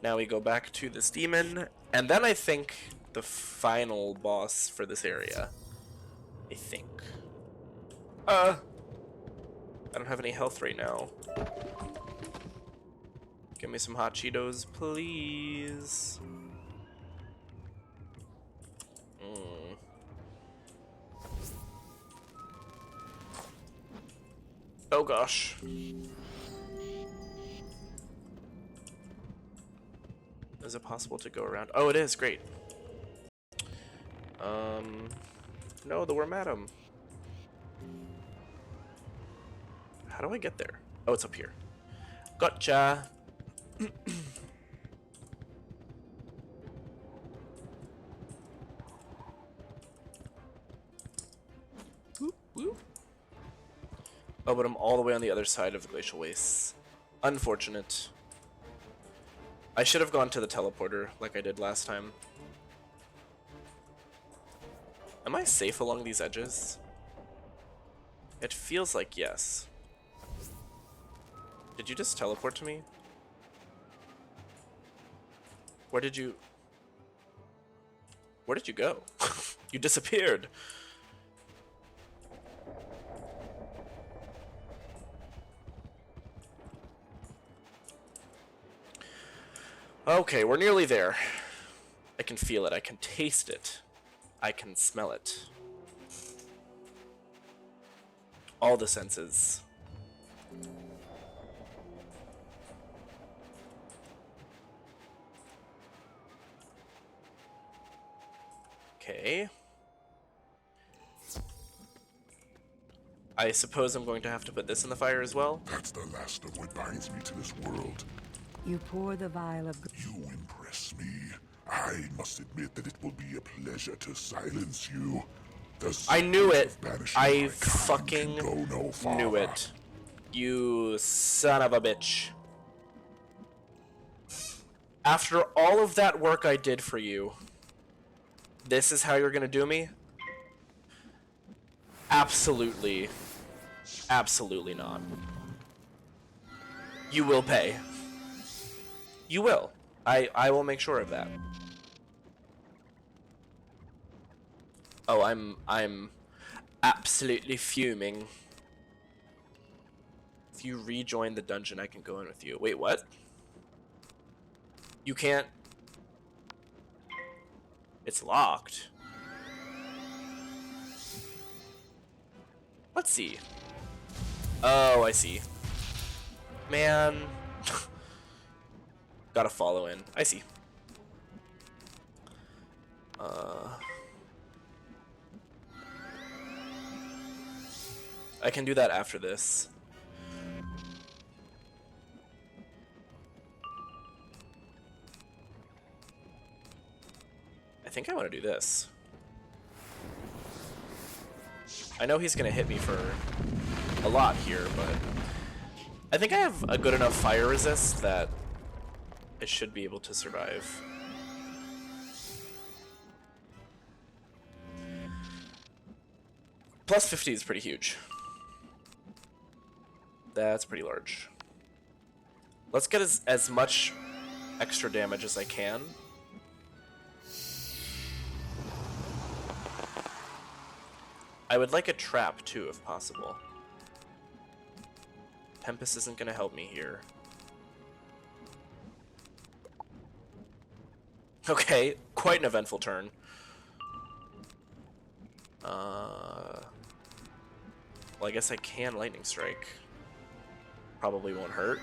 Now we go back to this demon, and then I think the final boss for this area. I think. I don't have any health right now. Give me some hot Cheetos, please. Oh gosh. Is it possible to go around? Oh, it is. Great. No, the Wormadam. How do I get there? Oh, it's up here. Gotcha. Whoop, whoop. Oh, but I'm all the way on the other side of the glacial wastes. Unfortunate. I should have gone to the teleporter like I did last time. Am I safe along these edges? It feels like yes. Did you just teleport to me? Where did you go? You disappeared. Okay, we're nearly there. I can feel it. I can taste it. I can smell it. All the senses. Okay. I suppose I'm going to have to put this in the fire as well. That's the last of what binds me to this world. You pour the vial of... You impress me. I must admit that it will be a pleasure to silence you. I knew it. I fucking knew it. You son of a bitch. After all of that work I did for you, this is how you're gonna do me? Absolutely. Absolutely not. You will pay. You will. I will make sure of that. Oh, I'm absolutely fuming. If you rejoin the dungeon, I can go in with you. Wait, what? You can't... It's locked. Let's see. Oh, I see. Man. Gotta follow in. I see. I can do that after this. I think I want to do this. I know he's gonna hit me for a lot here, but I think I have a good enough fire resist that I should be able to survive. Plus 50 is pretty huge. That's pretty large. Let's get as much extra damage as I can. I would like a trap too, if possible. Tempest isn't gonna help me here. Okay, quite an eventful turn. Well, I guess I can lightning strike. Probably won't hurt.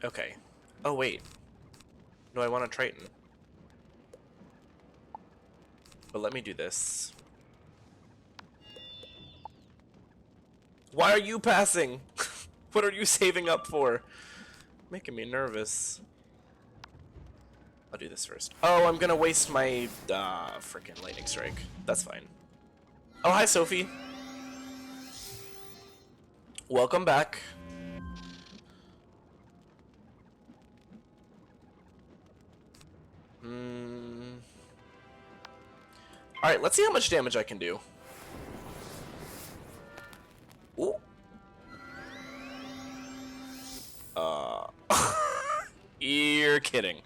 Okay. Oh, wait. No, I want a Triton. But let me do this. Why are you passing? What are you saving up for? Making me nervous. I'll do this first. Oh, I'm gonna waste my freaking lightning strike. That's fine. Oh, hi, Sophie. Welcome back. Alright, let's see how much damage I can do. Ooh. You're kidding.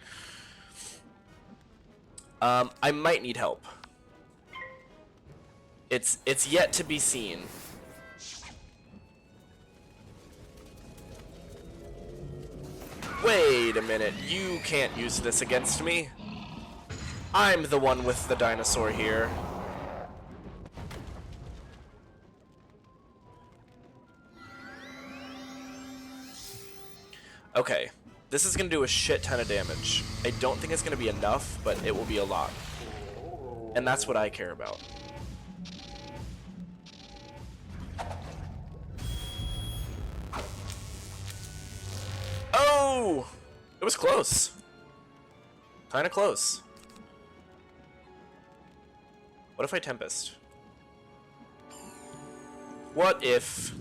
I might need help. It's yet to be seen. Wait a minute, you can't use this against me. I'm the one with the dinosaur here. Okay, this is gonna do a shit ton of damage. I don't think it's gonna be enough, but it will be a lot. And that's what I care about. Oh! It was close. Kinda close. What if I Tempest? What if...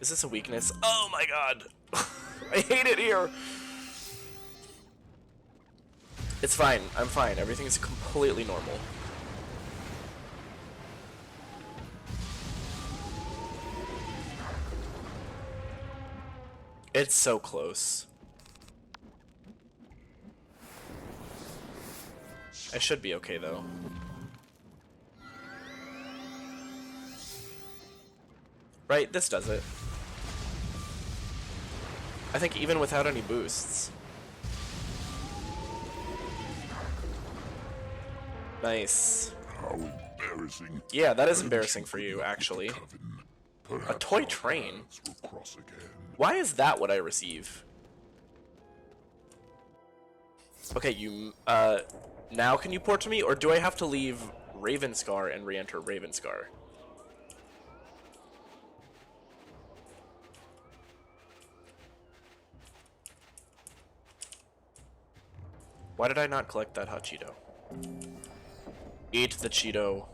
Is this a weakness? Oh my god! I hate it here! It's fine. I'm fine. Everything's completely normal. It's so close. I should be okay, though. Right, this does it. I think even without any boosts. Nice. How embarrassing. Yeah, that is embarrassing for you, actually. A toy train? Why is that what I receive? Okay, you, now can you port to me, or do I have to leave Ravenscar and re-enter Ravenscar? Why did I not collect that hot Cheeto? Eat the Cheeto.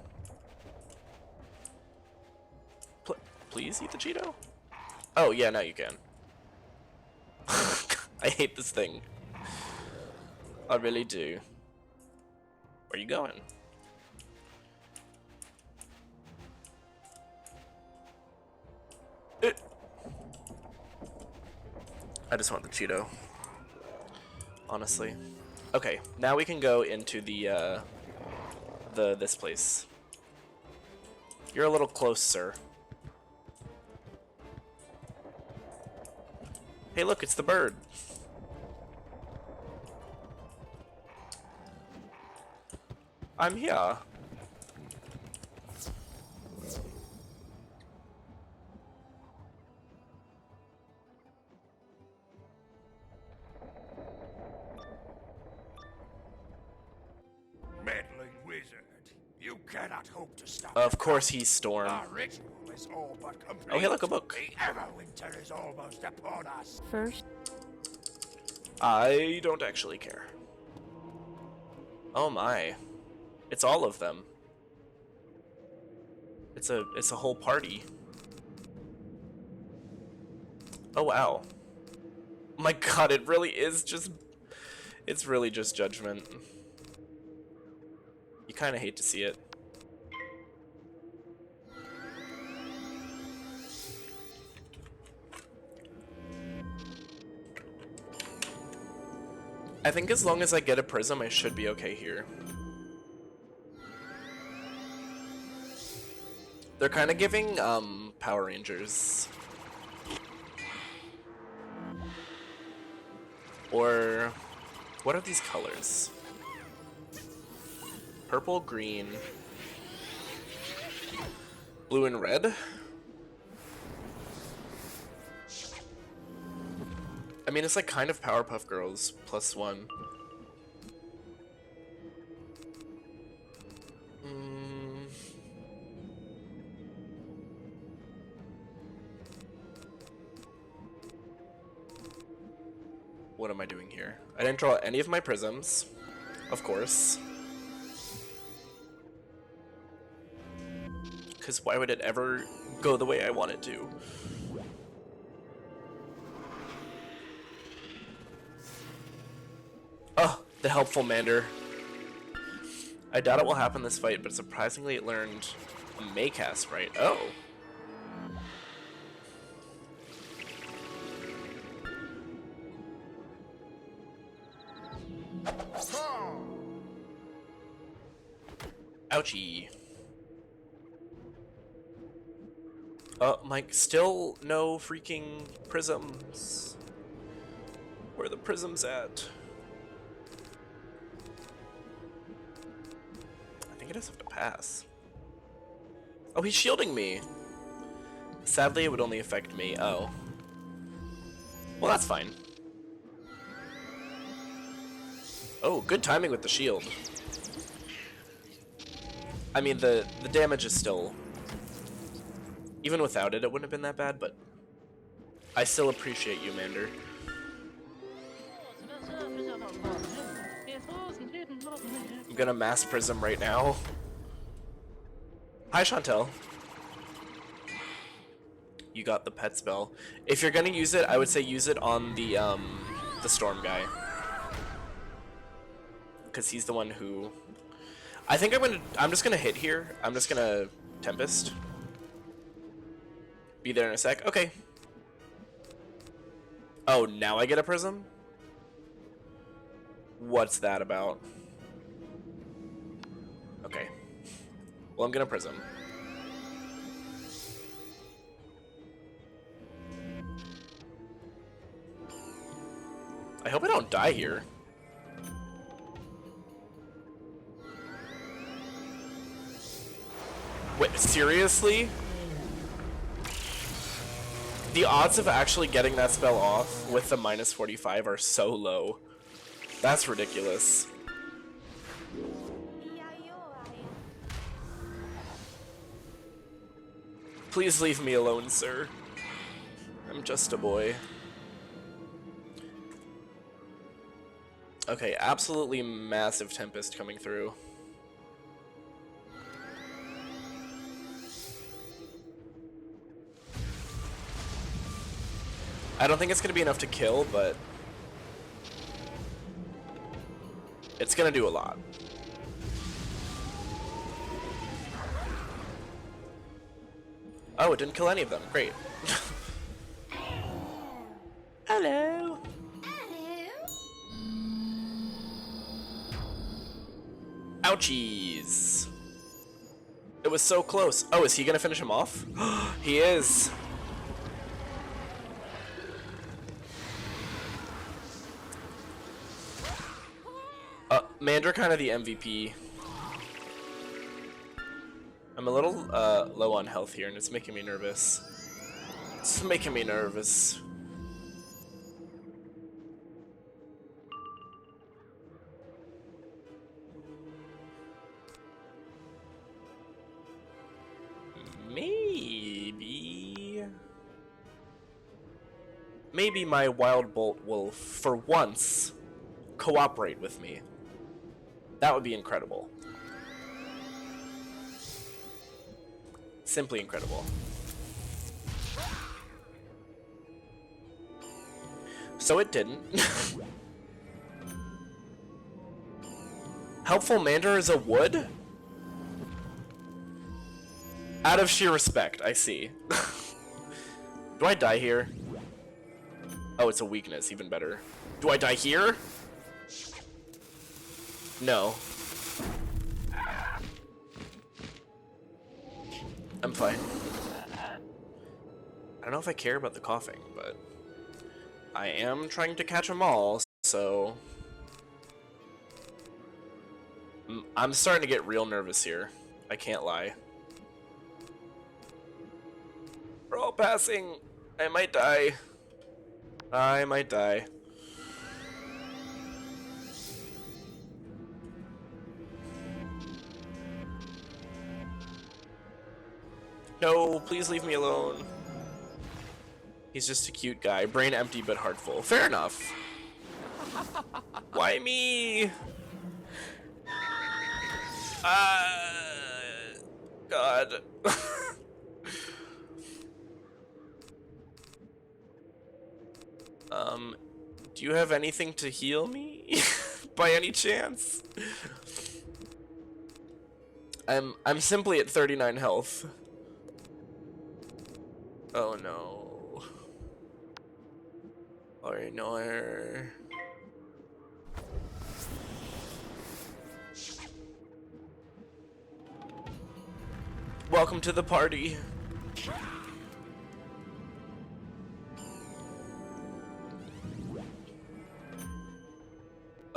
Please eat the Cheeto? Oh, yeah, now you can. I hate this thing. I really do. Where are you going? I just want the Cheeto. Honestly. Okay, now we can go into the this place. You're a little close, sir. Hey, look, it's the bird. I'm here. Meddling wizard. You cannot hope to stop. Of course he's Storm. Our ritual is all but complete. Oh, hey, look, a book. The Everwinter is almost upon us. First, I don't actually care. Oh my. It's all of them. It's a whole party. Oh wow. My god, it really is just, it's really just Judgment. You kind of hate to see it. I think as long as I get a prism, I should be okay here. They're kind of giving Power Rangers. Or what are these colors? Purple, green, blue, and red. I mean, it's like kind of Powerpuff Girls +1. What am I doing here? I didn't draw any of my prisms, of course. Because why would it ever go the way I want it to? Oh, the helpful Mander. I doubt it will happen this fight, but surprisingly it learned Maycast right. Oh. Ouchie. Mike, still no freaking prisms. Where are the prisms at? I think I just have to pass. Oh, he's shielding me. Sadly, it would only affect me. Oh. Well, that's fine. Oh, good timing with the shield. I mean, the damage is still... Even without it, it wouldn't have been that bad, but... I still appreciate you, Mander. I'm gonna mass prism right now. Hi, Chantel. You got the pet spell. If you're gonna use it, I would say use it on the storm guy. Because he's the one who... I think I'm just gonna hit here. I'm just gonna Tempest. Be there in a sec. Okay. Oh, now I get a prism? What's that about? Okay. Well, I'm gonna prism. I hope I don't die here. Wait, seriously? The odds of actually getting that spell off with the -45 are so low. That's ridiculous. Please leave me alone, sir. I'm just a boy. Okay, absolutely massive tempest coming through. I don't think it's going to be enough to kill, but it's going to do a lot. Oh, it didn't kill any of them. Great. Hello. Ouchies. It was so close. Oh, is he gonna finish him off? He is. Mander kind of the MVP. I'm a little low on health here, and it's making me nervous. It's making me nervous. Maybe my Wild Bolt will, for once, cooperate with me. That would be incredible. Simply incredible. So it didn't. Helpful Mander is a wood? Out of sheer respect, I see. Do I die here? Oh, it's a weakness, even better. Do I die here? No. I'm fine. I don't know if I care about the coughing, but I am trying to catch them all, so I'm starting to get real nervous here. I can't lie. We're all passing. I might die. I might die. No, please leave me alone. He's just a cute guy. Brain empty but heart full. Fair enough. Why me? God. Do you have anything to heal me? By any chance? I'm simply at 39 health. Oh no. Or no. Welcome to the party.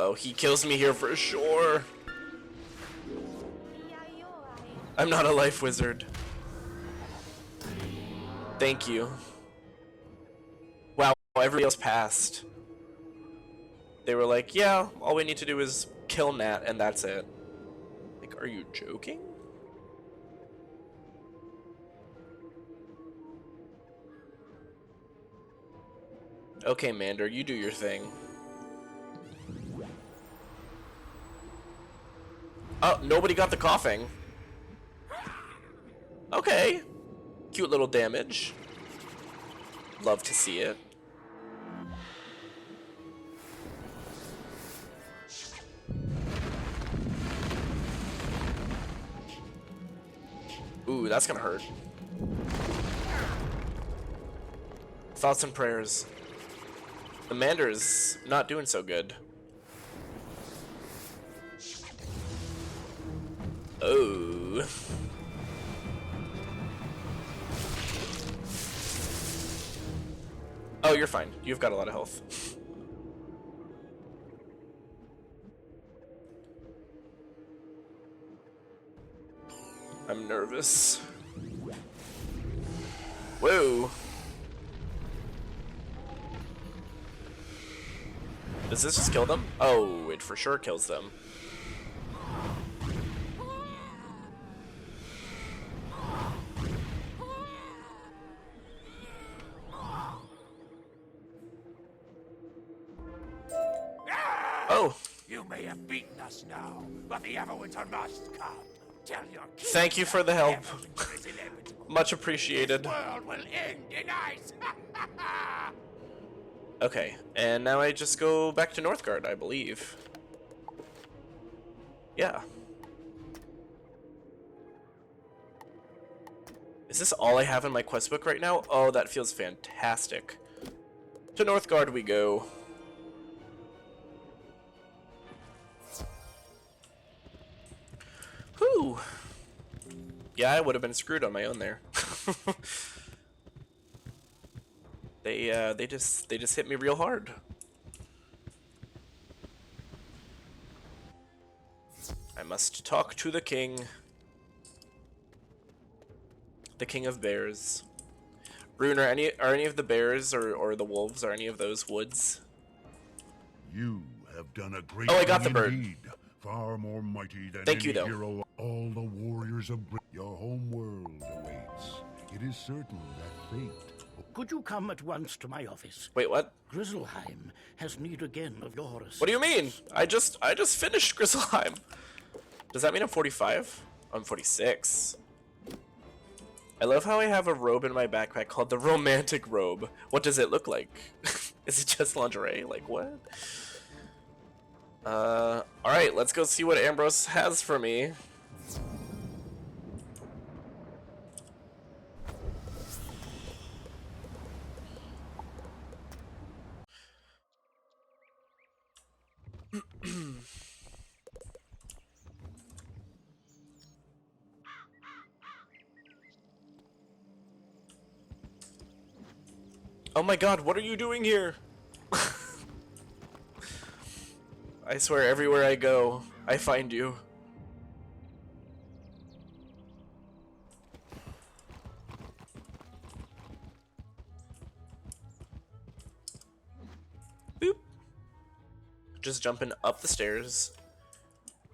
Oh, he kills me here for sure. I'm not a life wizard. Thank you. Wow, everybody else passed. They were like, yeah, all we need to do is kill Nat and that's it. Like, are you joking? Okay, Mander, you do your thing. Oh, nobody got the coughing. Okay. Cute little damage. Love to see it. Ooh, that's gonna hurt. Thoughts and prayers. The Mander's not doing so good. Oh. Oh, you're fine. You've got a lot of health. I'm nervous. Whoa. Does this just kill them? Oh, it for sure kills them. Oh. You may have beaten us now, but the Everwinter must come. Tell your king. Thank you for the help. Everwinter is inevitable. Much appreciated. This world will end in ice. Okay, and now I just go back to Northgard, I believe. Yeah. Is this all I have in my quest book right now? Oh, that feels fantastic. To Northgard we go. Whew. Yeah, I would have been screwed on my own there. They just hit me real hard. I must talk to the king. The king of bears. Rune, are any of the bears or the wolves, are any of those woods? You have done a great I got the thing bird. indeed. Far more mighty than Thank any you, though. hero. All the warriors of your home world awaits. It is certain that fate. Could you come at once to my office? Wait, what? Grizzleheim has need again of your assistance. What do you mean? I just finished Grizzleheim. Does that mean I'm 45? I'm 46. I love how I have a robe in my backpack called the romantic robe. What does it look like? Is it just lingerie? Like what? Alright, let's go see what Ambrose has for me. Oh my god, what are you doing here? I swear, everywhere I go, I find you. Boop. Just jumping up the stairs.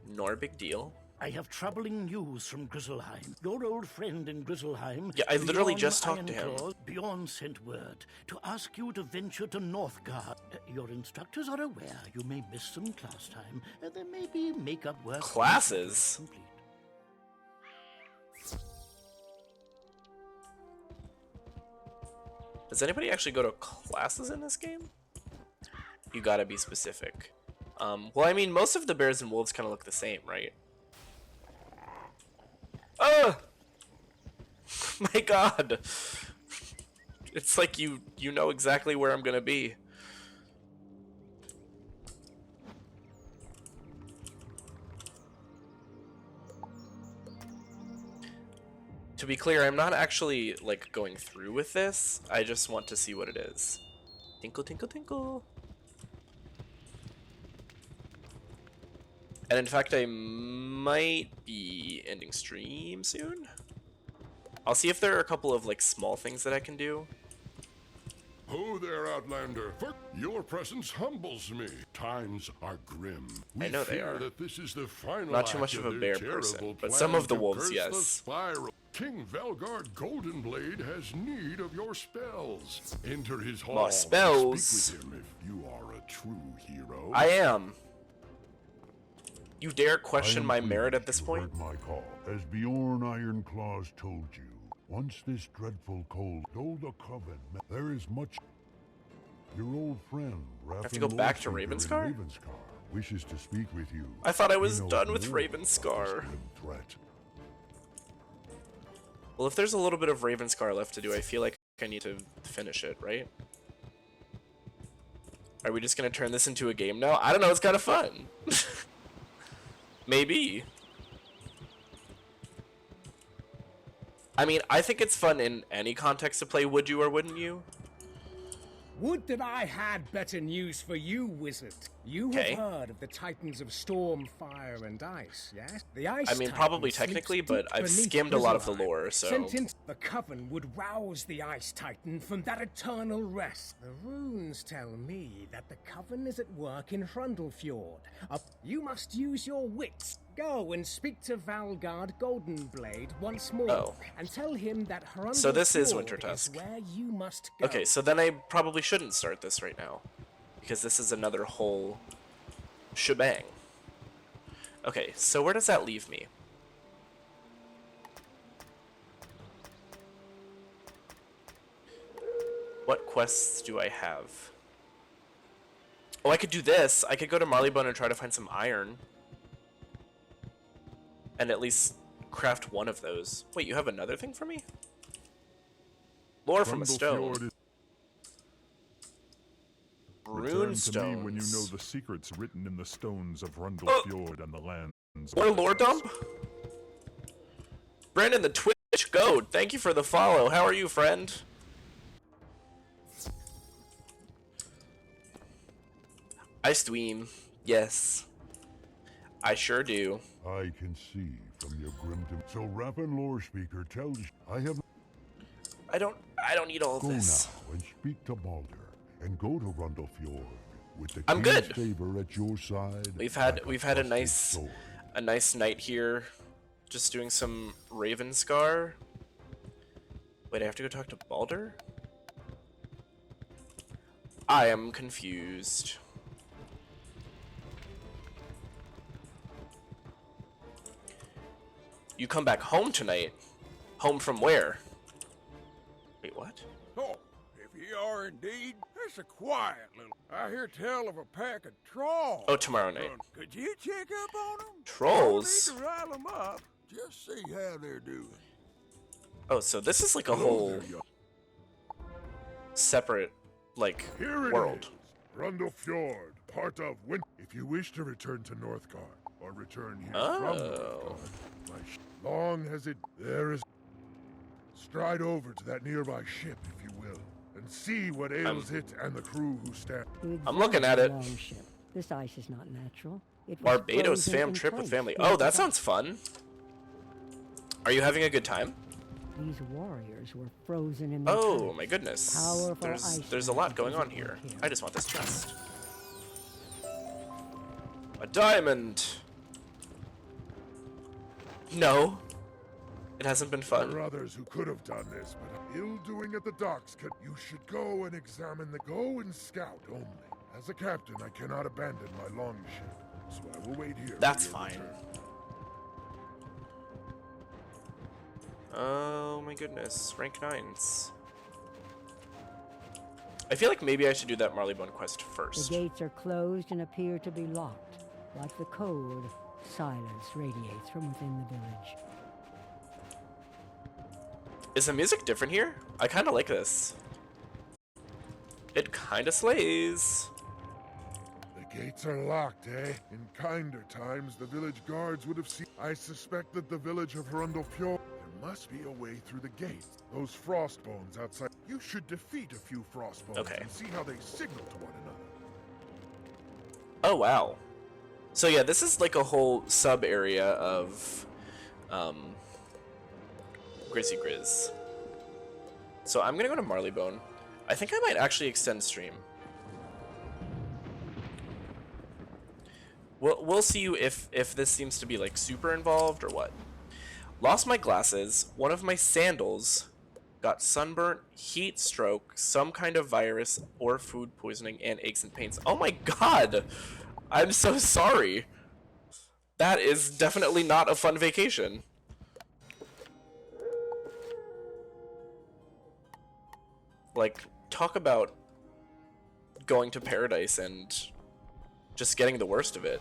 Nor a big deal. I have troubling news from Grizzleheim. Your old friend in Grizzleheim. Yeah, I literally Bjorn just talked to him. Ironclaw, Bjorn sent word to ask you to venture to Northgard. Your instructors are aware you may miss some class time. There may be makeup work. Classes? Complete. Does anybody actually go to classes in this game? You gotta be specific. Well, I mean, most of the bears and wolves kind of look the same, right? Oh! My god! It's like you know exactly where I'm gonna be. To be clear, I'm not actually, like, going through with this. I just want to see what it is. Tinkle, tinkle, tinkle. And in fact, I might be ending stream soon. I'll see if there are a couple of, like, small things that I can do. Ho there, Outlander. Your presence humbles me. Times are grim. I know they are. That this is the final Not too much of a bear person, but some of the wolves, yes. King Velgard Goldenblade has need of your spells. Enter his hall. My spells. Speak with him if you are a true hero. I am. You dare question my merit at this point? Heard my call. As Bjorn Ironclaws told you, once this dreadful cold told the coven, there is much. Your old friend, I have to go back to Ravenscar? Wishes to speak with you. I thought I was done with Ravenscar. Well, if there's a little bit of Ravenscar left to do, I feel like I need to finish it, right? Are we just gonna turn this into a game now? I don't know, it's kind of fun. Maybe. I mean, I think it's fun in any context to play Would You or Wouldn't You? Would that I had better news for you, wizard. You have heard of the Titans of Storm, Fire, and Ice, yes? The Ice I mean, probably technically, but I've skimmed a lot of the lore, so... The Coven would rouse the Ice Titan from that eternal rest. The runes tell me that the Coven is at work in Hrundlefjord. You must use your wits. Go and speak to Valgard Goldenblade once more, and tell him that Hrundlefjord so this is Wintertusk. Is where you must go. Okay, so then I probably shouldn't start this right now, because this is another whole shebang. Okay, so where does that leave me? What quests do I have? Oh, I could do this. I could go to Marleybone and try to find some iron. And at least craft one of those. Wait, you have another thing for me? Lore from a stone. Rune stones. When you know the secrets written in the stones of Hrundlefjord and the lands. More lore dump? Brandon the Twitch Goat, thank you for the follow. How are you, friend? I stream. Yes. I sure do. I can see from your grim. So Rappin Lore Speaker tells you I have. I don't need all of this. Go now and speak to Balder, and go to Hrundlefjord with the I'm king's good. favor at your side. We've had a nice night here, just doing some Ravenscar. Wait, I have to go talk to Balder? I am confused. You come back home tonight? Home from where? Wait, what? Oh, if ye are indeed, that's a quiet little... I hear tell of a pack of trolls. Oh, tomorrow night. Could you check up on them? Trolls? Don't need to rile them up. Just see how they're doing. Oh, so this is like a whole separate, like, world. Hrundlefjord, part of Winter. If you wish to return to Northgard, or return here from Northgard, long as it there is, stride over to that nearby ship, if you will, and see what ails it and the crew who stand. I'm looking at it. This ice is not natural. Barbados fam trip with family. Oh, that sounds fun. Are you having a good time? These warriors were frozen in. Oh my goodness. There's a lot going on here. I just want this chest. A diamond. No. It hasn't been fun. There are others who could have done this, but ill-doing at the docks could. You should go and examine the. Go and scout only. As a captain, I cannot abandon my longship, so I will wait here. That's fine. Oh my goodness, rank 9s. I feel like maybe I should do that Marleybone quest first. The gates are closed and appear to be locked. Like the code, silence radiates from within the village. Is the music different here? I kind of like this. It kind of slays. The gates are locked, eh? In kinder times, the village guards would have seen. I suspect that the village of Hrundlefjord. There must be a way through the gates. Those frostbones outside. You should defeat a few frostbones and see how they signal to one another. Oh wow. So yeah, this is like a whole sub area of Grizzy Grizz. So I'm gonna go to Marleybone. I think I might actually extend stream. We'll see if this seems to be like super involved or what. Lost my glasses. One of my sandals got sunburnt, heat stroke, some kind of virus or food poisoning, and aches and pains. Oh my god! I'm so sorry. That is definitely not a fun vacation. Like, talk about going to paradise and just getting the worst of it.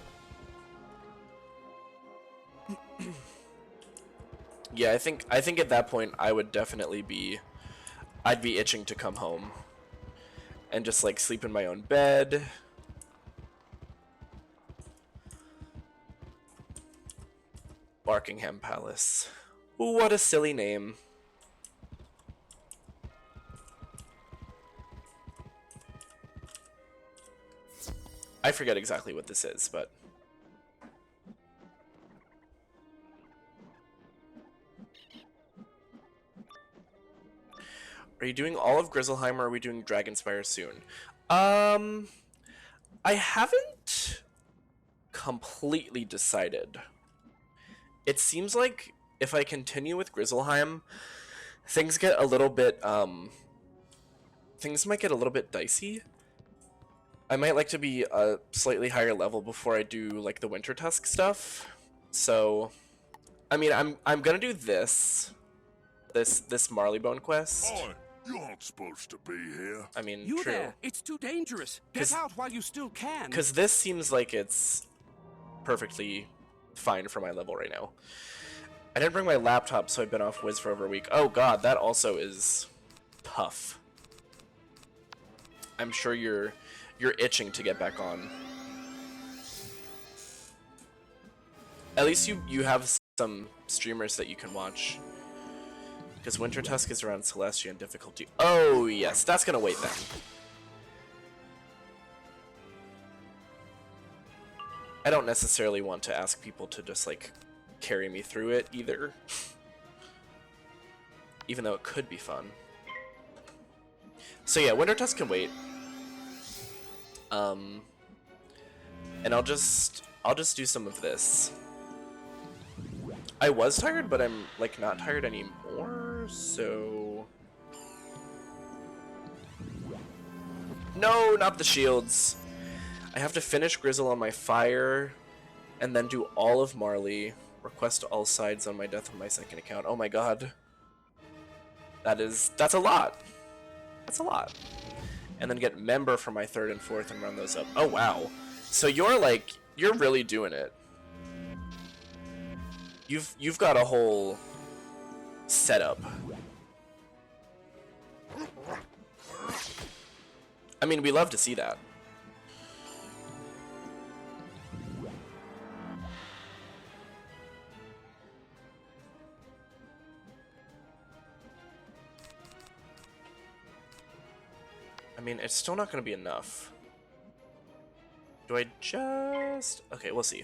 Yeah, I think at that point I would definitely be, I'd be itching to come home and just like sleep in my own bed. Barkingham Palace. What a silly name. I forget exactly what this is, but... Are you doing all of Grizzleheim, or are we doing Dragonspyre soon? I haven't completely decided. It seems like if I continue with Grizzleheim, things get a little bit, things might get a little bit dicey. I might like to be a slightly higher level before I do, like, the Winter Tusk stuff. So, I mean, I'm gonna do this Marleybone quest. Oh, you aren't supposed to be here. I mean, You true. there! It's too dangerous. Get out while you still can. Because this seems like it's perfectly fine for my level right now. I didn't bring my laptop, so I've been off Wiz for over a week. Oh god, that also is tough. I'm sure you're itching to get back on. At least you have some streamers that you can watch. Because Winter Tusk is around Celestia and difficulty. Oh yes, that's gonna wait then. I don't necessarily want to ask people to just, like, carry me through it either. Even though it could be fun. So yeah, Winter Tusk can wait. And I'll just do some of this. I was tired, but I'm, like, not tired anymore, so... No, not the shields! I have to finish Grizzle on my fire, and then do all of Marley, request all sides on my death on my second account. Oh my god. That's a lot! That's a lot. And then get member for my third and fourth and run those up. Oh wow. So you're really doing it. You've got a whole setup. I mean, we love to see that. I mean, it's still not going to be enough. Do I just... Okay, we'll see.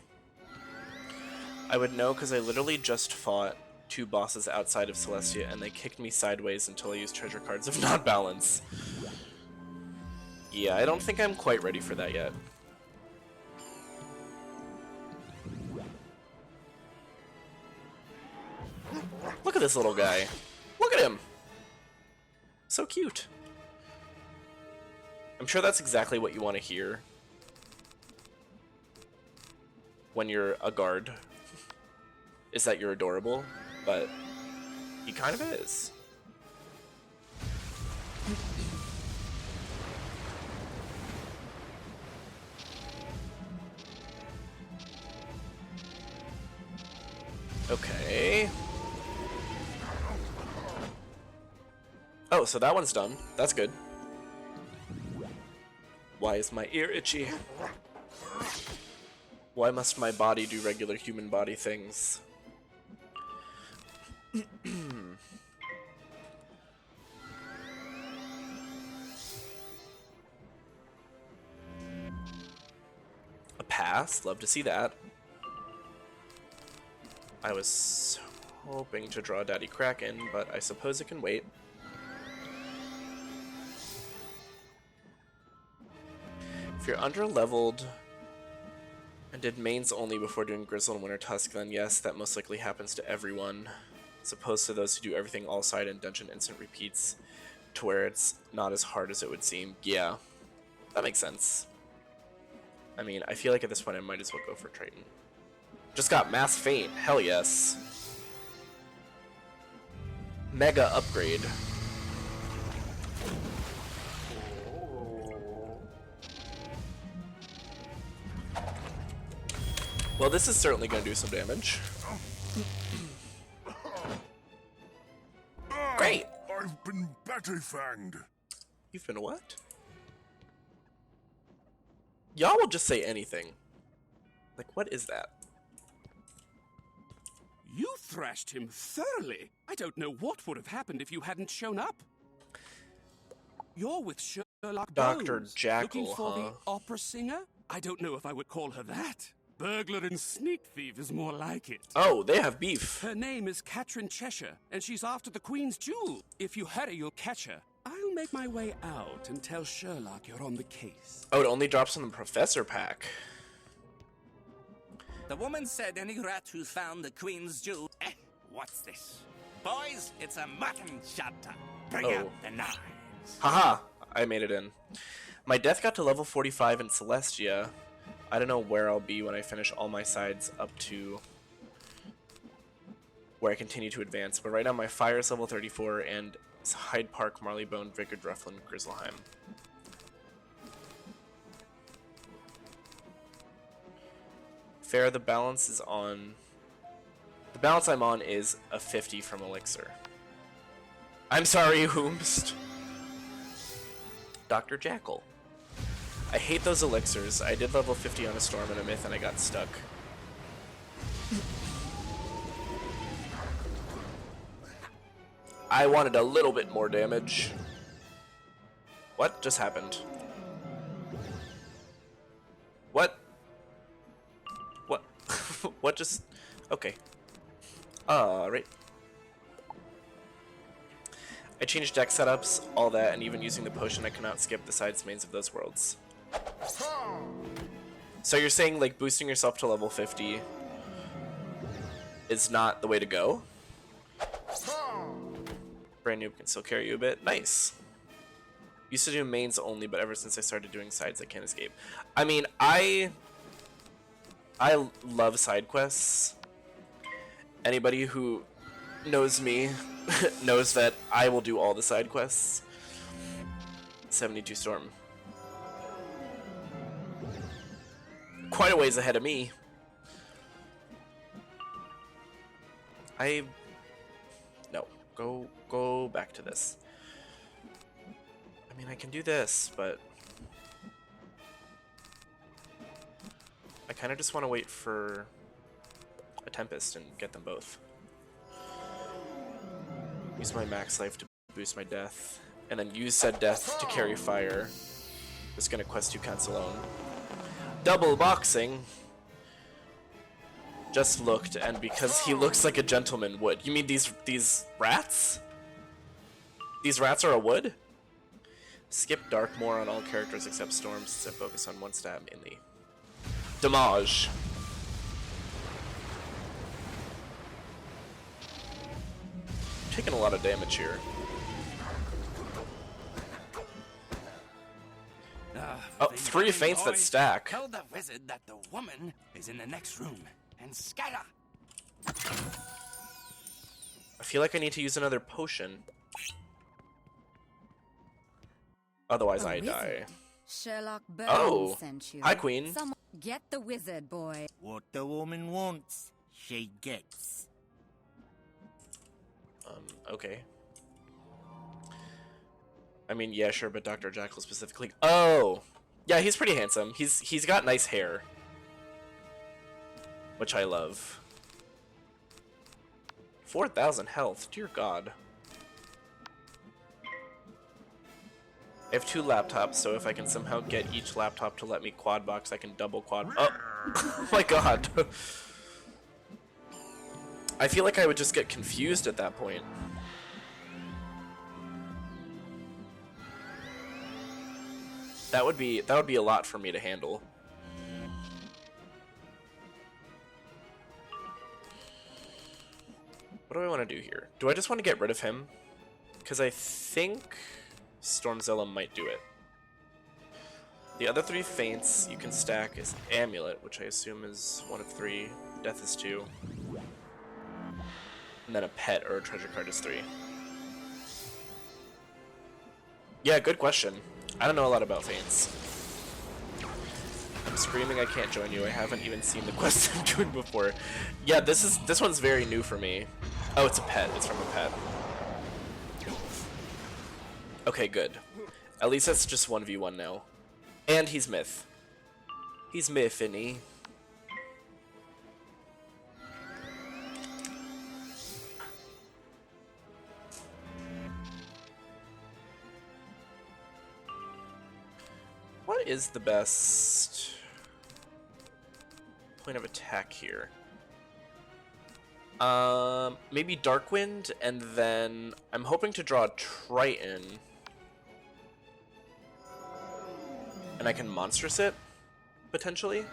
I would know because I literally just fought 2 bosses outside of Celestia and they kicked me sideways until I used treasure cards of not balance. Yeah, I don't think I'm quite ready for that yet. Look at this little guy. Look at him! So cute. I'm sure that's exactly what you want to hear when you're a guard, is that you're adorable, but he kind of is. Okay. Oh, so that one's done. That's good. Why is my ear itchy? Why must my body do regular human body things? A pass? Love to see that. I was hoping to draw Daddy Kraken, but I suppose it can wait. If you're under-leveled and did mains only before doing Grizzle and Winter Tusk, then yes, that most likely happens to everyone, as opposed to those who do everything all side and dungeon instant repeats, to where it's not as hard as it would seem. Yeah, that makes sense. I mean, I feel like at this point I might as well go for Triton. Just got Mass Feint, hell yes. Mega upgrade. Well, this is certainly going to do some damage. Great! I've been batty-fanged. You've been what? Y'all will just say anything. Like, what is that? You thrashed him thoroughly. I don't know what would have happened if you hadn't shown up. You're with Sherlock Dr. Bones, Jackal, looking for the opera singer? I don't know if I would call her that. Burglar and sneak thief is more like it. Oh, they have beef. Her name is Catherine Cheshire, and she's after the Queen's jewel. If you hurry, you'll catch her. I'll make my way out and tell Sherlock you're on the case. Oh, it only drops on the Professor pack. The woman said any rat who found the Queen's jewel... what's this? Boys, it's a mutton shutter. Bring out the knives. Haha, I made it in. My death got to level 45 in Celestia. I don't know where I'll be when I finish all my sides up to where I continue to advance, but right now my fire is level 34 and it's Hyde Park, Marleybone, Vicar, Dreflin, Grizzleheim. Fair, the balance is on... The balance I'm on is a 50 from Elixir. I'm sorry, whomst. Dr. Jackal. I hate those elixirs. I did level 50 on a storm and a myth and I got stuck. I wanted a little bit more damage. What just happened? What? What? What just... Okay. Alright. I changed deck setups, all that, and even using the potion I cannot skip the sides mains of those worlds. So you're saying, like, boosting yourself to level 50 is not the way to go? Brand noob can still carry you a bit. Nice. Used to do mains only, but ever since I started doing sides, I can't escape. I mean, I love side quests. Anybody who knows me knows that I will do all the side quests. 72 Storm. Quite a ways ahead of me. No. Go back to this. I mean, I can do this, but I kind of just want to wait for a Tempest and get them both. Use my max life to boost my death, and then use said death to carry fire. Just gonna quest 2 counts alone. Double boxing! Just looked, and because he looks like a gentleman would. You mean these rats? These rats are a wood? Skip Darkmoor on all characters except Storm since I focus on one stab mainly. Damage. Taking a lot of damage here. Oh, 3 feints that stack. Tell the wizard that the woman is in the next room and scatter. I feel like I need to use another potion. Otherwise I die. Sherlock Burns sent you. Hi, Queen. Someone get the wizard, boy. What the woman wants, she gets. Okay. I mean, yeah, sure, but Dr. Jackal specifically. Oh! Yeah, he's pretty handsome. He's got nice hair. Which I love. 4,000 health, dear God. I have 2 laptops, so if I can somehow get each laptop to let me quad box, I can double quad. Oh my God. I feel like I would just get confused at that point. That would be a lot for me to handle. What do I want to do here? Do I just want to get rid of him? Because I think Stormzilla might do it. The other 3 feints you can stack is Amulet, which I assume is 1 of 3. Death is 2. And then a pet or a treasure card is 3. Yeah, good question. I don't know a lot about feints. I'm screaming I can't join you. I haven't even seen the quest I'm doing before. Yeah, this one's very new for me. Oh, it's a pet. It's from a pet. Okay, good. At least that's just 1v1 now. And he's myth. He's myth, isn't he? What is the best? point of attack here? Maybe Darkwind, and then I'm hoping to draw a Triton. And I can Monstrous it, potentially.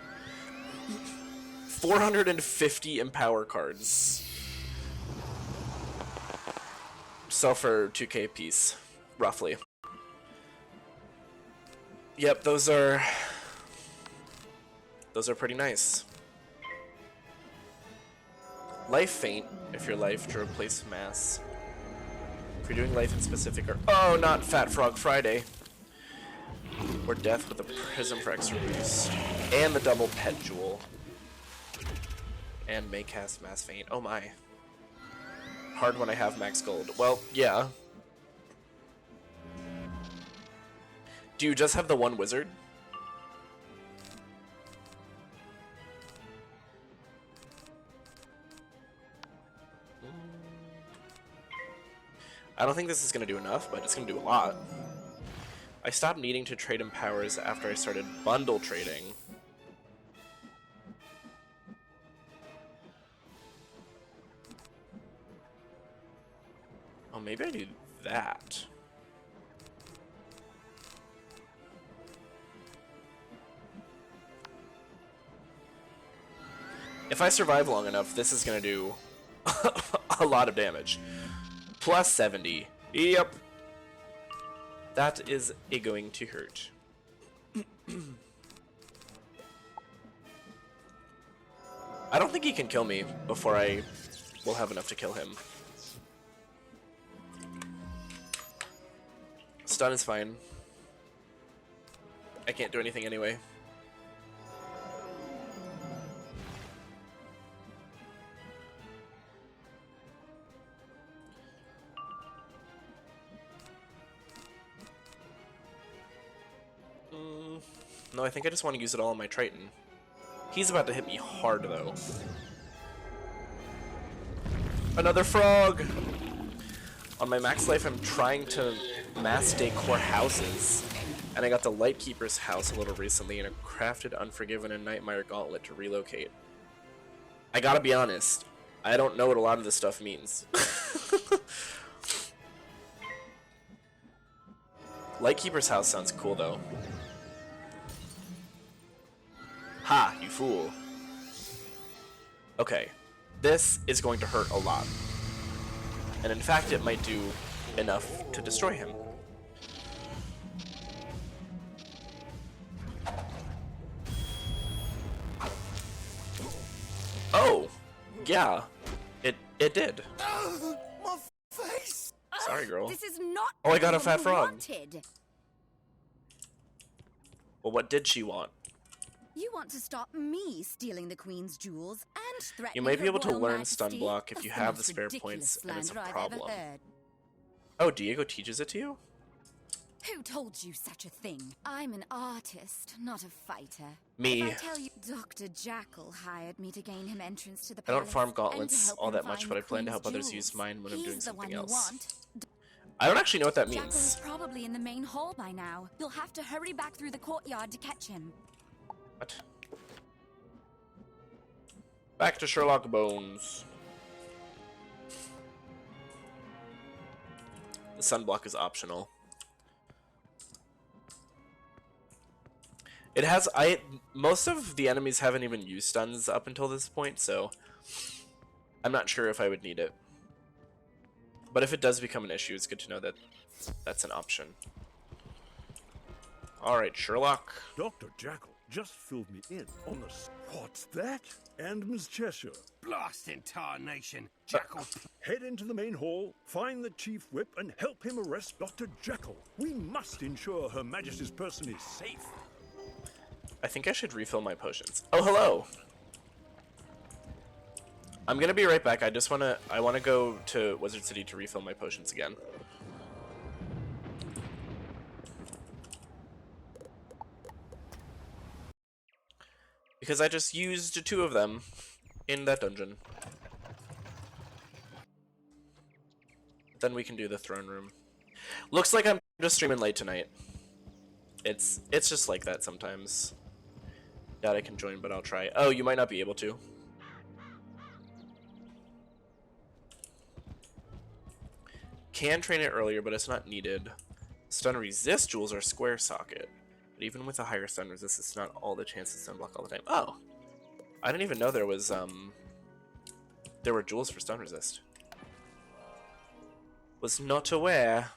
450 Empower cards. Sell for 2k a piece, roughly. Yep, those are pretty nice. Life Feint, if your life to replace mass. If you're doing life in specific, or oh, not Fat Frog Friday. Or Death with a Prism for extra boost. And the double Pet Jewel. And may cast Mass Feint. Oh my. Hard when I have max gold. Well, yeah. Do you just have the one wizard? I don't think this is going to do enough, but it's going to do a lot. I stopped needing to trade empowers after I started bundle trading. Oh, maybe I do that. If I survive long enough, this is going to do a lot of damage. Plus 70. Yep. That is going to hurt. I don't think he can kill me before I will have enough to kill him. Stun is fine. I can't do anything anyway. No, I think I just want to use it all on my Triton. He's about to hit me hard, though. Another frog! On my max life, I'm trying to mass decor houses. And I got the Lightkeeper's house a little recently, and a crafted Unforgiven and Nightmare Gauntlet to relocate. I gotta be honest, I don't know what a lot of this stuff means. Lightkeeper's house sounds cool, though. Ha, you fool. Okay, this is going to hurt a lot. And in fact, it might do enough to destroy him. Oh, yeah, it did. My face. Sorry, girl. This is not. Oh, I got a fat what you frog. wanted. Well, what did she want? You want to stop me stealing the Queen's jewels and threatening You might be her able to royal learn majesty? stun block if you That's have the the spare most points, and it's a ridiculous slander I've ever problem. heard. Oh, Diego teaches it to you? Who told you such a thing? I'm an artist, not a fighter. Me. If I tell you, Dr. Jackal hired me to gain him entrance to the I don't palace farm and to gauntlets help all him that much, find but I the plan to help Queen's others jewels. use mine when I'm doing He's the something one else. you want. I don't actually know what that Jackal means. is probably in the main hall by now. You'll have to hurry back through the courtyard to catch him. What? Back to Sherlock Bones. The sunblock is optional. It has most of the enemies haven't even used stuns up until this point, so I'm not sure if I would need it. But if it does become an issue, it's good to know that that's an option. Alright, Sherlock. Dr. Jackal just filled me in on the... What's that? And Miss Cheshire. Blast intarnation, Jackal. Head into the main hall, find the Chief Whip, and help him arrest Dr. Jackal. We must ensure Her Majesty's person is safe. I think I should refill my potions. Oh, hello! I'm gonna be right back. I wanna go to Wizard City to refill my potions again. Because I just used 2 of them in that dungeon. Then we can do the throne room. Looks like I'm just streaming late tonight. It's just like that sometimes. Doubt I can join, but I'll try. Oh, you might not be able to. Can train it earlier, but it's not needed. Stun resist jewels are square socket. But even with a higher stun resist, it's not all the chances stun block all the time. Oh! I didn't even know there was, there were jewels for stun resist. Was not aware.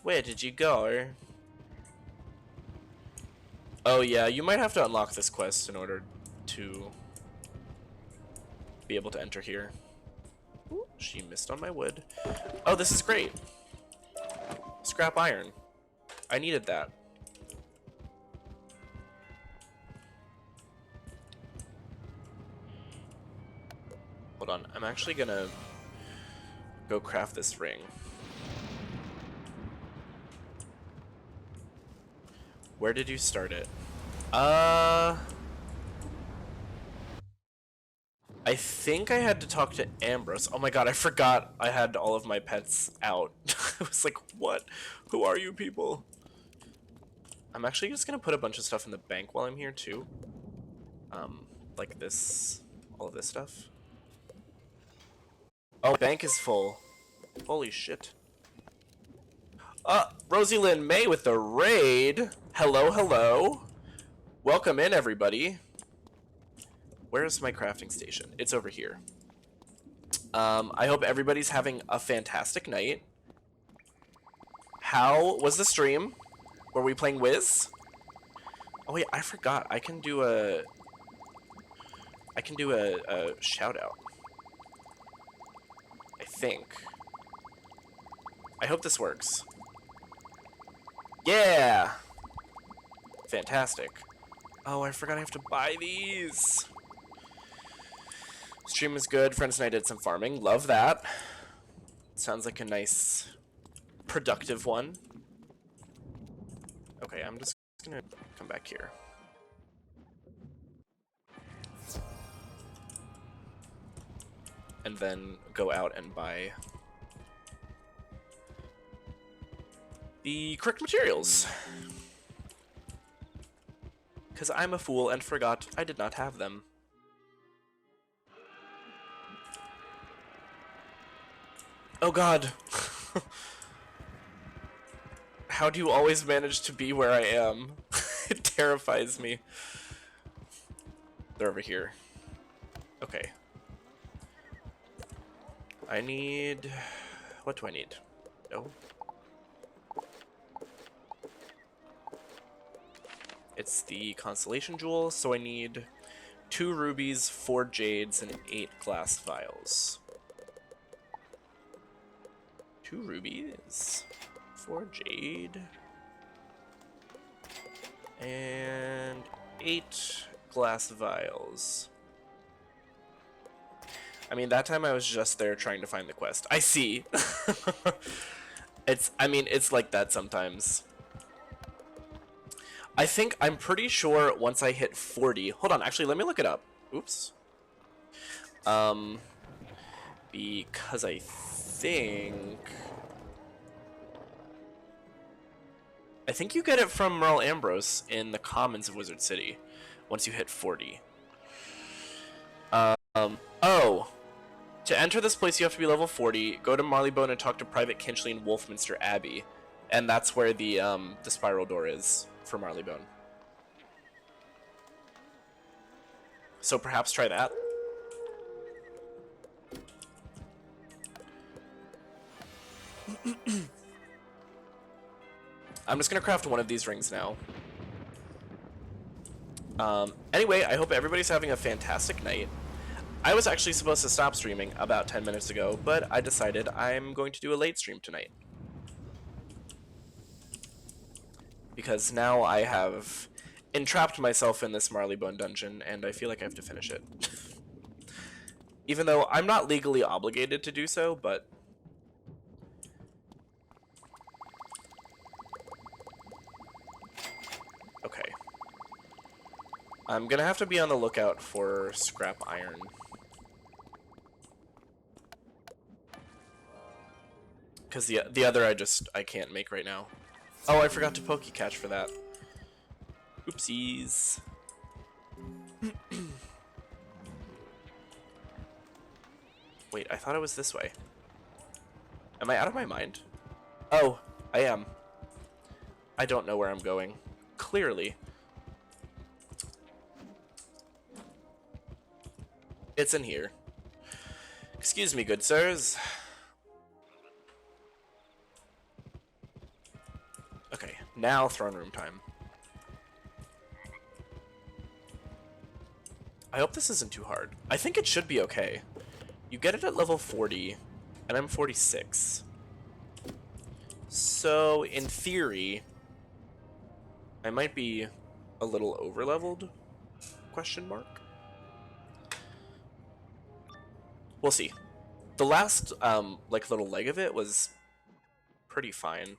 Where did you go? Oh yeah, you might have to unlock this quest in order to be able to enter here. Ooh, she missed on my wood. Oh, this is great. Scrap iron. I needed that. Hold on, I'm actually gonna go craft this ring. Where did you start it? I think I had to talk to Ambrose. Oh my god, I forgot I had all of my pets out. I was like, what? Who are you people? I'm actually just gonna put a bunch of stuff in the bank while I'm here too. Like this, all of this stuff. Oh, my bank is full. Holy shit. Rosie Lynn May with the raid. Hello, hello. Welcome in, everybody. Where's my crafting station? It's over here. I hope everybody's having a fantastic night. How was the stream? Were we playing Wiz? Oh wait, I forgot. I can do a shout out. I think. I hope this works. Yeah! Fantastic. Oh, I forgot I have to buy these. Stream is good. Friends and I did some farming. Love that. Sounds like a nice, productive one. Okay, I'm just gonna come back here. And then go out and buy the correct materials. Because I'm a fool and forgot I did not have them. Oh god. How do you always manage to be where I am? It terrifies me. They're over here. Okay. I need... What do I need? No. It's the Constellation Jewel, so I need 2 rubies, 4 jades, and 8 glass vials. 2 rubies, 4 jade, and 8 glass vials. I mean, that time I was just there trying to find the quest. I see. It's like that sometimes. I'm pretty sure once I hit 40, hold on, actually, let me look it up. Oops. Because I think you get it from Merle Ambrose in the Commons of Wizard City once you hit 40. Oh. To enter this place, you have to be level 40. Go to Marleybone and talk to Private Kinchley in Wolfminster Abbey. And that's where the spiral door is for Marleybone. So perhaps try that. I'm just gonna craft one of these rings now. Anyway, I hope everybody's having a fantastic night. I was actually supposed to stop streaming about 10 minutes ago, but I decided I'm going to do a late stream tonight. Because now I have entrapped myself in this Marleybone dungeon, and I feel like I have to finish it. Even though I'm not legally obligated to do so, but... Okay. I'm gonna have to be on the lookout for scrap iron. Because the other I can't make right now. Oh, I forgot to Poke Catch for that. Oopsies. Wait, I thought it was this way. Am I out of my mind? Oh, I am. I don't know where I'm going. Clearly. It's in here. Excuse me, good sirs. Okay, now throne room time. I hope this isn't too hard. I think it should be okay. You get it at level 40, and I'm 46. So, in theory, I might be a little over-leveled? Question mark? We'll see. The last, like, little leg of it was pretty fine.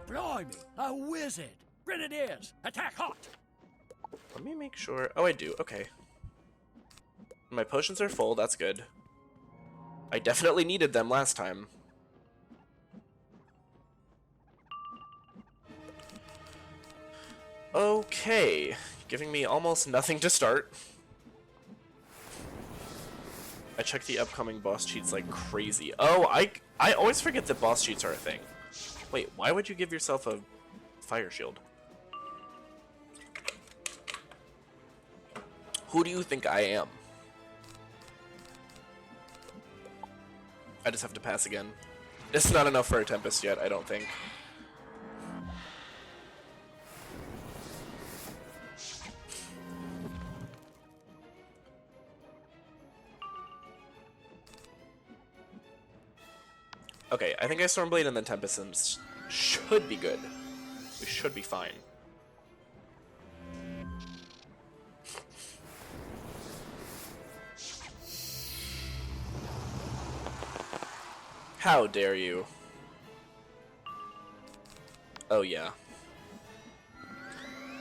Blimey, a wizard! Grenadiers, attack hot! Let me make sure. Oh, I do. Okay. My potions are full. That's good. I definitely needed them last time. Okay. Giving me almost nothing to start. I check the upcoming boss cheats like crazy. Oh, I always forget that boss cheats are a thing. Wait, why would you give yourself a fire shield? Who do you think I am? I just have to pass again. It's not enough for a Tempest yet, I don't think. Okay, I think I Stormblade and then Tempest and should be good. We should be fine. How dare you? Oh yeah.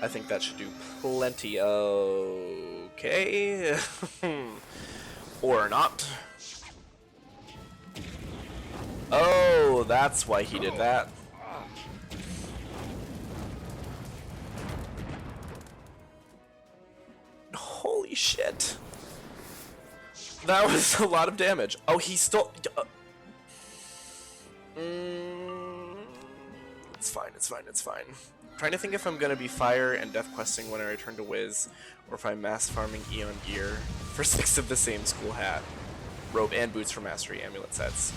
I think that should do plenty. Okay. Or not. Oh, that's why he did that. Holy shit. That was a lot of damage. Oh, he still... It's fine, it's fine, it's fine. I'm trying to think if I'm gonna be fire and death questing when I return to Wiz, or if I'm mass farming Eon gear for 6 of the same school hat, robe, and boots for mastery amulet sets.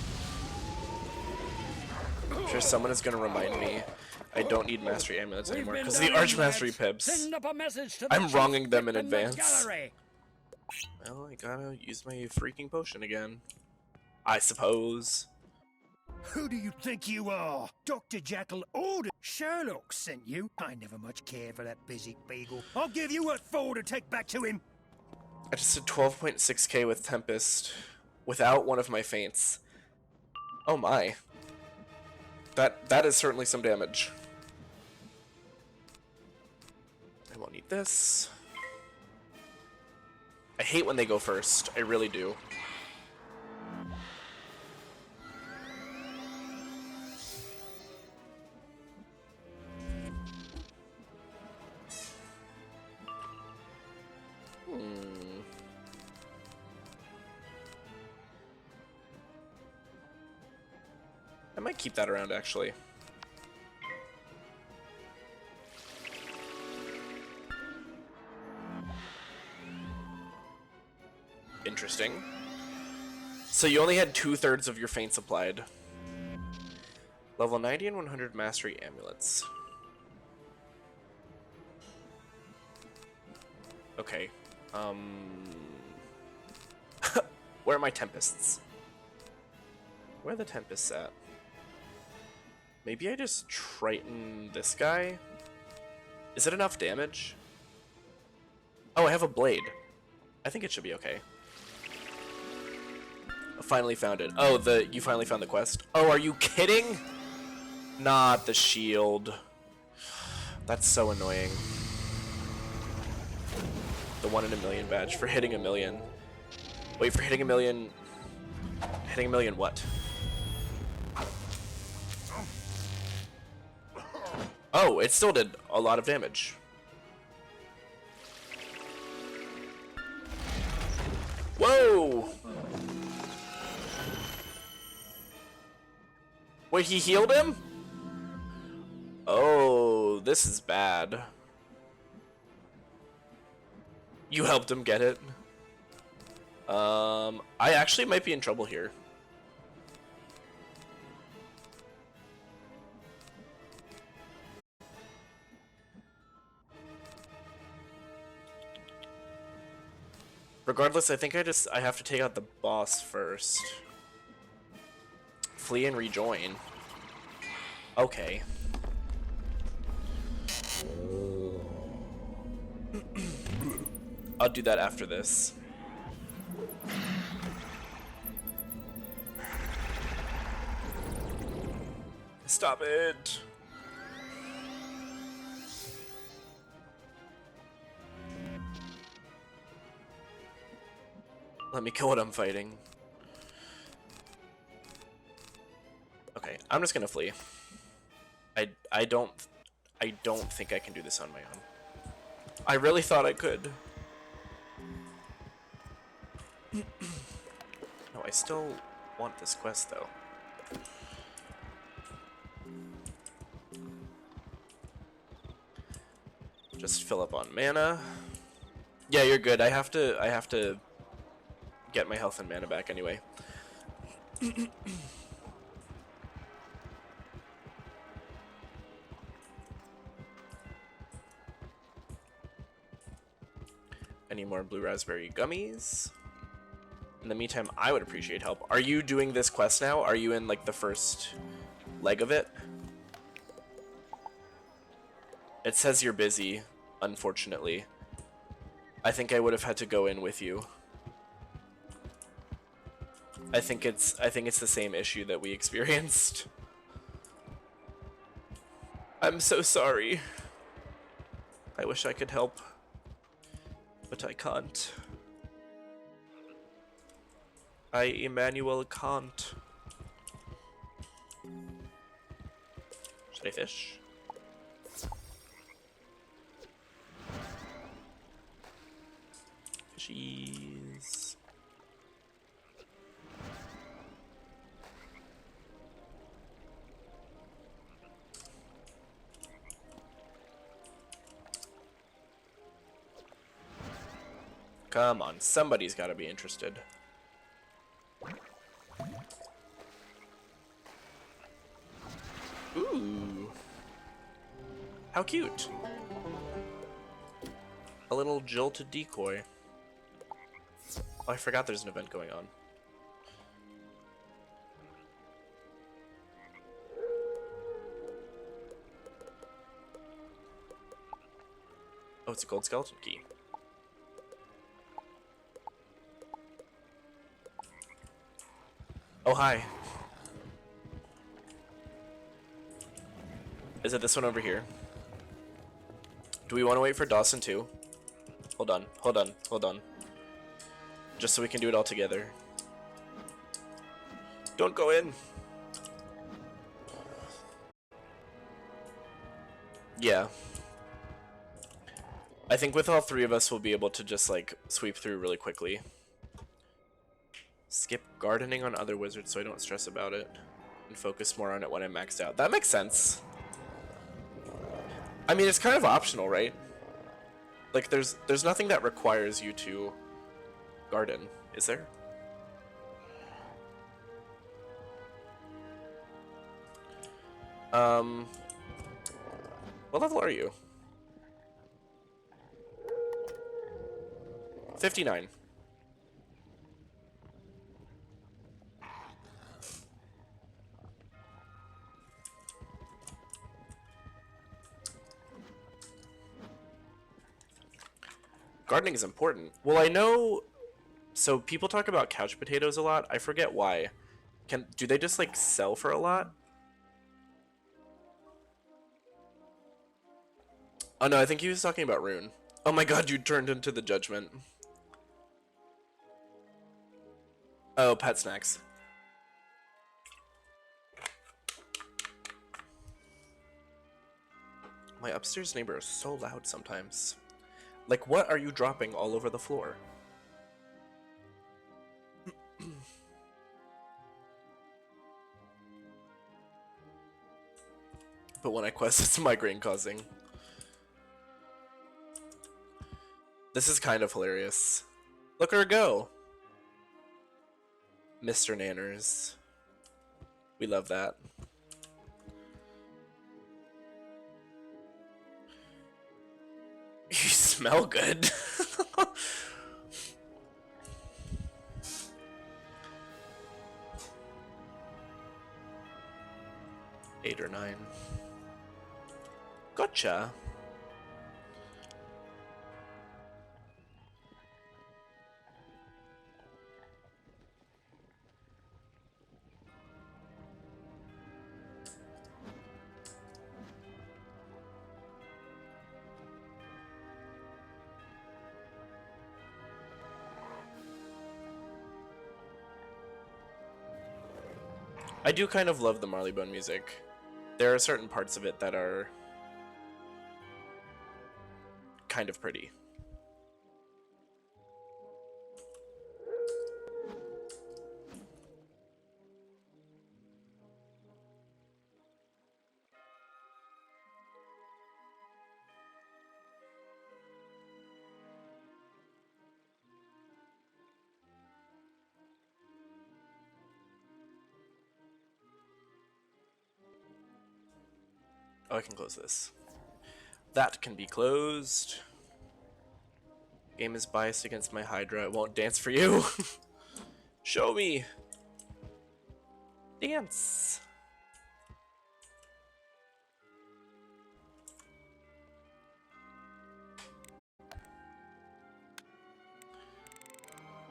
I'm sure someone is gonna remind me I don't need mastery amulets anymore because the arch mastery pips. I'm wronging them in advance. Well, I gotta use my freaking potion again. I suppose. Who do you think you are? Dr. Jekyll ordered. Sherlock sent you. I never much cared for that busy beagle. I'll give you what for to take back to him. I just did 12.6k with Tempest without one of my feints. Oh my. That is certainly some damage. I won't need this. I hate when they go first. I really do. I might keep that around, actually. Interesting. So you only had 2/3 of your feints applied. Level 90 and 100 mastery amulets. Okay. Where are my tempests? Where are the tempests at? Maybe I just Triton this guy? Is it enough damage? Oh, I have a blade. I think it should be okay. I finally found it. Oh, you finally found the quest? Oh, are you kidding? Not the shield. That's so annoying. The 1 in a million badge for hitting a million. Wait, for hitting a million... Hitting a million what? Oh, it still did a lot of damage. Whoa! Wait, he healed him? Oh, this is bad. You helped him get it. I actually might be in trouble here. Regardless, I think I have to take out the boss first. Flee and rejoin. Okay. I'll do that after this. Stop it. Let me kill what I'm fighting. Okay, I'm just gonna flee. I don't think I can do this on my own. I really thought I could. No, I still want this quest though. Just fill up on mana. Yeah, you're good. I have to get my health and mana back anyway. Any more blue raspberry gummies? In the meantime, I would appreciate help. Are you doing this quest now? Are you in like the first leg of it? It says you're busy, unfortunately. I think I would have had to go in with you. I think it's the same issue that we experienced. I'm so sorry. I wish I could help, but I can't. Emmanuel can't. Should I fish? Fishies. Come on, somebody's got to be interested. Ooh. How cute. A little jilted decoy. Oh, I forgot there's an event going on. Oh, it's a gold skeleton key. Oh, hi. Is it this one over here? Do we want to wait for Dawson too? Hold on, hold on, hold on. Just so we can do it all together. Don't go in. Yeah. I think with all three of us, we'll be able to just like sweep through really quickly. Skip gardening on other wizards so I don't stress about it. And focus more on it when I'm maxed out. That makes sense. I mean, it's kind of optional, right? Like, there's nothing that requires you to garden, is there? What level are you? 59. Gardening is important. Well, I know. So people talk about couch potatoes a lot. I forget why. Do they just like sell for a lot? Oh no, I think he was talking about Rune. Oh my god, you turned into the Judgment. Oh, pet snacks. My upstairs neighbor is so loud sometimes. Like, what are you dropping all over the floor? But when I quest, it's migraine causing. This is kind of hilarious. Look at her go! Mr. Nanners. We love that. You smell good. 8 or 9. Gotcha. I do kind of love the Marleybone music. There are certain parts of it that are kind of pretty. Oh, I can close this. That can be closed. Game is biased against my Hydra. It won't dance for you. Show me. Dance.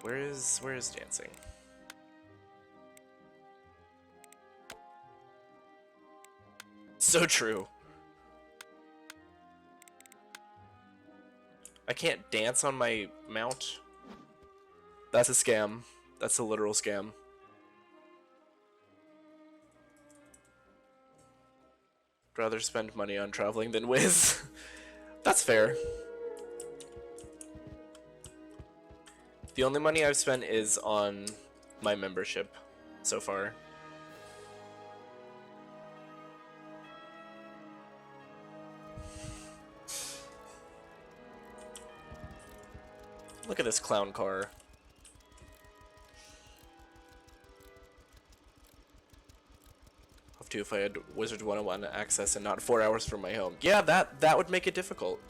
Where is dancing? So true. I can't dance on my mount. That's a scam. That's a literal scam. I'd rather spend money on traveling than Wiz. That's fair. The only money I've spent is on my membership so far. Look at this clown car. Have to if I had Wizard101 access and not 4 hours from my home. Yeah, that would make it difficult.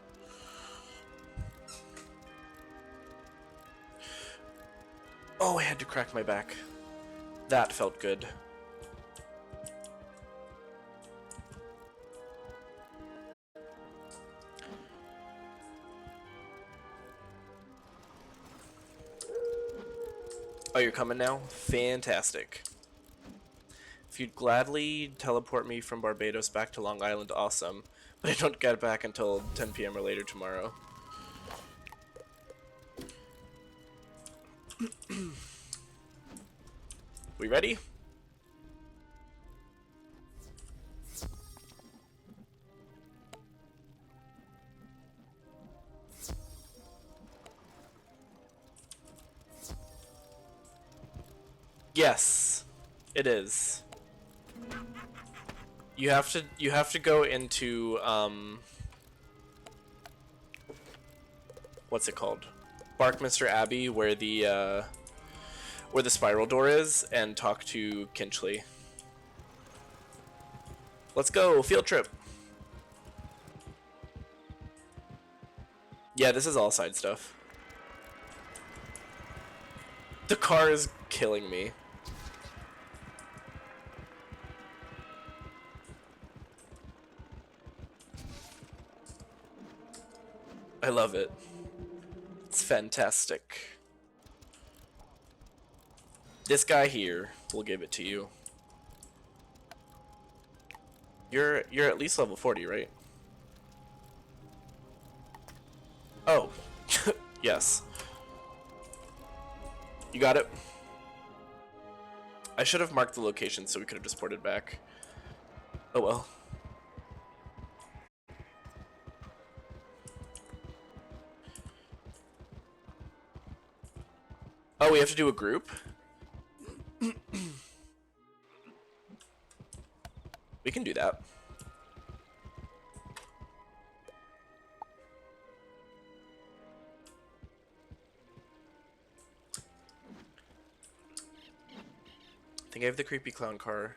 Oh, I had to crack my back. That felt good. Oh, you're coming now? Fantastic. If you'd gladly teleport me from Barbados back to Long Island, awesome. But I don't get back until 10 p.m. or later tomorrow. We ready? Yes, it is. You have to go into what's it called? Barkminster Abbey, where the spiral door is, and talk to Kinchley. Let's go, field trip. Yeah, this is all side stuff. The car is killing me. I love it. It's fantastic. This guy here will give it to you. You're at least level 40, right? Oh. Yes. You got it? I should have marked the location so we could have just ported back. Oh well. Oh, we have to do a group? We can do that. I think I have the creepy clown car.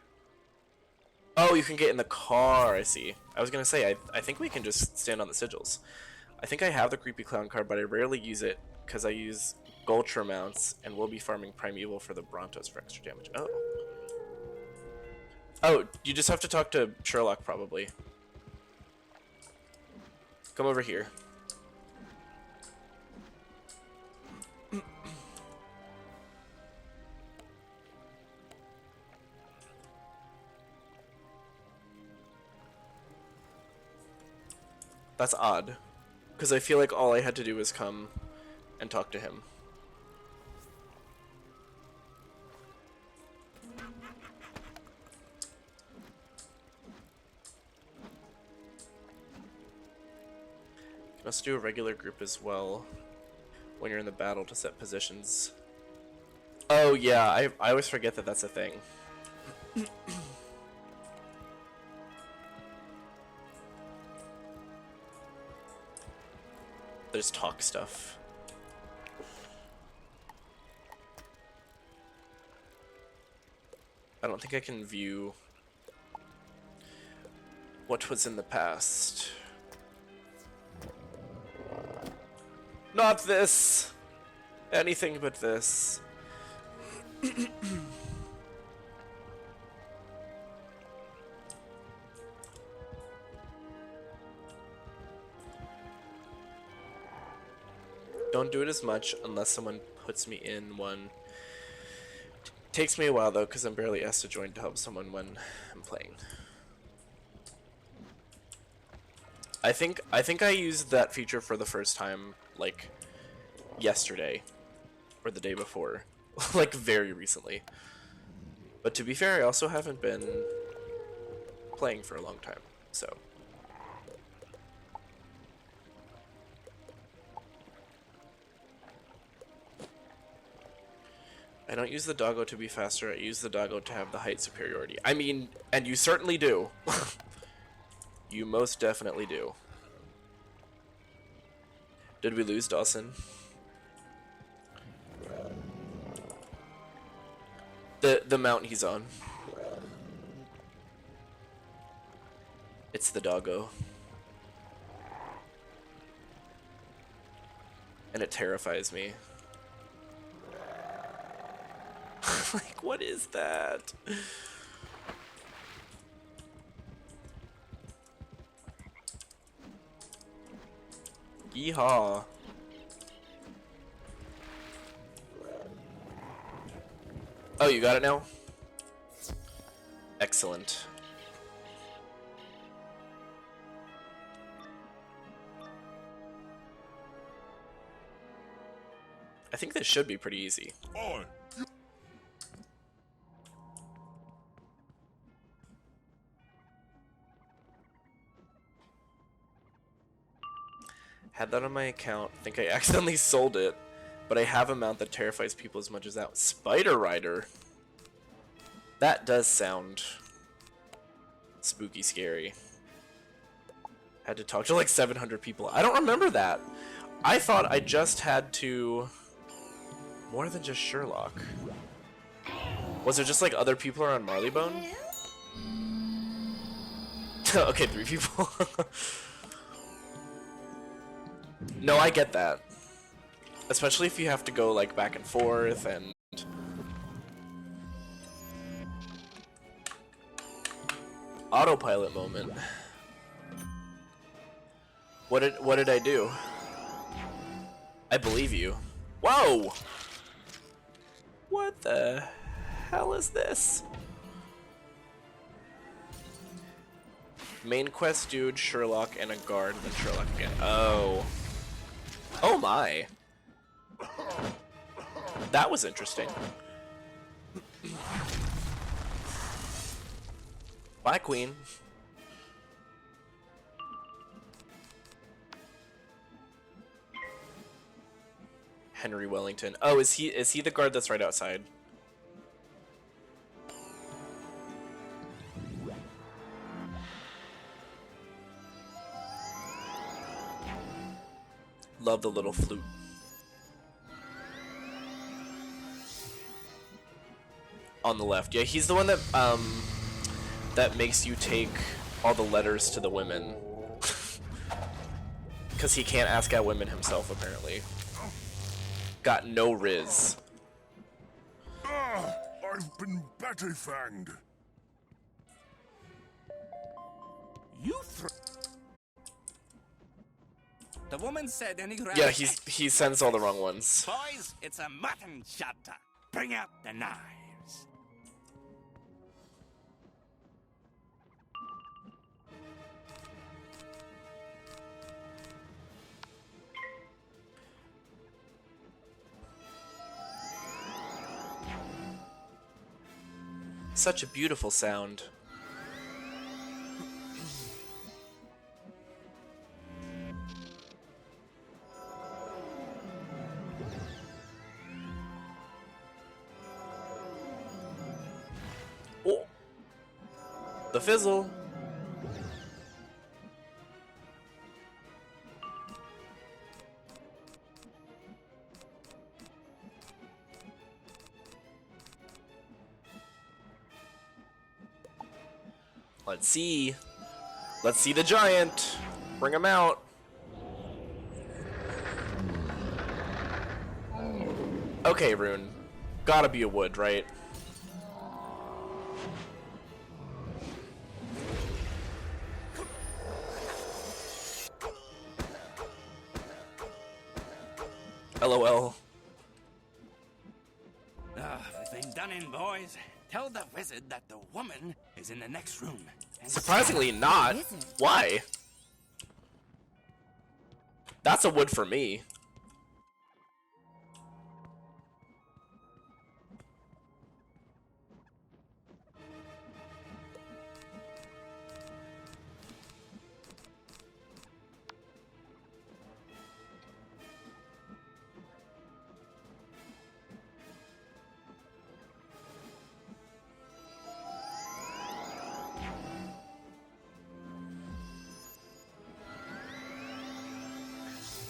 Oh, you can get in the car, I see. I was gonna say, I think we can just stand on the sigils. I think I have the creepy clown car, but I rarely use it because I use Gultra mounts and will be farming Primeval for the Brontos for extra damage. Oh. Oh, you just have to talk to Sherlock, probably. Come over here. That's odd, because I feel like all I had to do was come and talk to him. Let's do a regular group as well when you're in the battle to set positions. Oh yeah, I always forget that that's a thing. There's talk stuff. I don't think I can view what was in the past. Not this! Anything but this. Don't do it as much unless someone puts me in one. Takes me a while though, because I'm barely asked to join to help someone when I'm playing. I think I used that feature for the first time like yesterday or the day before. Like very recently. But to be fair, I also haven't been playing for a long time, so I don't use the doggo to be faster, I use the doggo to have the height superiority. I mean, and you certainly do. You most definitely do. Did we lose Dawson? The mount he's on. It's the doggo. And it terrifies me. Like, what is that? Yeehaw. Oh, you got it now? Excellent. I think this should be pretty easy. Had that on my account. I think I accidentally sold it, but I have a mount that terrifies people as much as that. Spider Rider. That does sound spooky scary. Had to talk to like 700 people. I don't remember that. I thought I just had to... More than just Sherlock. Was there just like other people are on Marleybone? Okay, 3 people. No, I get that. Especially if you have to go like back and forth and... Autopilot moment. What did I do? I believe you. Whoa! What the hell is this? Main quest dude, Sherlock, and a guard, then Sherlock again. Oh. Oh my. That was interesting. Bye, Queen. Henry Wellington. Oh, is he the guard that's right outside? Love the little flute. On the left. Yeah, he's the one that that makes you take all the letters to the women. Because he can't ask out women himself, apparently. Got no riz. I've been batty-fanged. You The woman said any Yeah, he sends all the wrong ones. Boys, it's a mutton chapter. Bring out the knives. Such a beautiful sound. Oh, the fizzle. Let's see. Let's see the giant. Bring him out. Okay, Rune. Gotta be a wood, right? LOL. We've been done in, boys. Tell the wizard that the woman is in the next room. Surprisingly not. Why? That's a wood for me.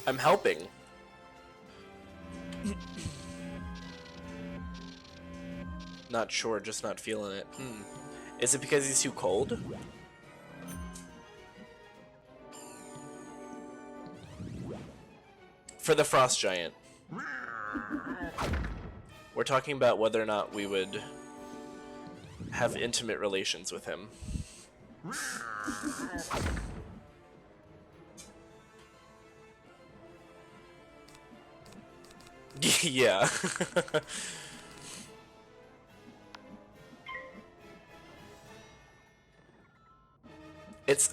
I'm helping. Not sure, just not feeling it. Is it because he's too cold? For the frost giant. We're talking about whether or not we would have intimate relations with him. Yeah.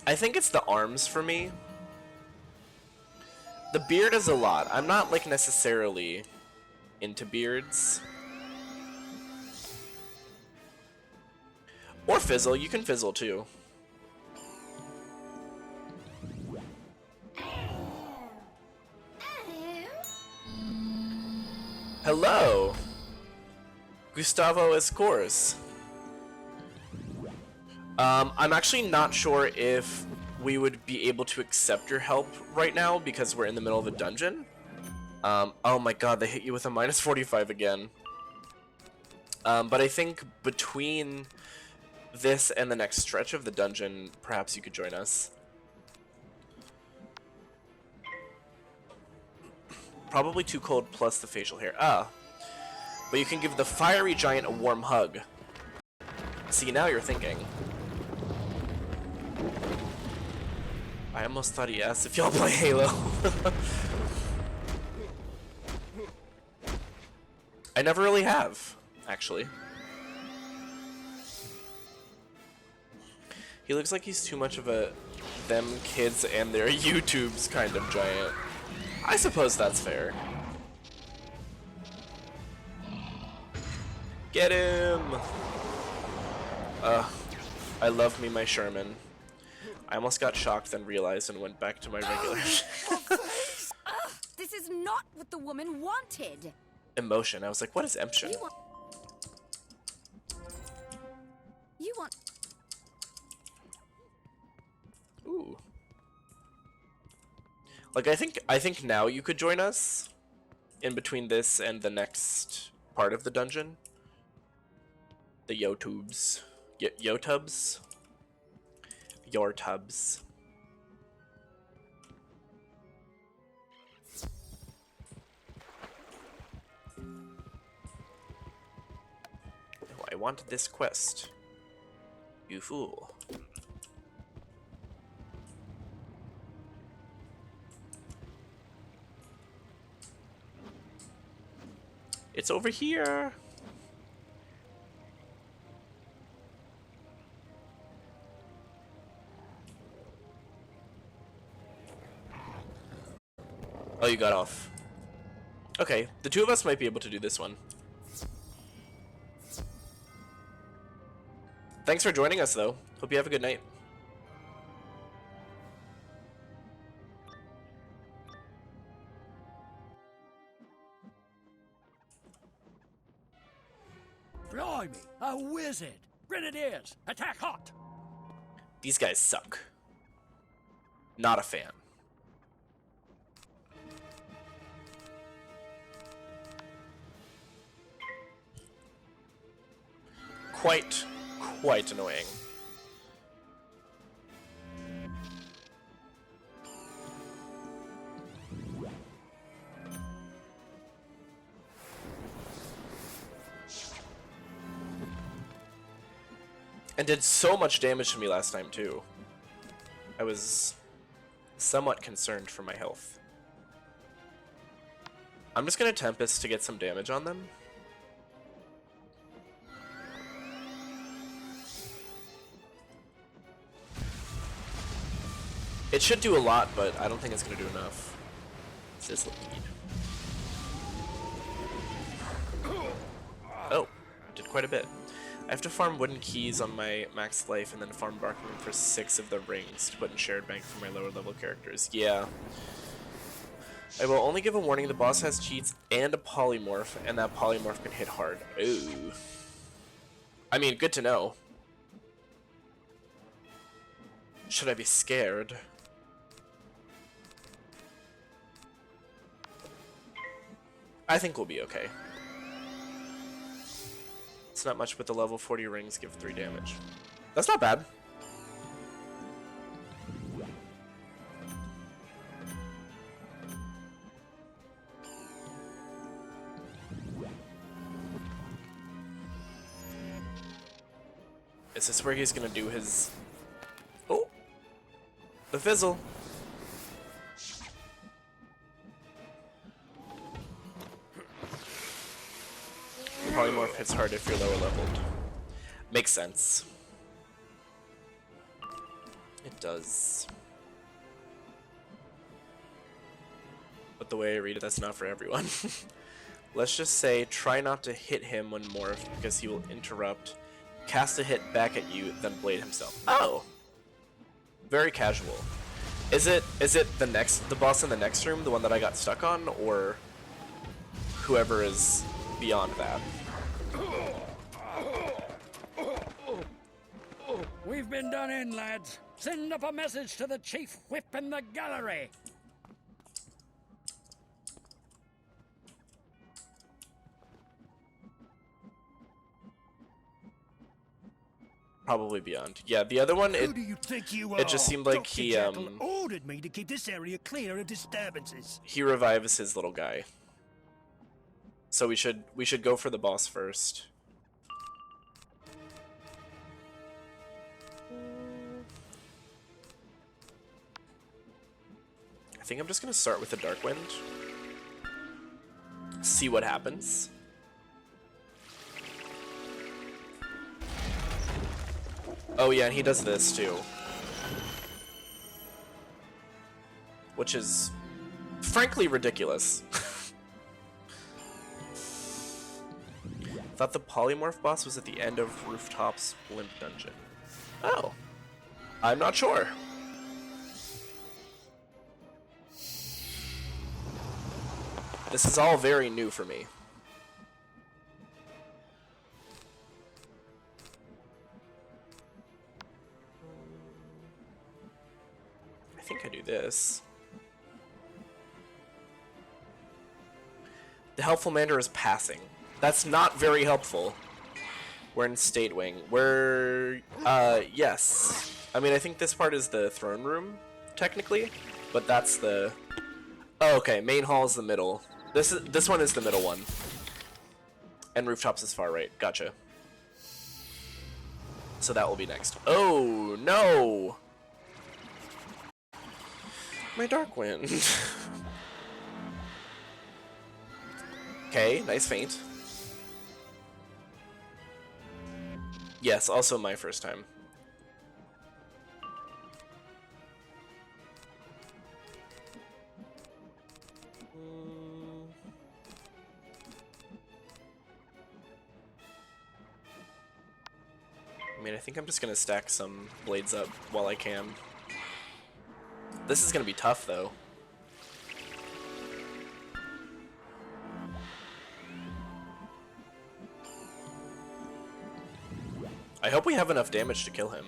I think it's the arms for me. The beard is a lot. I'm not like necessarily into beards. Or fizzle, you can fizzle too. Hello, Gustavo Escors. I'm actually not sure if we would be able to accept your help right now because we're in the middle of a dungeon. Oh my god, they hit you with a -45 again. But I think between this and the next stretch of the dungeon, perhaps you could join us. Probably too cold plus the facial hair. But you can give the fiery giant a warm hug. See, now you're thinking. I almost thought he asked if y'all play Halo. I never really have, actually. He looks like he's too much of a them kids and their YouTubes kind of giant. I suppose that's fair. Get him! I love me my Sherman. I almost got shocked, then realized and went back to my regular. This is not not what the woman wanted. Emotion. I was like, what is emption? You want... Ooh. Like, I think now you could join us in between this and the next part of the dungeon. The Yo-tubes. Yo-tubs? Your tubs. Oh, I wanted this quest. You fool. It's over here. Oh, you got off. Okay, the two of us might be able to do this one. Thanks for joining us, though. Hope you have a good night. Blimey, a wizard! Grenadiers, attack hot! These guys suck. Not a fan. Quite annoying. And did so much damage to me last time, too. I was somewhat concerned for my health. I'm just gonna Tempest to get some damage on them. It should do a lot, but I don't think it's gonna do enough. Sizzle bead. Oh, did quite a bit. I have to farm wooden keys on my max life and then farm barkman for 6 of the rings to put in shared bank for my lower level characters. Yeah. I will only give a warning, the boss has cheats and a polymorph, and that polymorph can hit hard. Ooh. I mean, good to know. Should I be scared? I think we'll be okay. It's not much, but the level 40 rings give 3 damage. That's not bad. Is this where he's gonna do his... Oh! The fizzle! Polymorph hits hard if you're lower leveled. Makes sense. It does. But the way I read it, that's not for everyone. Let's just say, try not to hit him when morphed, because he will interrupt. Cast a hit back at you, then blade himself. Oh! Very casual. Is it the boss in the next room, the one that I got stuck on, or whoever is beyond that? We've been done in, lads. Send up a message to the chief whip in the gallery. Probably beyond. Yeah, the other one, Who do you think you are? It just seemed like Dr. he Jekyll ordered me to keep this area clear of disturbances. he revives his little guy. So we should go for the boss first. I think I'm just gonna start with the Dark Wind. See what happens. Oh yeah, and he does this too. Which is frankly ridiculous. Thought the polymorph boss was at the end of Rooftop's Blimp Dungeon. Oh. I'm not sure. This is all very new for me. I think I do this. The helpful manner is passing. That's not very helpful. We're in State Wing. We're, yes. I mean, I think this part is the throne room, technically, but that's the... Oh, okay, main hall is the middle. This one is the middle one. And rooftops is far right. Gotcha. So that will be next. Oh, no! My Dark Wind. Okay, nice feint. Yes, also my first time. I mean, I think I'm just gonna stack some blades up while I can. This is gonna be tough, though. I hope we have enough damage to kill him.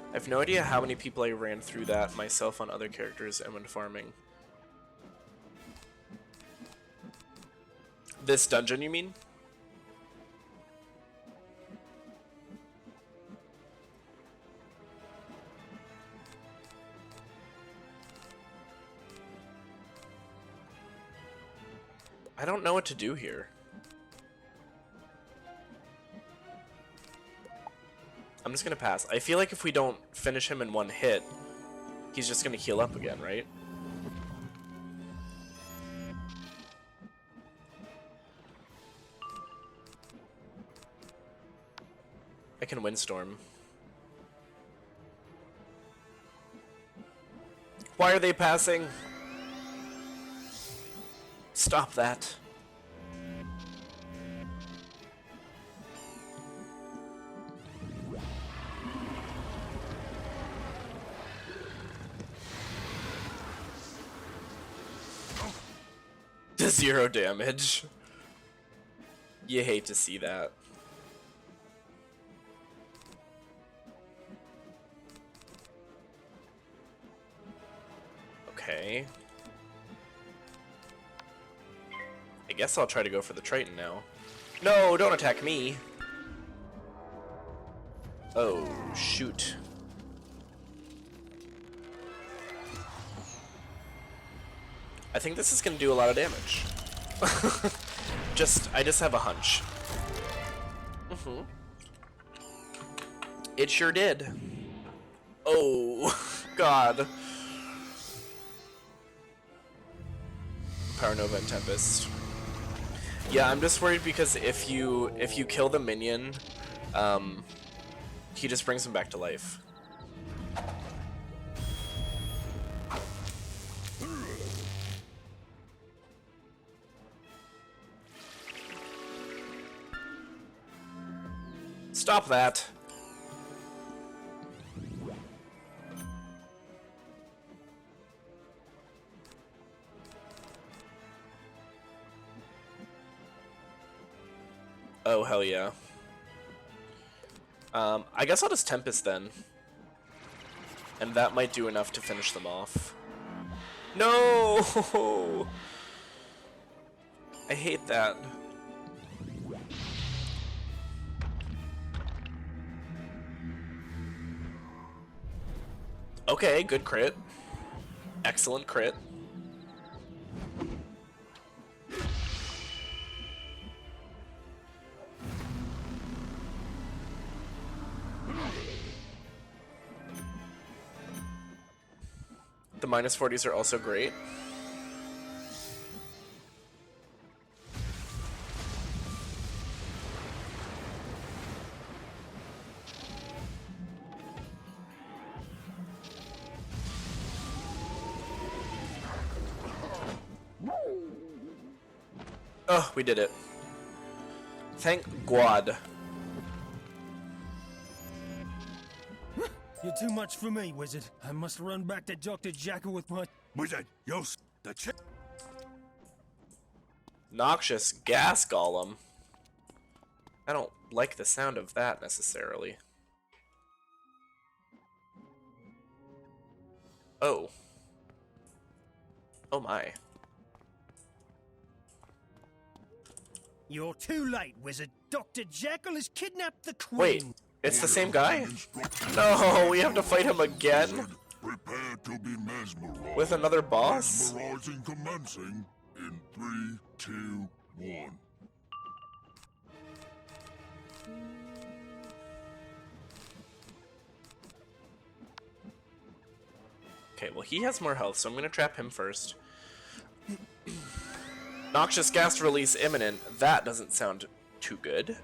I have no idea how many people I ran through that myself on other characters and when farming. This dungeon, you mean? I don't know what to do here. I'm just gonna pass. I feel like if we don't finish him in one hit, he's just gonna heal up again, right? I can windstorm. Why are they passing? Stop that. Zero damage. You hate to see that. Okay. I guess I'll try to go for the Triton now. No, don't attack me. Oh, shoot. I think this is gonna do a lot of damage. I just have a hunch. It sure did. Oh, God. Power Nova and Tempest. Yeah, I'm just worried because if you kill the minion, he just brings him back to life. Stop that. Oh, hell yeah. I guess I'll just Tempest then. And that might do enough to finish them off. No! I hate that. Okay, good crit. Excellent crit. The -40s are also great. Oh, we did it. Thank God. too much for me, Wizard. I must run back to Dr. Jackal with my... Wizard, you'll... Noxious gas golem. I don't like the sound of that necessarily. Oh. Oh my. You're too late, Wizard. Dr. Jackal has kidnapped the Queen. Wait, it's the same guy? No, we have to fight him again? Prepare to be mesmerized. With another boss? Mesmerizing commencing in 3, 2, 1. Okay, well he has more health, so I'm gonna trap him first. Noxious gas release imminent. That doesn't sound too good.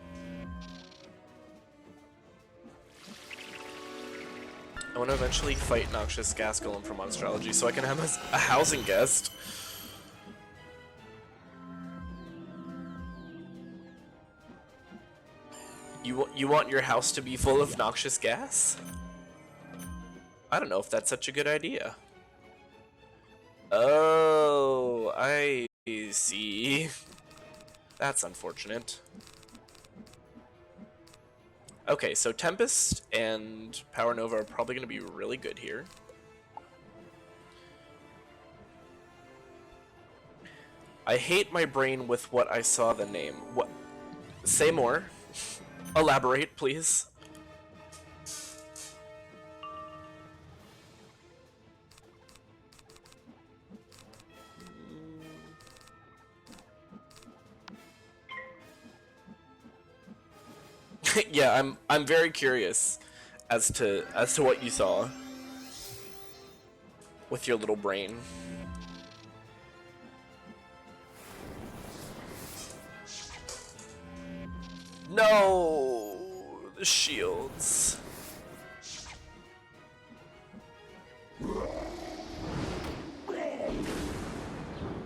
I want to eventually fight Noxious gas golem from Monstrology so I can have a housing guest. You want your house to be full of noxious gas? I don't know if that's such a good idea. Oh, I see. That's unfortunate. Okay, so Tempest and Power Nova are probably going to be really good here. I hate my brain with what I saw the name. What? Say more. Elaborate, please. Yeah, I'm very curious as to what you saw with your little brain. No, the shields.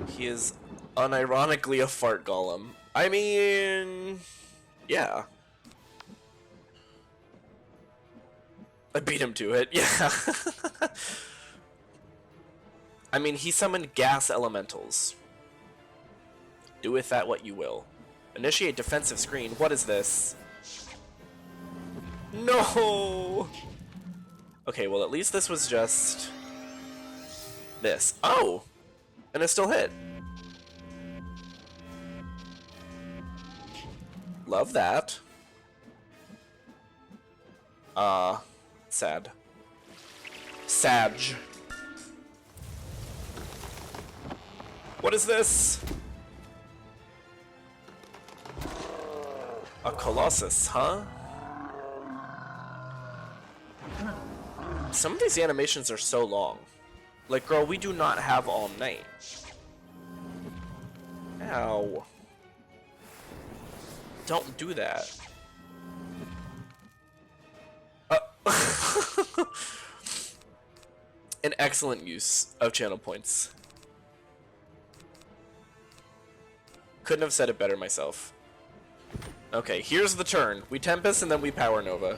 He is unironically a fart golem. I mean, yeah. I beat him to it, yeah. I mean, he summoned gas elementals. Do with that what you will. Initiate defensive screen. What is this? No! Okay, well at least this was just... this. Oh! And it still hit. Love that. Sad. Sag. What is this? A Colossus, huh? Some of these animations are so long. Like, girl, we do not have all night. Ow. Don't do that. An excellent use of channel points. Couldn't have said it better myself. Okay, here's the turn. We Tempest and then we Power Nova.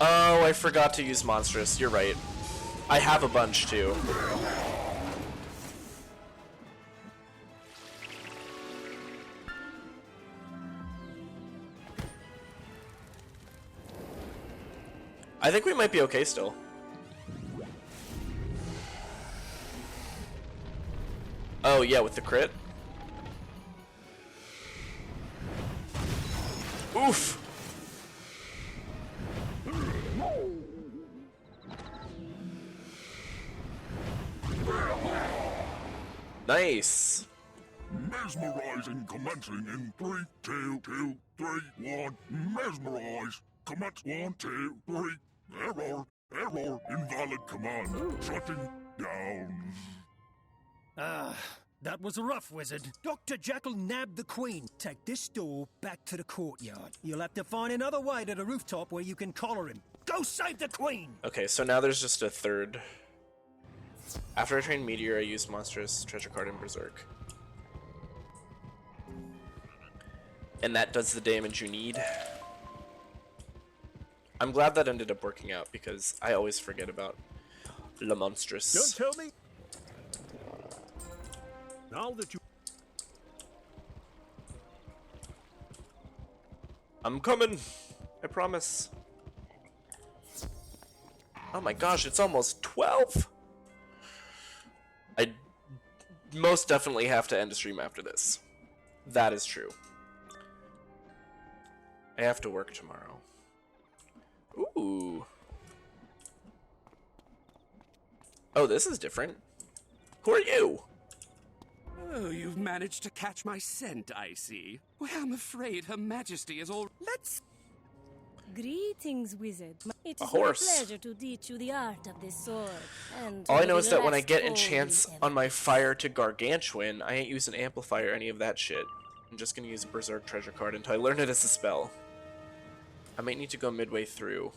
Oh, I forgot to use Monstrous. You're right. I have a bunch too. I think we might be okay still. Oh yeah, with the crit? Oof! Nice! Mesmerizing commencing in 3, 2, 2, 3, 1. Mesmerize. Commence 1, 2, 3. Error. Error. Invalid command. Shutting down. That was rough, wizard. Dr. Jekyll nabbed the queen. Take this door back to the courtyard. You'll have to find another way to the rooftop where you can collar him. Go save the queen! Okay, so now there's just a third. After I trained Meteor, I used Monstrous, Treasure Card, and Berserk. And that does the damage you need. I'm glad that ended up working out, because I always forget about Le Monstrous. Don't tell me. Now that you... I'm coming! I promise. Oh my gosh, it's almost 12! I most definitely have to end the stream after this. That is true. I have to work tomorrow. Ooh. Oh, this is different. Who are you? Oh, you've managed to catch my scent, I see. Well, I'm afraid Her Majesty is all... Let's... Greetings, wizard. It A is horse. my pleasure to teach you the art of this sword. And All I to know is that when I relax get all enchants the on my fire to Gargantuan, I ain't using Amplifier or any of that shit. I'm just gonna use Berserk Treasure Card until I learn it as a spell. I might need to go midway through.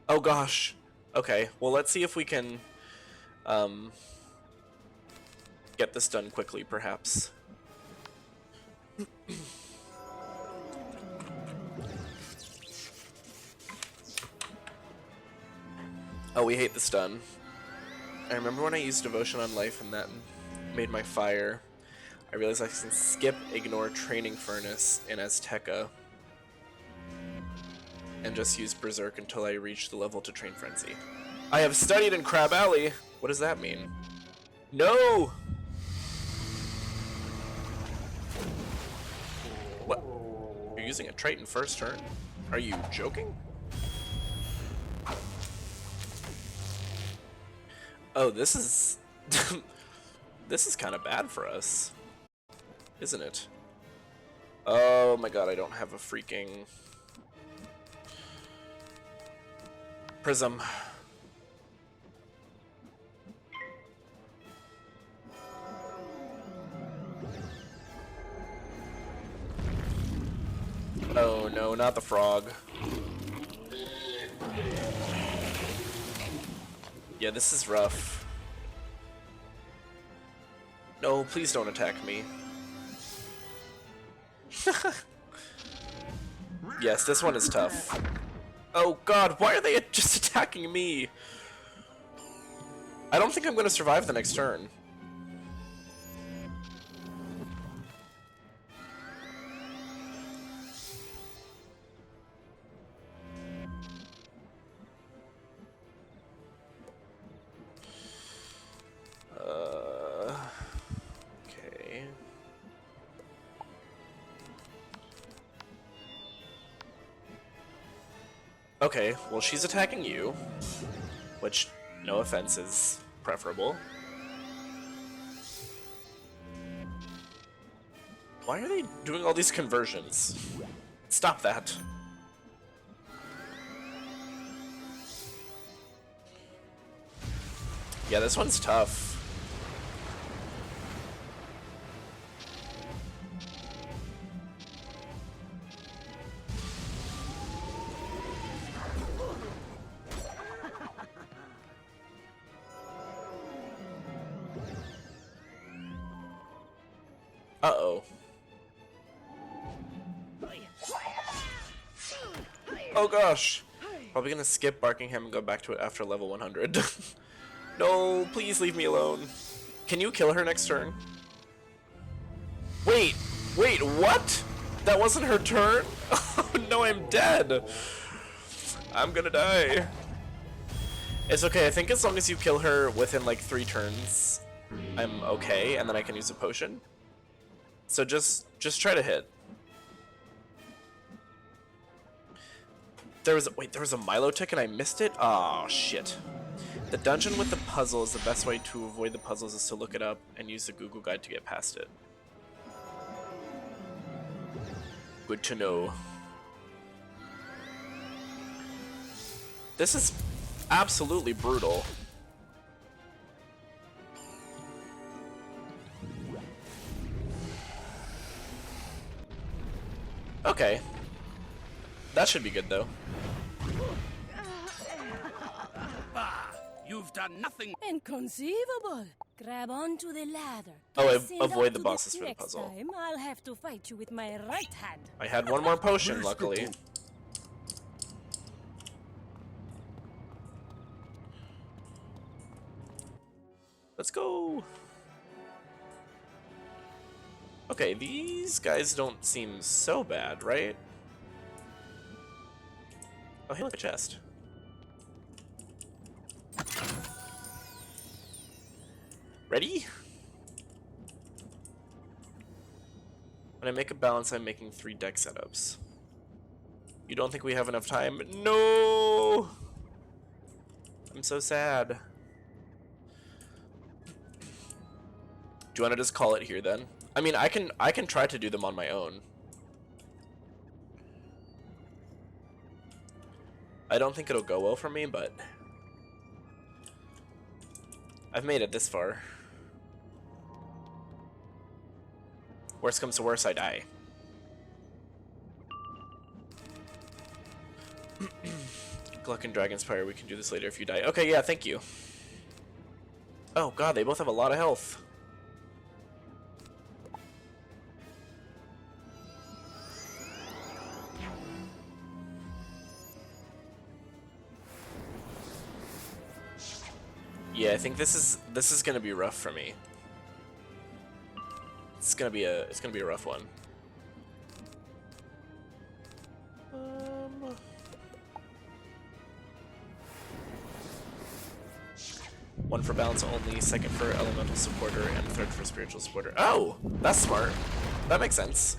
Oh gosh. Okay, well let's see if we can get this done quickly, perhaps. Oh, we hate the stun. I remember when I used Devotion on Life and that made my fire. I realized I can skip, ignore Training Furnace in Azteca and just use Berserk until I reach the level to train Frenzy. I have studied in Crab Alley! What does that mean? No! What? You're using a Triton first turn? Are you joking? Oh, this is... this is kind of bad for us. Isn't it? Oh my god, I don't have a freaking... Prism. Oh no, not the frog. Yeah, this is rough. No, please don't attack me. Yes, this one is tough. Oh god, why are they just attacking me? I don't think I'm gonna survive the next turn. Okay. Okay, well she's attacking you, which, no offense, is preferable. Why are they doing all these conversions? Stop that. Yeah, this one's tough. Uh-oh. Oh gosh. Probably gonna skip Barkingham and go back to it after level 100. No, please leave me alone. Can you kill her next turn? Wait, what? That wasn't her turn? Oh no, I'm dead. I'm gonna die. It's okay, I think as long as you kill her within like 3 turns, I'm okay, and then I can use a potion. So just try to hit. There was a Milo tick and I missed it? Oh shit. The dungeon with the puzzle is the best way to avoid the puzzles is to look it up and use the Google Guide to get past it. Good to know. This is absolutely brutal. Okay. That should be good, though. You've done nothing. Inconceivable. Grab onto the ladder. Oh, Descend avoid up the to bosses for the next puzzle. time, I'll have to fight you with my right hand. I had one more potion, luckily. Let's go. Okay, these guys don't seem so bad, right? Oh, hey, look, a chest. Ready? When I make a balance, I'm making 3 deck setups. You don't think we have enough time? No! I'm so sad. Do you want to just call it here then? I mean, I can try to do them on my own. I don't think it'll go well for me, but I've made it this far. Worst comes to worst, I die. Gluck and Dragonspyre, we can do this later if you die. Okay, yeah, thank you. Oh god, they both have a lot of health. Yeah, I think this is gonna be rough for me. It's gonna be a rough one. One for balance only, second for elemental supporter, and third for spiritual supporter. Oh, that's smart. That makes sense.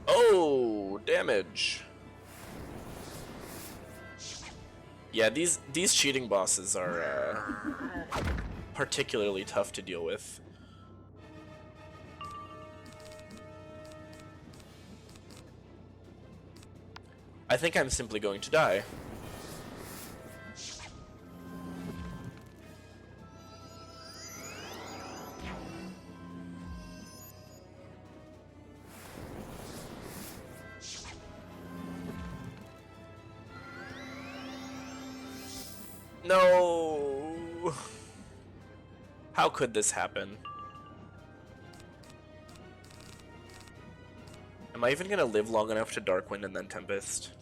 Oh, damage. Yeah, these cheating bosses are particularly tough to deal with. I think I'm simply going to die. No! How could this happen? Am I even gonna live long enough to Darkwind and then Tempest?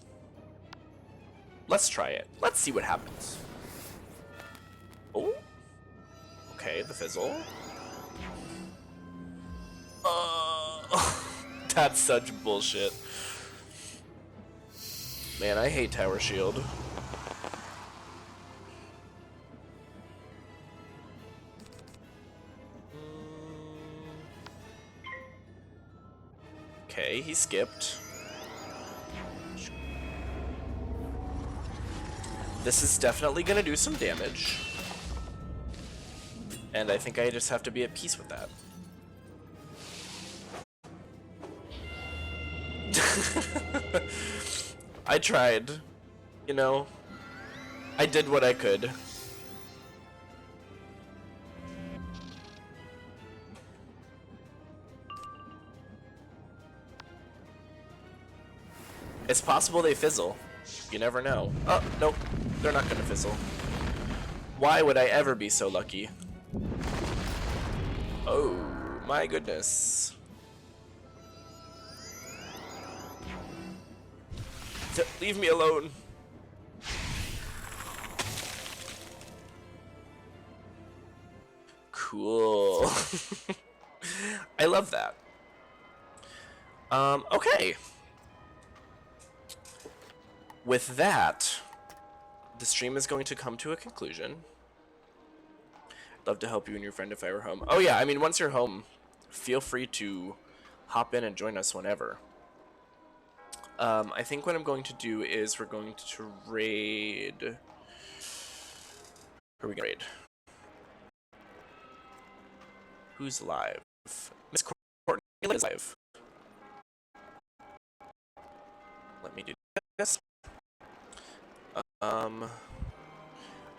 Let's try it. Let's see what happens. Oh? Okay, the fizzle. That's such bullshit. Man, I hate Tower Shield. Okay, he skipped. This is definitely gonna do some damage. And I think I just have to be at peace with that. I tried. You know, I did what I could. It's possible they fizzle. You never know. Oh, nope. They're not gonna fizzle. Why would I ever be so lucky? Oh, my goodness. Leave me alone. Cool. I love that. Okay. With that, the stream is going to come to a conclusion. I'd love to help you and your friend if I were home. Oh yeah, I mean, once you're home, feel free to hop in and join us whenever. I think what I'm going to do is we're going to raid... Who are we going to raid? Who's live? Miss Courtney is live. Let me do this.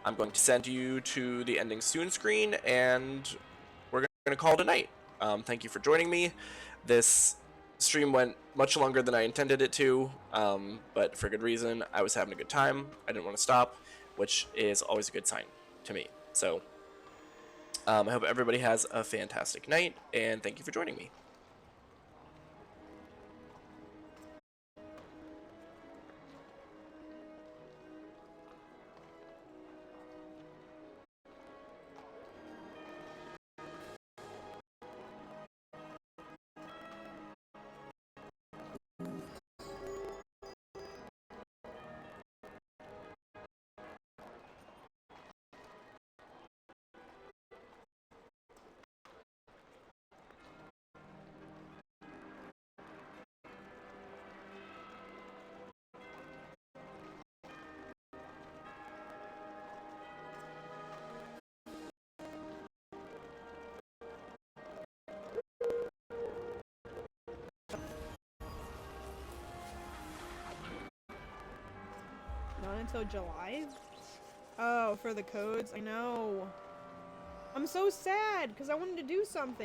I'm going to send you to the ending soon screen, and we're going to call it a night. Thank you for joining me. This stream went much longer than I intended it to, but for good reason. I was having a good time. I didn't want to stop, which is always a good sign to me. So I hope everybody has a fantastic night, and thank you for joining me. Not until July? Oh, for the codes? I know. I'm so sad, because I wanted to do something.